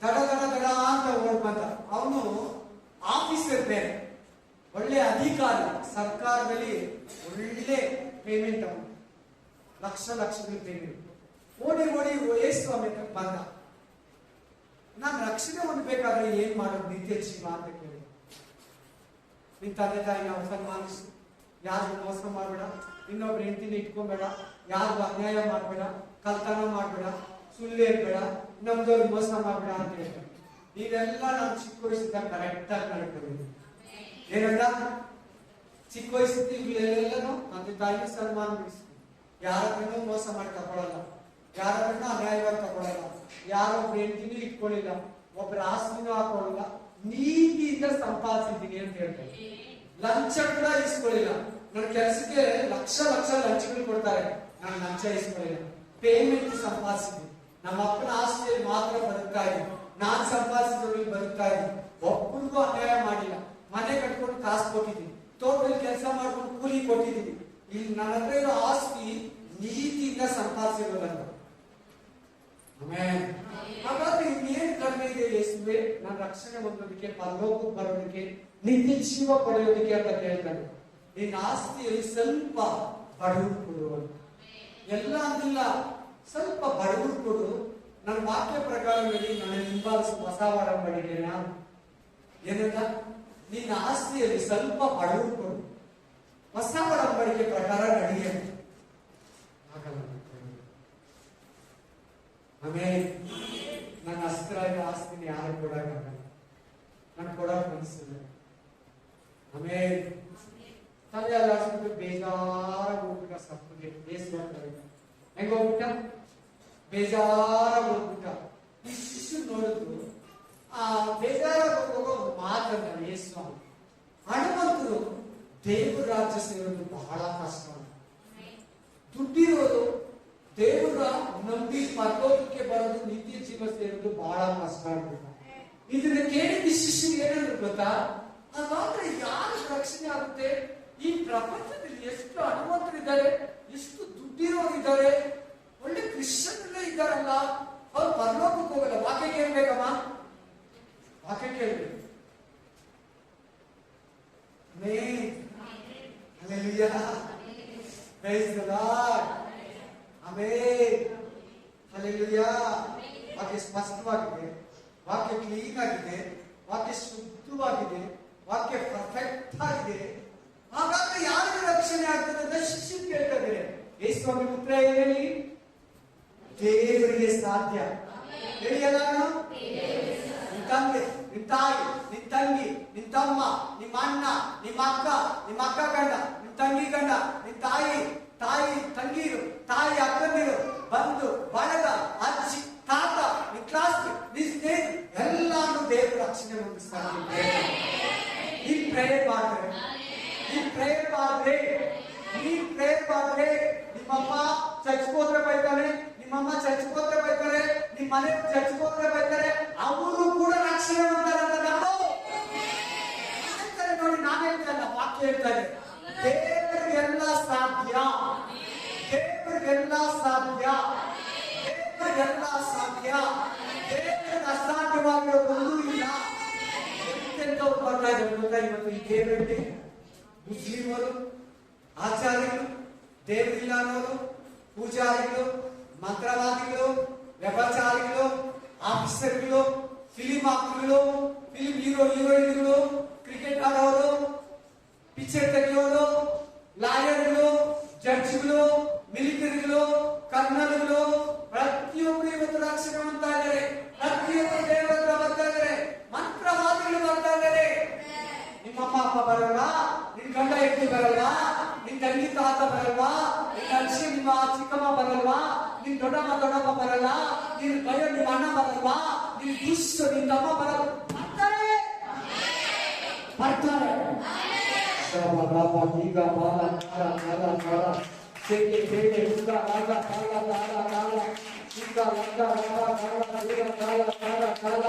ದಡ ದಡ ದಡ ಅಂತ ಓಡ್ ಬಂದ. ಅವನು ಆಫೀಸರ್ ಬೇರೆ, ಒಳ್ಳೆ ಅಧಿಕಾರಿ, ಸರ್ಕಾರದಲ್ಲಿ ಒಳ್ಳೆ ಪೇಮೆಂಟ್, ಅವನು ಲಕ್ಷಗಳ ಪೇಮೆಂಟ್. ಓಡಿ ಓಡಿ ಯೇಸು ಸ್ವಾಮಿ ಬಂದ. ನಾನು ರಕ್ಷಣೆ ಹೊಂದಬೇಕಾದ್ರೆ ಏನ್ ಮಾಡೋದು ನಿತ್ಯ ಜೀವ ಅಂತ ಕೇಳಿದ. ನಿನ್ ತಂದೆ ತಾಯಿನ ಸನ್ಮಾನಿಸು, ಯಾರಿಗೂ ಮೋಸ ಮಾಡ್ಬೇಡ, ಇನ್ನೊಬ್ರು ಹೆಂಡತಿನ ಇಟ್ಕೊಂಬೇಡ, ಯಾರಿಗೂ ಅನ್ಯಾಯ ಮಾಡ್ಬೇಡ, ಕಲ್ತನ ಮಾಡ್ಬೇಡ, ಸುಳ್ಳು ಹೇಳ್ಬೇಡ, ನಮ್ದವ್ರು ಮೋಸ ಮಾಡ್ಬೇಡ ಅಂತ ಹೇಳ್ತಾರೆ. ನೀವೆಲ್ಲ ನಾನು ಚಿಕ್ಕ ವಯಸ್ಸಿದ್ದ ಕರೆಕ್ಟ್ ಆಗಿ ನಡ್ಕೊಂಡಿದ್ದೀನಿ. ಏನಂತ ಚಿಕ್ಕ ವಯಸ್ಸಿದ್ದೆಲ್ಲನೂ ತಂದೆ ತಾಯಿಗೆ ಸನ್ಮಾನ ಬಿಡಿಸ್ತೀನಿ, ಯಾರನ್ನೂ ಮೋಸ ಮಾಡಿ ತಗೊಳ್ಳಲ್ಲ, ಯಾರನ್ನ ಅನ್ಯಾಯವಾಗಿ ತಗೊಳ್ಳಲ್ಲ, ಯಾರೊಬ್ರು ಹೆಂಡತಿನೂ ಇಟ್ಕೊಳ್ಳಿಲ್ಲ, ಒಬ್ಬರ ಆಸ್ತಿನೂ ಹಾಕೊಳ್ಳಲ್ಲ, ನೀತಿಯಿಂದ ಸಂಪಾದಿಸಿದ್ದೀನಿ ಅಂತ ಹೇಳ್ತಾರೆ. ಲಂಚ ಕೂಡ ಇಸ್ಕೊಳ್ಳಿಲ್ಲ. ನನ್ನ ಕೆಲಸಕ್ಕೆ ಲಕ್ಷ ಲಂಚಗಳು ಕೊಡ್ತಾರೆ, ನಾನು ಲಂಚ ಇಸ್ಕೊಳ್ಳಿಲ್ಲ, ಪೇಮೆಂಟ್ ಸಂಪಾದಿಸಿದ್ದೀನಿ. ನಮ್ಮ ಅಪ್ಪನ ಆಸ್ತಿಯಲ್ಲಿ ಮಾತ್ರ ಬದುಕ್ತಾ ಇದ್ದೀನಿ, ನಾನ್ ಸಂಪಾದಿಸಿದ್ರಲ್ಲಿ ಬದುಕ್ತಾ ಇದ್ದೀನಿ, ಒಬ್ಬರಿಗೂ ಅನ್ಯಾಯ ಮಾಡಿಲ್ಲ, ಮನೆ ಕಟ್ಕೊಂಡು ಕಾಸು ಕೊಟ್ಟಿದ್ದೀನಿ, ತೋಟದಲ್ಲಿ ಕೆಲಸ ಮಾಡ್ಕೊಂಡು ಕೂಲಿ ಕೊಟ್ಟಿದ್ದೀನಿ. ಇಲ್ಲಿ ನನ್ನ ಹತ್ರ ಇರೋ ಆಸ್ತಿ ನೀತಿಯಿಂದ ಸಂಪಾದಿಸಿರೋದಲ್ಲ. ಹಾಗಾದ್ರೆ ಇನ್ನೇನ್ ಕಡಿಮೆ ಇದೆ ಯೇಸುವೆ ನನ್ನ ರಕ್ಷಣೆ ಹೊಂದೋದಕ್ಕೆ, ಪರಲೋಕಕ್ಕೆ ಬರೋದಕ್ಕೆ, ನಿತ್ಯ ಜೀವ ಪಡೆಯೋದಕ್ಕೆ ಅಂತ ಹೇಳ್ತಾನೆ. ನಿನ್ನ ಆಸ್ತಿಯಲ್ಲಿ ಸ್ವಲ್ಪ ಬಡವರು ಕೊಡು, ಎಲ್ಲ ಅಂದಿಲ್ಲ, ಸ್ವಲ್ಪ ಬಡವರು ಕೊಡು. ನನ್ನ ವಾಕ್ಯ ಪ್ರಕಾರದಲ್ಲಿ ನನ್ನ ಹಿಂಬಾಲಿಸಿ ಹೊಸ ಒಡಂಬಡಿಕೆ ನಾನು ಏನಂತ, ನಿನ್ನ ಆಸ್ತಿಯಲ್ಲಿ ಸ್ವಲ್ಪ ಬಡವರು ಕೊಡು, ಹೊಸ ಒಡಂಬಡಿಕೆ ಪ್ರಕಾರ ನಡೆಯ. ಆಮೇಲೆ ನನ್ನ ಆಸ್ತಿನ ಯಾರು ಕೊಡಕ್ಕಾಗಲ್ಲ, ನಾನು ಕೊಡಕ್ ಅನ್ಸಿಲ್ಲ. ಆಮೇಲೆ ತಲೆ ಅಲ್ಲಾಡ್ಸ್ಬಿಟ್ಟು ಬೇಜಾರಾಗಿ ಹೋಗ್ಬಿಟ್ಟ, ಸಪ್ಪಗೆ ಹೆಂಗ ಹೋಗ್ಬಿಟ್ಟ, ಬೇಜಾರಾಗಿ ಹೋಗ್ಬಿಟ್ಟ. ಈ ಶಿಶು ನೋಡಿದ್ರು ಆ ಬೇಜಾರಾಗಿ ಹೋಗೋ ಮಾತನ್ನ ಯೇಸು, ಹಣವಂತರು ದೇವರ ರಾಜ್ಯ ಸೇರೋದು ಬಹಳ ಕಷ್ಟ, ದುಡ್ಡಿರೋದು ದೇವರ ನಂಬಿ ಪರಲೋಕಕ್ಕೆ ಬರೋದು, ನಿತ್ಯ ಜೀವ ಸೇರೋದು ಬಹಳ ಕಷ್ಟ ಆಗ್ಬಿಟ್ಟ. ಇದನ್ನ ಕೇಳಿದ ಶಿಷ್ಯರು ಏನಂದ್ರು ಗೊತ್ತಾ, ಹಾಗಾದ್ರೆ ಯಾರು ರಕ್ಷಣೆ ಆಗುತ್ತೆ? ಈ ಪ್ರಪಂಚದಲ್ಲಿ ಎಷ್ಟು ಹಣವಂತರಿದ್ದಾರೆ, ಎಷ್ಟು ದುಡ್ಡಿರೋರಿದ್ದಾರೆ, ಒಳ್ಳೆ ಕ್ರಿಶ್ಚಿಯನ್ಗಳೇ ಇದ್ದಾರಲ್ಲ, ಅವ್ರು ಪರಲೋಕಕ್ಕೆ ಹೋಗಲ್ಲ. ವಾಕ್ಯ ಕೇಳ್ಬೇಕಮ್ಮ, ವಾಕ್ಯ ಕೇಳ್ಬೇಕು. ವಾಕ್ಯ ಸ್ಪಷ್ಟವಾಗಿದೆ, ವಾಕ್ಯ ಕ್ಲೀನ್ ಆಗಿದೆ, ವಾಕ್ಯ ಶುದ್ಧವಾಗಿದೆ, ವಾಕ್ಯ ಪರ್ಫೆಕ್ಟ್ ಆಗಿದೆ. ಹಾಗಾದ್ರೆ ಯಾರಿಗೆ ರಕ್ಷಣೆ ಆಗ್ತದೆ ಅಂತ ಶಿಷ್ಯರು ಕೇಳ್ತಾ ಇದ್ದಾರೆ. ಯೇಸು ಸ್ವಾಮಿ ಉತ್ತರ ಹೇಳಿ, ದೇವರಿಗೆ ಸಾಧ್ಯ. ಹೇಳಿ ಎಲ್ಲಾನು, ನಿನ್ ತಂದೆ, ನಿನ್ ತಾಯಿ, ನಿನ್ ತಂಗಿ, ನಿನ್ ತಮ್ಮ, ನಿಮ್ಮ ಅಣ್ಣ, ನಿಮ್ಮ ಅಕ್ಕ ಗಂಡ, ನಿನ್ ತಂಗಿ ಗಂಡ, ನಿನ್ ತಾಯಿ ತಂಗಿರು, ತಾಯಿ ಅಕ್ಕಂದಿರು, ಬಂಧು ಬಳಗ, ಅಜ್ಜಿ ತಾತ, ನಿನ್ ಕ್ಲಾಸ್, ನಿನ್ ಸ್ನೇಹಿತ, ಎಲ್ಲಾನು ದೇವರು ರಕ್ಷಣೆ ಹೊಂದಿಸ್ತಾರೆ. ಈ ಪ್ರೇಯರ್ ಮಾಡಿದ್ರೆ ನಿಮ್ಮಮ್ಮ ಚರ್ಚ್ಗೆ ಹೋದ್ರೆ ಬೈತಾರೆ, ನಿಮ್ಮಮ್ಮ ಚರ್ಚ್ಗೆ ಹೋದ್ರೆ ಬೈತಾರೆ, ನಿಮ್ಮ ಮನೆ ಚರ್ಚ್ಗೆ ಹೋದ್ರೆ ಬೈತಾರೆ, ಅವರು ಕೂಡ ರಕ್ಷಣೆ ಹೊಂದಾರೆ ಅಂತ ನೋಡಿ. ನಾನು ಹೇಳ್ತಲ್ಲ, ವಾಕ್ಯ ಹೇಳ್ತಾರೆ, ದೇವರಿಗೆಲ್ಲ ಸಾಧ್ಯ, ದೇವರಿಗೆಲ್ಲ ಸಾಧ್ಯ, ದೇವರಿಗೆಲ್ಲ ಸಾಧ್ಯ, ದೇವರಿಗೆ ಅಸಾಧ್ಯವಾಗಿರೋದು ಇಲ್ಲ. ಎಂತೆಂಥವ್ರು ಬರ್ತಾ ಇದ್ದಾರೆ ಗೊತ್ತಾ ಇವತ್ತು ಈ ದೇವರಲ್ಲಿ? ಮುಸ್ಲಿಮರು, ಆಚಾರ್ಯರು, ದೇವರಿಲ್ಲ ಅನ್ನೋರು, ಪೂಜಾರಿಗಳು, ಮಂತ್ರವಾದಿಗಳು, ವ್ಯಭಚಾರಿಗಳು, ಆಫೀಸರ್ಗಳು, ಫಿಲಿಂ ಆಕ್ಟರ್ಗಳು, ಫಿಲಿಂ ಹೀರೋ ಹೀರೋಯಿನ್ಗಳು, ಕ್ರಿಕೆಟ್ ಆಡೋರು, ಪಿಕ್ಚರ್ ತೆಗೆಯೋರು, ಲಾಯರ್ಗಳು, ಜಡ್ಜ್ಗಳು, ಮಿಲಿಟರಿಗಳು, ಕರ್ನಲ್ಗಳು, ಪ್ರತಿಯೊಬ್ಬರು ಇವತ್ತು ರಕ್ಷಣೆ ಹೊಂದ್ತಾ ಇದ್ದಾರೆ. ಪ್ರತಿಯೊಬ್ಬರು ದೇವರ ಹತ್ರ ಬರ್ತಾ ಇದ್ದಾರೆ, ಮಂತ್ರವಾದಿಗಳು ಬರ್ತಾ ಇದ್ದಾರೆ. ನಿಮ್ಮ ಅಮ್ಮ ಅಪ್ಪ ಬರಲ್ವಾ? ನಿನ್ ಗಂಡ ಹೆಂಡತಿ ಬರಲ್ವಾ? ನಿನ್ ತಂಗಿ ತಾತ ಬರಲ್ವಾ? ನಿನ್ನ ಅಜ್ಜಿ ನಿಮ್ಮ ಚಿಕ್ಕಮ್ಮ ಬರಲ್ವಾ? ನಿನ್ ದೊಡ್ಡಪ್ಪ ಬರಲ್ಲ? ನಿನ್ ಭಯ ನಿಮ್ಮ ಅಣ್ಣ ಬರಲ್ವಾ? ನಿನ್ ದುಷ್ಟ ನಿನ್ನ ಅಮ್ಮ ಬರಲ್ಲ? ಬರ್ತಾರೆ. ಈಗ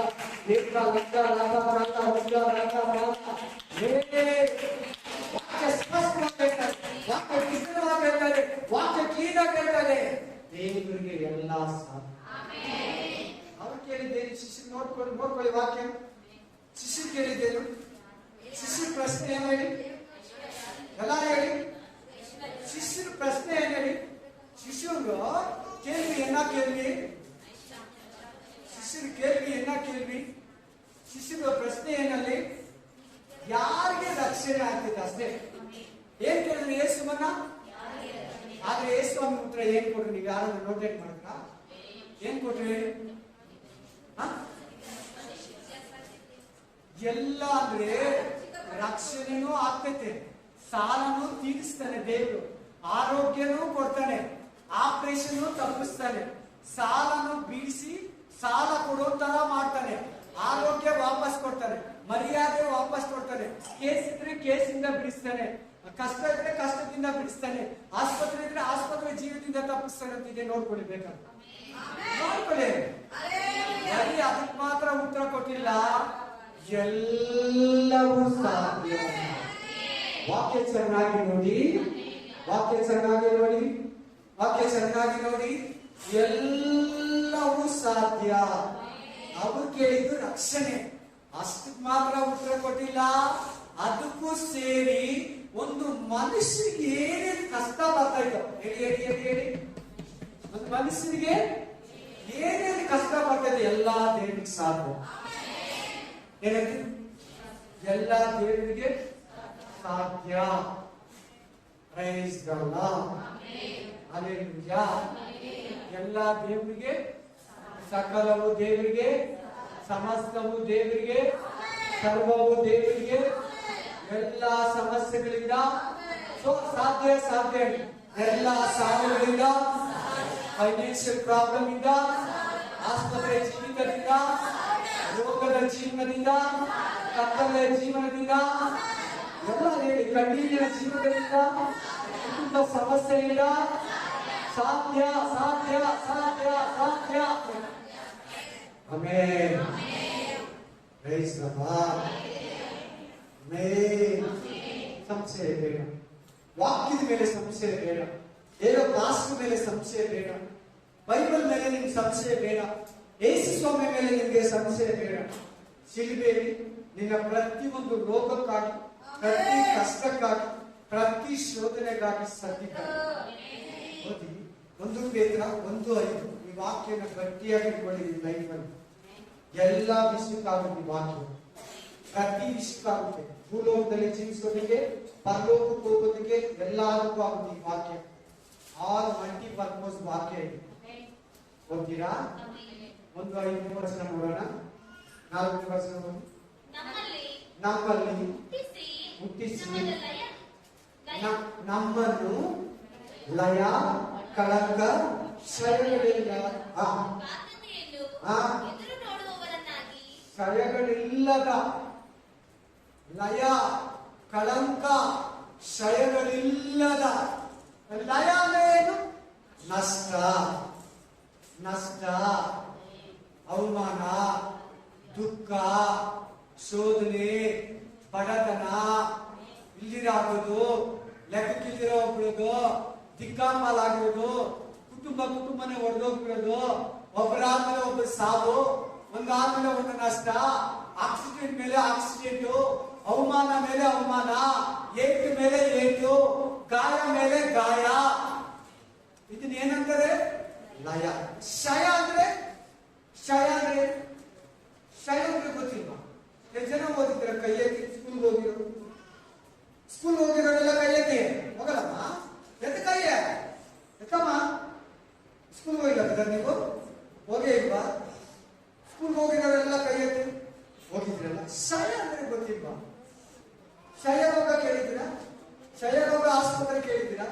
ವಾಕ್ಯ ಕ್ಲೀನ್ ಆಗಿರ್ತಾರೆ. ದೇವರಿಗೆ ಎಲ್ಲ ಅವ್ರು ಕೇಳಿದ್ದೇನೆ, ಶಿಷ್ಯ ನೋಡ್ಕೊಳ್ಳಿ ವಾಕ್ಯ. ಶಿಷ್ಯ ಕೇಳಿದ್ದೇನು? ಶಿಷ್ಯ ಪ್ರಶ್ನೆ ಏನು ಹೇಳಿ? ಎಲ್ಲ ಹೇಳಿ. ಶಿಷ್ಯರ ಪ್ರಶ್ನೆ ಏನು ಹೇಳಿ? ಶಿಷ್ಯರು ಕೇಳ್ವಿ ಏನ ಕೇಳ್ವಿ? ಶಿಷ್ಯರು ಕೇಳ್ವಿ ಏನ ಕೇಳ್ವಿ? ಶಿಷ್ಯರ ಪ್ರಶ್ನೆ ಏನಲ್ಲಿ? ಯಾರಿಗೆ ರಕ್ಷಣೆ ಆಗ್ತಿದೆ ಅಷ್ಟೇ. ಏನ್ ಕೇಳಿದ್ರು ಯೇಸುವನ್ನ? ಆದ್ರೆ ಯೇಸುಸ್ವಾಮಿ ಉತ್ತರ ಏನ್ ಕೊಟ್ರು? ನೀವು ಯಾರಾದ್ರೂ ನೋಟೇಟ್ ಮಾಡಿದ್ರ? ಏನ್ ಕೊಟ್ರಿ? ಎಲ್ಲ ಅಂದ್ರೆ ರಕ್ಷಣೆನೂ ಆಗ್ತೈತೆ, ಸಾಲನೂ ತೀರಿಸ್ತಾನೆ ದೇವರು, ಆರೋಗ್ಯನೂ ಕೊಡ್ತಾನೆ, ಆಪರೇಷನ್ ತಪ್ಪಿಸ್ತಾನೆ, ಸಾಲನು ಬೀಳಿಸಿ ಸಾಲ ಕೊಡೋ ತರ ಮಾಡ್ತಾನೆ, ಆರೋಗ್ಯ ವಾಪಸ್ ಕೊಡ್ತಾನೆ, ಮರ್ಯಾದೆ ವಾಪಸ್ ಕೊಡ್ತಾನೆ, ಕೇಸ್ ಇದ್ರೆ ಕೇಸಿಂದ ಬಿಡಿಸ್ತಾನೆ, ಕಷ್ಟ ಇದ್ರೆ ಕಷ್ಟದಿಂದ ಬಿಡಿಸ್ತಾನೆ, ಆಸ್ಪತ್ರೆ ಇದ್ರೆ ಆಸ್ಪತ್ರೆ ಜೀವದಿಂದ ತಪ್ಪಿಸ್ತಾನೆ ಅಂತಿದೆ. ನೋಡ್ಕೊಳ್ಳಿ, ಬೇಕಾದ್ರೆ ನೋಡ್ಕೊಳ್ಳಿ. ಬರೀ ಅದಕ್ಕೆ ಮಾತ್ರ ಉತ್ತರ ಕೊಟ್ಟಿಲ್ಲ, ಎಲ್ಲವೂ ಸಾಧ್ಯ. ವಾಕ್ಯ ಚೆನ್ನಾಗಿ ನೋಡಿ, ವಾಕ್ಯ ಚೆನ್ನಾಗಿ ನೋಡಿ, ವಾಕ್ಯ ಚೆನ್ನಾಗಿ ನೋಡಿ. ಎಲ್ಲವೂ ಸಾಧ್ಯ. ಅವರು ಕೇಳಿದ್ದು ರಕ್ಷಣೆ, ಅಷ್ಟಕ್ಕೆ ಮಾತ್ರ ಉತ್ತರ ಕೊಟ್ಟಿಲ್ಲ. ಅದಕ್ಕೂ ಸೇರಿ ಒಂದು ಮನುಷ್ಯನಿಗೆ ಏನೇನು ಕಷ್ಟ ಬರ್ತಾ ಇತ್ತು ಹೇಳಿ ಹೇಳಿ ಹೇಳಿ ಹೇಳಿ. ಒಂದು ಮನುಷ್ಯನಿಗೆ ಏನೇನು ಕಷ್ಟ ಬರ್ತಾ ಇದೆ, ಎಲ್ಲಾ ದೇವರಿಗೆ ಸಾಧ್ಯ. ಏನಂತ? ಎಲ್ಲಾ ದೇವರಿಗೆ ಸಾಧ್ಯ. Praise God, hallelujah. ಎಲ್ಲಾ ದೇವರಿಗೆ, ಸಕಲವು ದೇವರಿಗೆ, ಸಮಸ್ತವು ದೇವರಿಗೆ, ಸರ್ವವು ದೇವರಿಗೆ. ಎಲ್ಲಾ ಸಮಸ್ಯೆಗಳಿಂದ ಸಾಧ್ಯ ಸಾಧ್ಯ. ಎಲ್ಲಾ ಸಾಲಗಳಿಂದ, ಫೈನಾನ್ಷಿಯಲ್ ಪ್ರಾಬ್ಲಮ್ ಇಂದ, ಆಸ್ಪತ್ರೆ ಜೀವಿತದಿಂದ, ರೋಗದ ಜೀವನದಿಂದ, ಕತ್ತಲೆಯ ಜೀವನದಿಂದ, ಎಲ್ಲ ಹೇಳಿ, ಕಣ್ಣೀರಿನ ಜೀವನದಿಂದ, ಕುಟುಂಬ ಸಮಸ್ಯೆಯಿಂದ ಸಾಧ್ಯ ಸಾಧ್ಯ ಸಾಧ್ಯ ಸಾಧ್ಯ. Amen. Praise the Lord. Amen. ಸಂಶಯ ಬೇಡ, ವಾಕ್ಯದ ಮೇಲೆ ಸಂಶಯ ಬೇಡ, ಏನೋ ಪಾಸ್ಟರ್ ಮೇಲೆ ಸಂಶಯ ಬೇಡ, ಬೈಬಲ್ ಮೇಲೆ ನಿಮ್ಗೆ ಸಂಶಯ ಬೇಡ, ಯೇಸು ಸ್ವಾಮಿ ಮೇಲೆ ನಿಮಗೆ ಸಂಶಯ ಬೇಡ. ಶಿಲುಬೆಯಲ್ಲಿ ನಿನ್ನ ಪ್ರತಿಯೊಂದು ರೋಗಕ್ಕಾಗಿ, ಪ್ರತಿ ಕಷ್ಟಕ್ಕಾಗಿ, ಪ್ರತಿ ಶೋಧನೆಗಾಗಿ ಸತ್ತಿದ್ದಾರೆ. ಓದಿ 1 ಪೇತ್ರ 1:5. ಈ ವಾಕ್ಯನ ಗಟ್ಟಿಯಾಗಿ ಇಟ್ಕೊಳ್ಳಿ ಲೈಫಲ್ಲಿ. ಎಲ್ಲ ವಿಷಯಕ್ಕಾಗುತ್ತೆ ವಾಕ್ಯ, ಪ್ರತಿ ವಿಷಯಕ್ಕಾಗುತ್ತೆ. ಭೂಲೋಕದಲ್ಲಿ ಜೀವಿಸೋದಕ್ಕೆ, ಪರಲೋಕಕ್ಕೆ ಹೋಗೋದಕ್ಕೆ, ಎಲ್ಲದಕ್ಕೂ ಆಗುತ್ತೆ ಈ ವಾಕ್ಯ. ಆಲ್ ಮಲ್ಟಿಪರ್ಪಸ್ ವಾಕ್ಯ ಇದೆ. ಓದ್ತೀರಾ? 1:5 ವರ್ಷ ನೋಡೋಣ. 4 ವರ್ಷ ನೋಡಿ. ನಮ್ಮಲ್ಲಿ ಹುಟ್ಟಿಸಿ ನಮ್ಮನ್ನು ಲಯ, ಕಳಂಕ, ಕ್ಷಯಗಳಿಲ್ಲ, ಕ್ಷಯಗಳಿಲ್ಲದ, ಲಯ, ಕಳಂಕ, ಕ್ಷಯಗಳಿಲ್ಲದ. ಲಯ ಏನು? ನಷ್ಟ, ನಷ್ಟ, ಅವಮಾನ, ದುಃಖ, ಶೋಧನೆ, ಬಡತನ, ಇಲ್ಲಿರಾಗೋದು, ಲೆಕ್ಕಕ್ಕಿಲ್ದಿರೋ ಹೋಗ್ಬಿಡೋದು, ದಿಕ್ಕಾಂಬಲಾಗಿರೋದು, ಕುಟುಂಬನೇ ಹೊಡೆದೋಗ್ಬಿಡೋದು, ಒಬ್ಬರಾದ್ಮೇಲೆ ಒಬ್ಬರು ಸಾವು, ಒಂದಾದ್ಮೇಲೆ ಒಂದು ನಷ್ಟ, ಆಕ್ಸಿಡೆಂಟ್ ಮೇಲೆ ಆಕ್ಸಿಡೆಂಟು, ಅವಮಾನ ಮೇಲೆ ಅವಮಾನ, ಏಟು ಮೇಲೆ ಏಟು, ಗಾಯ ಮೇಲೆ ಗಾಯ. ಇದನ್ನ ಏನಂತಾರೆ? ಲಯ. ಕ್ಷಯ ಅಂದ್ರೆ, ಕ್ಷಯ ಅಂದ್ರೆ, ಕ್ಷಯ ಶಯ ಅಂದ್ರೆ ಗೊತ್ತಿಲ್ವಾ? ಎಷ್ಟು ಜನ ಓದಿದ್ದೀರ ಕೈ ಎತ್ತಿ? ಸ್ಕೂಲ್ಗೆ ಹೋಗಿರೋ, ಸ್ಕೂಲ್ ಹೋಗಿರೋರೆಲ್ಲ ಕೈ ಎತ್ತಿ. ಹೋಗಲ್ಲಮ್ಮ, ಎತ್ತ ಕೈಯ ಎತ್ತಮ್ಮ. ಸ್ಕೂಲ್ ಹೋಗಿಲ್ಲ ನೀವು? ಹೋಗೇ ಇಲ್ವಾ? ಸ್ಕೂಲ್ ಹೋಗಿರೋರೆಲ್ಲ ಕೈ ಎತ್ತಿ. ಹೋಗಿದ್ರಲ್ಲ. ಶಯ ಅಂದ್ರೆ ಗೊತ್ತಿಲ್ವಾ? ಕ್ಷಯ ರೋಗ ಕೇಳಿದ್ದೀರಾ? ಕ್ಷಯ ರೋಗ ಆಸ್ಪತ್ರೆ ಕೇಳಿದ್ದೀರಾ?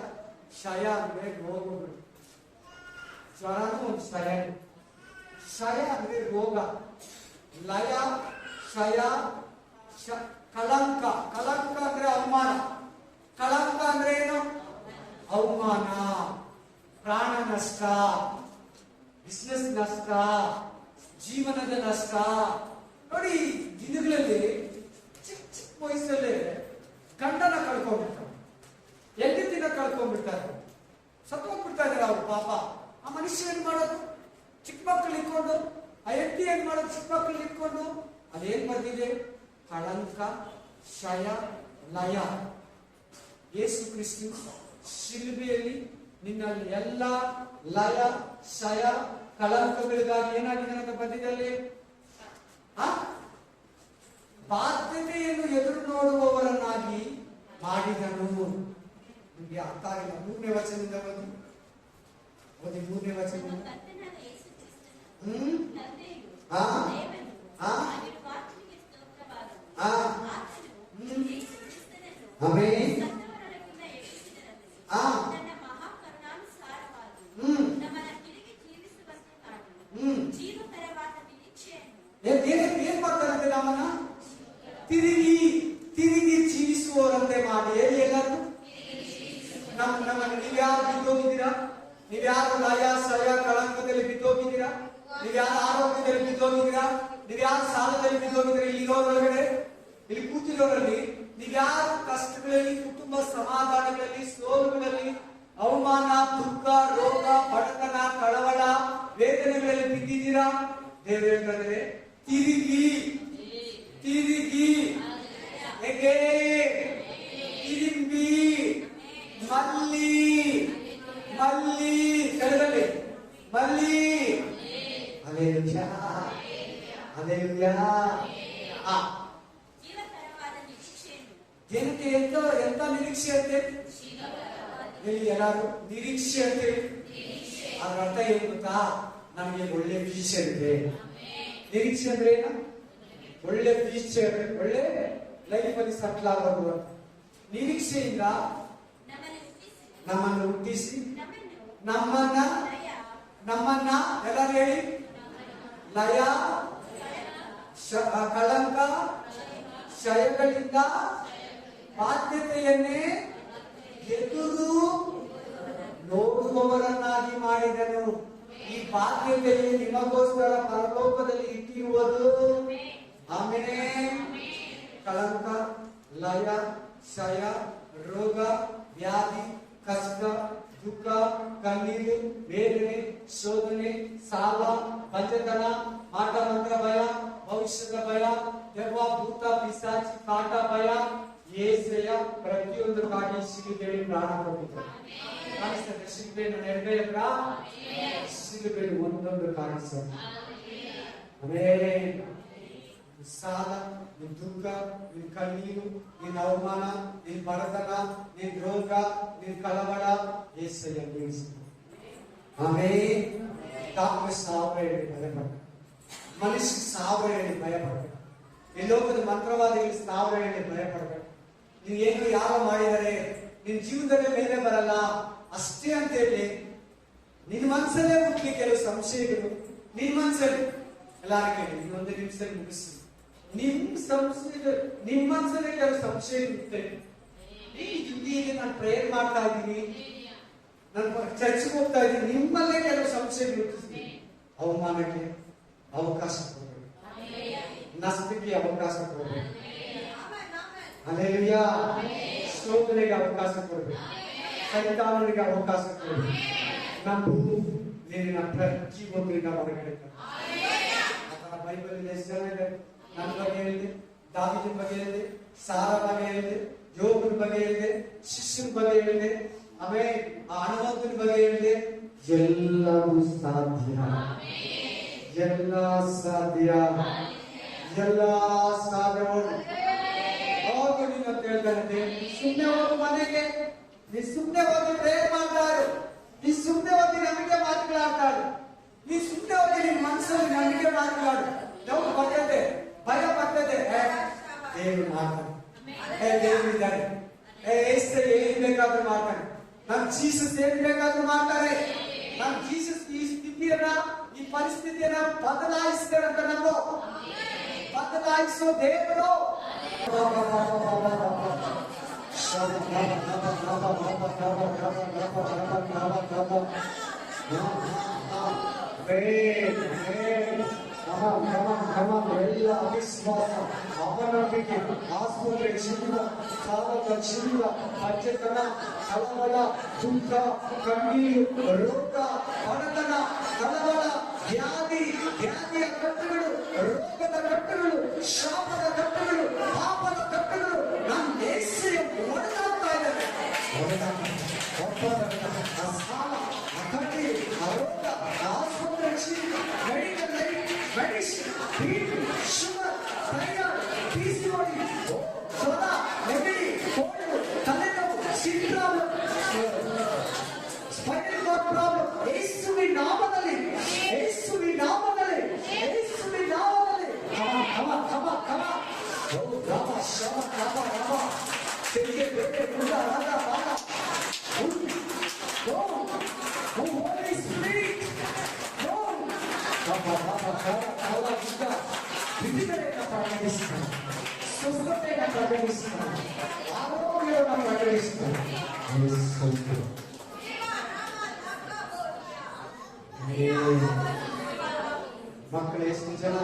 ಕ್ಷಯ ಅಂದ್ರೆ ರೋಗಗಳು. ಜ್ವರನೂ ಒಂದು ಕ್ಷಯ. ಕ್ಷಯ ಅಂದ್ರೆ ರೋಗ. ಲಯ, ಕ್ಷಯ, ಕಳಂಕ. ಕಳಂಕ ಅಂದ್ರೆ ಅವಮಾನ. ಕಳಂಕ ಅಂದ್ರೆ ಏನು? ಅವಮಾನ, ಪ್ರಾಣ ನಷ್ಟ, ಬಿಸ್ನೆಸ್ ನಷ್ಟ, ಜೀವನದ ನಷ್ಟ. ನೋಡಿ, ದಿನಗಳಲ್ಲಿ ಚಿಕ್ಕ ಚಿಕ್ಕ ವಯಸ್ಸಲ್ಲೇ ಗಂಡನ ಕಳ್ಕೊಂಡ್ಬಿಡ್ತಾರೆ, ಹೆಂಡತಿನ ಕಳ್ಕೊಂಡ್ಬಿಡ್ತಾರೆ, ಸತ್ತೋಗ್ಬಿಡ್ತಾ ಇದಾರೆ ಅವ್ರು ಪಾಪ. ಆ ಮನುಷ್ಯ ಏನ್ ಮಾಡೋದು? ಚಿಕ್ಕ ಮಕ್ಕಳು ಇಟ್ಕೊಂಡು, ಆ ಹೆಂಡತಿ ಏನ್ ಮಾಡೋದು? ಚಿಕ್ಕ ಮಕ್ಕಳು ಇಟ್ಕೊಂಡು. ಅದೇನ್ ಬರ್ದಿದೆ? ಕಳಂಕ, ಕ್ಷಯ, ಲಯ. ಯೇಸು ಕ್ರಿಸ್ತು ಶಿಲುಬೆಯಲ್ಲಿ ನಿನ್ನಲ್ಲಿ ಎಲ್ಲ ಲಯ, ಕ್ಷಯ, ಕಳಂಕಗಳಿಗಾಗಿ ಏನಾಗಿದೆ ಅಂತ ಬಂದಿದ್ದಲ್ಲಿ ಬಾಧ್ಯತೆಯನ್ನು ಎದುರು ನೋಡುವವರನ್ನಾಗಿ ಮಾಡಿದನು. ನಿಮಗೆ ಅರ್ಥ ಆಗಿಲ್ಲ? 3ನೇ ವಚನದಿಂದ ಓದಿ. 3ನೇ ವಚನದಿಂದ ಏನ್ ಮಾಡ್ತಾರಂತೆ? ನಮ್ಮನ್ನ ತಿರುಗಿ ತಿರುಗಿ ಜೀವಿಸುವವರಂತೆ ಮಾಡಿ. ಎಲ್ಲರೂ ನಮ್ಮನ್ನು ನೀವ್ಯಾರು ಬಿದ್ದೋಗಿದ್ದೀರಾ? ನೀವ್ಯಾರು ಲಯ, ಸಯ, ಕಳಂಕದಲ್ಲಿ ಬಿದ್ದೋಗಿದ್ದೀರಾ? ನೀವ್ಯಾರು ಆರೋಗ್ಯದಲ್ಲಿ ಬಿದ್ದೋಗಿದ್ದೀರಾ? ನೀವ್ಯಾರು ಸಾಲದಲ್ಲಿ ಬಿದ್ದೋಗಿದ್ದೀರಾ? ಇಲ್ಲಿರೋದ್ರೊಳಗಡೆ, ಇಲ್ಲಿ ಕೂತಿರೋರಲ್ಲಿ ನೀವ್ಯಾರು ಕಷ್ಟಗಳಲ್ಲಿ, ಕುಟುಂಬ ಸಮಾಧಾನಗಳಲ್ಲಿ, ಸೋಲುಗಳಲ್ಲಿ, ಅವಮಾನ, ದುಃಖ, ರೋಗ, ಬಡತನ, ಕಳವಳ, ವೇದನೆಗಳಲ್ಲಿ ಬಿದ್ದಿದ್ದೀರಾ? ದೇವರು ಹೇಳ್ತಾರೆ, ತಿರುಗಿ ತಿರುಗಿ ಹೇಗೆ ತಿರುಂಬಿ ಮಲ್ಲಿ ಮಲ್ಲಿ ಕೆಳಗಡೆ ಮಲ್ಲಿ. Hallelujah, hallelujah. ಏನಕ್ಕೆ? ಎಂತ ನಿರೀಕ್ಷೆ ಅಂತೆ ಹೇಳಿ ಎಲ್ಲಾರು? ನಿರೀಕ್ಷೆ ಅಂತೆ. ಅದ್ರ ಅರ್ಥ ಏನು ಗೊತ್ತಾ? ನಮಗೆ ಒಳ್ಳೆ ಫ್ಯೂಚರ್ ಇದೆ. ನಿರೀಕ್ಷೆ ಅಂದ್ರೆ ಏನು? ಒಳ್ಳೆ ಫ್ಯೂಚರ್, ಒಳ್ಳೆ ಲೈಫ್ ಅಲ್ಲಿ ಸೆಟ್ಲ್ ಆಗೋದು ಅಂತ. ನಿರೀಕ್ಷೆಯಿಂದ ನಮ್ಮನ್ನು ಹುಟ್ಟಿಸಿ ನಮ್ಮನ್ನ ಎಲ್ಲರೂ ಹೇಳಿ, ಲಯ, ಕಳಂಕ, ಕ್ಷಯಗಳಿಂದ ಬಾಧ್ಯತೆಯನ್ನೇ ಎದುರು ನೋಡುವವರನ್ನಾಗಿ ಮಾಡಿದನು. ಈ ಬಾಧ್ಯತೆಯು ನಿಮಗೋಸ್ಕರ ಪರಲೋಕದಲ್ಲಿ ಇಟ್ಟಿರುವುದು. ಆಮೇಲೆ ಕಳಂಕ, ಲಯ, ಕ್ಷಯ, ರೋಗ, ವ್ಯಾಧಿ, ಕಷ್ಟ, ದುಃಖ, ಕಣ್ಣೀರು, ವೇದನೆ, ಶೋಧನೆ, ಸಾಲ, ಬಂಜತನ, ಮಾಟ ಮಂತ್ರ ಭಯ, ಭವಿಷ್ಯದ ಭಯ, ದೆವ್ವ, ಭೂತ, ಪಿಶಾಚಿ, ಕಾಟ, ಭಯ, ಏಸೆಯ ಪ್ರತಿಯೊಂದಕ್ಕಾಗಿ ಶಿಲುಬೆಯಲ್ಲಿ ಪ್ರಾಣ ಕೊಟ್ಟಿದ್ದಾರೆ. ಕಾಣಿಸ್ತದೆ ಶಿಲುಬೆಯನ್ನು ನೆರವೇರ, ಶಿಲುಬೆಯಲ್ಲಿ ಒಂದೊಂದು ಕಾಣಿಸ್ತದೆ. ಆಮೇಲೆ ಸಾಲ, ನಿನ್ ದುಃಖ, ನಿನ್ ಕಣ್ಣೀರು, ನಿನ್ ಅವಮಾನ, ನಿನ್ ಬಡತನ, ನಿನ್ ರೋಗ, ನಿನ್ ಕಳವಳ ಏಸಯ್ಯ ಬೀಳಿಸಿದ. ಆಮೇಲೆ ಡಾಕ್ಟರ್ 1000 ಹೇಳಿ ಭಯಪಟ್ಟ, ಮನುಷ್ಯ 1000 ಹೇಳಿ ಭಯಪಡ್ಬೇಡ, ಈ ಲೋಕದ ಮಂತ್ರವಾದಿಗಳು 1000 ಹೇಳಿ ಭಯಪಡ್ಬೇಡ. ನೀವ್ ಏನು ಯಾರು ಮಾಡಿದರೆ ನಿನ್ ಜೀವನದಲ್ಲಿ ಮೇಲೆ ಬರಲ್ಲ ಅಷ್ಟೇ ಅಂತ ಹೇಳಿ ನಿನ್ ಮನಸ್ಸಲ್ಲೇ ಹುಟ್ಲಿ ಕೆಲವು ಸಂಶಯಗಳು. ನಿನ್ ಮನಸ್ಸಲ್ಲಿ ಎಲ್ಲಾರು ಕೇಳಿ, ಇನ್ನೊಂದು ನಿಮಿಷದಲ್ಲಿ ಮುಗಿಸಿ. ನಿಮ್ ಮನಸ್ಸಲ್ಲೇ ಕೆಲವು ಸಂಶಯ ಇರುತ್ತೆ. ಹಿಂದಿಗೆ ನಾನು ಪ್ರೇಯರ್ ಮಾಡ್ತಾ ಇದ್ದೀನಿ, ನಾನು ಚರ್ಚ್ಗೆ ಹೋಗ್ತಾ ಇದ್ದೀನಿ, ನಿಮ್ಮಲ್ಲೇ ಕೆಲವು ಸಂಶಯಗಳು ಹುಟ್ಟಿಸ್ತೀನಿ. ಅವಮಾನಕ್ಕೆ ಅವಕಾಶ ಕೊಡಬೇಡಿ, ನಷ್ಟಕ್ಕೆ ಅವಕಾಶ ಕೊಡಬೇಡಿ, ಹಲ್ಲೆಲೂಯಾ, ಶೋಧನೆಗೆ ಅವಕಾಶ ಕೊಡಬೇಡಿ, ಸೈತಾನನಿಗೆ ಅವಕಾಶ ಕೊಡಬೇಡಿ. ನಂಬು ನೀರಿನ ಪ್ರತಿಯೊಂದರಿಂದ ಹೊರಗಡೆ ಬೈಬಲ್ ಎಷ್ಟು ಜನ ಇದೆ? ನನ್ನ ಬಗ್ಗೆ ಹೇಳಿದೆ, ದಾವೀದನ ಬಗ್ಗೆ ಹೇಳಿದೆ, ಸಾರಾ ಬಗ್ಗೆ ಹೇಳಿದೆ, ಯೋಬನ ಬಗ್ಗೆ ಹೇಳಿದೆ, ಶಿಷ್ಯನ ಬಗ್ಗೆ ಹೇಳಿದೆ, ಆಮೇಲೆ ಹನುಮಂತನ ಬಗ್ಗೆ ಹೇಳಿದೆ. ಎಲ್ಲವೂ ಸಾಧ್ಯ, ಎಲ್ಲ ಸಾಧ್ಯ. ಎಲ್ಲ ಸಾಧ್ಯವನ್ನು ಹೋಗಿ ಅಂತ ಹೇಳ್ತಾನೆ. ಸುಮ್ಮನೆ ಹೋಗು ಮನೆಗೆ, ನೀ ಸುಮ್ಮನೆ ಹೋಗಿ ಪ್ರೇಯರ್ ಮಾಡ್ತಾರು, ನೀ ಸುಮ್ಮನೆ ಹೋಗಿ ನಂಬಿಕೆ ಮಾತುಗಳಾಡ್ತಾಳು, ನೀ ಸುಮ್ಮನೆ ಹೋಗಿ ನಿನ್ ಮನಸ್ಸಲ್ಲಿ ನಂಬಿಕೆ ಮಾತುಗಳಾಡು. ಡೌಟ್ ಬರ್ತದೆ, ಭಯ ಬರ್ತದೆ, ದೇವರು ಮಾಡ್ತಾನೆ, ದೇವರು ಇದ್ದಾರೆ, ಏನ್ ಬೇಕಾದ್ರೂ ಮಾಡ್ತಾನೆ, ನಮ್ ಜೀಸಸ್ ಏನ್ ಬೇಕಾದ್ರೂ ಮಾಡ್ತಾರೆ. ನಮ್ ಜೀಸಸ್ ಈ ಸ್ಥಿತಿಯನ್ನ, ಈ ಪರಿಸ್ಥಿತಿಯನ್ನ ಬದಲಾಯಿಸ್ತಾರೆ ಅಂತ ನಾವು ಬದಲಾಯಿಸೋ ದೇವರು. ಎಲ್ಲ ಅವಿಶ್ವಾಸ, ಅಪನಂಬಿಕೆ, ಆಸ್ಪತ್ರೆ ಚಿನ್ನ, ಸಾಲದ ಚಿನ್ನ, ಅಚ್ಚತನ, ಕಳವಳ, ದುಃಖ, ಕಣ್ಣೀರು, ರೋಗ, ಬಡತನ, ಕಳವಳ, ವ್ಯಾಧಿಯ ಕಟ್ಟುಗಳು, ರೋಗದ ಕಟ್ಟುಗಳು, ಶಾಪದ ಕಟ್ಟುಗಳು, ಪಾಪದ ಕಟ್ಟುಗಳು ನಮ್ಮ ದೇಶಕ್ಕೆ ಒಡೆದಾಗ್ತಾ ಇದ್ದಾರೆ. ಸಾಲ, ಕಣ್ಣಿ, ರೋಗ, ಆಸ್ಪತ್ರೆ ಚಿನ್ನ, medical medicine, sugar, thyroid, PCOD, ಜ್ವರ, ನೆಗಡಿ, ಕೋಲ್ಡ್, ತಲೆನೋವು, ಸಿಂಡ್ರೋಮ್, ಸ್ಪೈನಲ್ ಕಾರ್ಡ್ ಪ್ರಾಬ್ಲಮ್, ಯೇಸುವಿನ ನಾಮದಲ್ಲಿ, ಯೇಸುವಿನ ನಾಮದಲ್ಲಿ, ಯೇಸುವಿನ ನಾಮದಲ್ಲಿ, ಕಮ ಓ ರಾಮ ಶಮ ರಾಮ ತೆರಿಗೆ ಬೇರೆ ಗುಂಡ ರಾಗ ಬಾಗ ಓ ಹೋಲಿ ಸ್ಪಿರಿಟ್ ಓ ವಿವಿಧತೆಯನ್ನು ಪ್ರಕಟಿಸ್ತಾನೆ, ಸ್ವಸ್ಥತೆಯನ್ನು ಪ್ರಕಟಿಸ್ತಾನೆ, ಆರೋಗ್ಯವನ್ನು ಪ್ರಕಟಿಸ್ತಾನೆ. ಮಕ್ಕಳು ಎಷ್ಟು ಜನ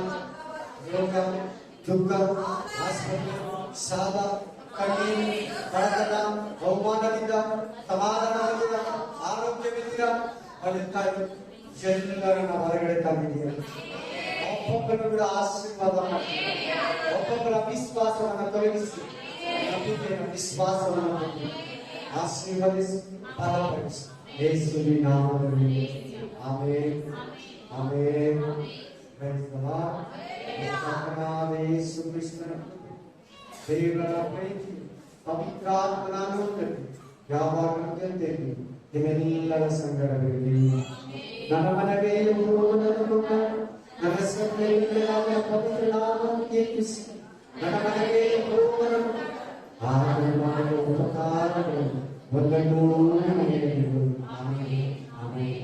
ರೋಗ, ದುಃಖ, ಆಸ್ಪತ್ರೆ, ಸಾಲ, ಕಣ್ಣೀರು, ಬಡತನ, ಅವಮಾನದಿಂದ, ಸಮಾಧಾನದಿಂದ, ಆರೋಗ್ಯವಿಲ್ಲ ಬದುಕ್ತಾರೆ. ಎಲ್ಲರನ್ನ ಹೊರಗಡೆ ತಂದಿದ್ದೀರ. ಒಬ್ಬೊಬ್ಬರು ಕೂಡ ಆಶೀರ್ವಾದ ಮಾಡಿ, ಒಬ್ಬೊಬ್ಬರ ವಿಶ್ವಾಸವನ್ನು ತೊಲಗಿಸಿ, ನಂಬಿಕೆಯನ್ನು ವಿಶ್ವಾಸವನ್ನು ಕೊಟ್ಟು ಆಶೀರ್ವದಿಸಿ, ಬಲಪಡಿಸಿ, ಯೇಸುವಿನ ನಾಮದಲ್ಲಿ amen, amen. Praise the Lord. ಕರ್ತನಾದ ಯೇಸು ಕ್ರಿಸ್ತನ ದೇವರ ಪ್ರೀತಿ, ಪವಿತ್ರಾತ್ಮನ ಅನುಗ್ರಹ ಯಾವಾಗಲೂ ಜೊತೆಯಲ್ಲಿ ನಿಮ್ಮೆಲ್ಲರ ಸಂಗಡವಿರಲಿ. ನನ್ನ ಮನವೇ ನನ್ನ ಸಂಗಡಿಗಳಾದ ಪವಿತ್ರ ನಾಮವನ್ನು ಕೀರ್ತಿಸಿ, ನನ್ನ ಮನವೇ ಆರಾಧನೆ ಮಾಡುವ ಉಪಕಾರಗಳು ಒಂದನ್ನು ನೀಡು. Amen, amen.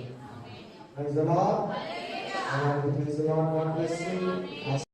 Praise the Lord. Praise the Lord. God bless you.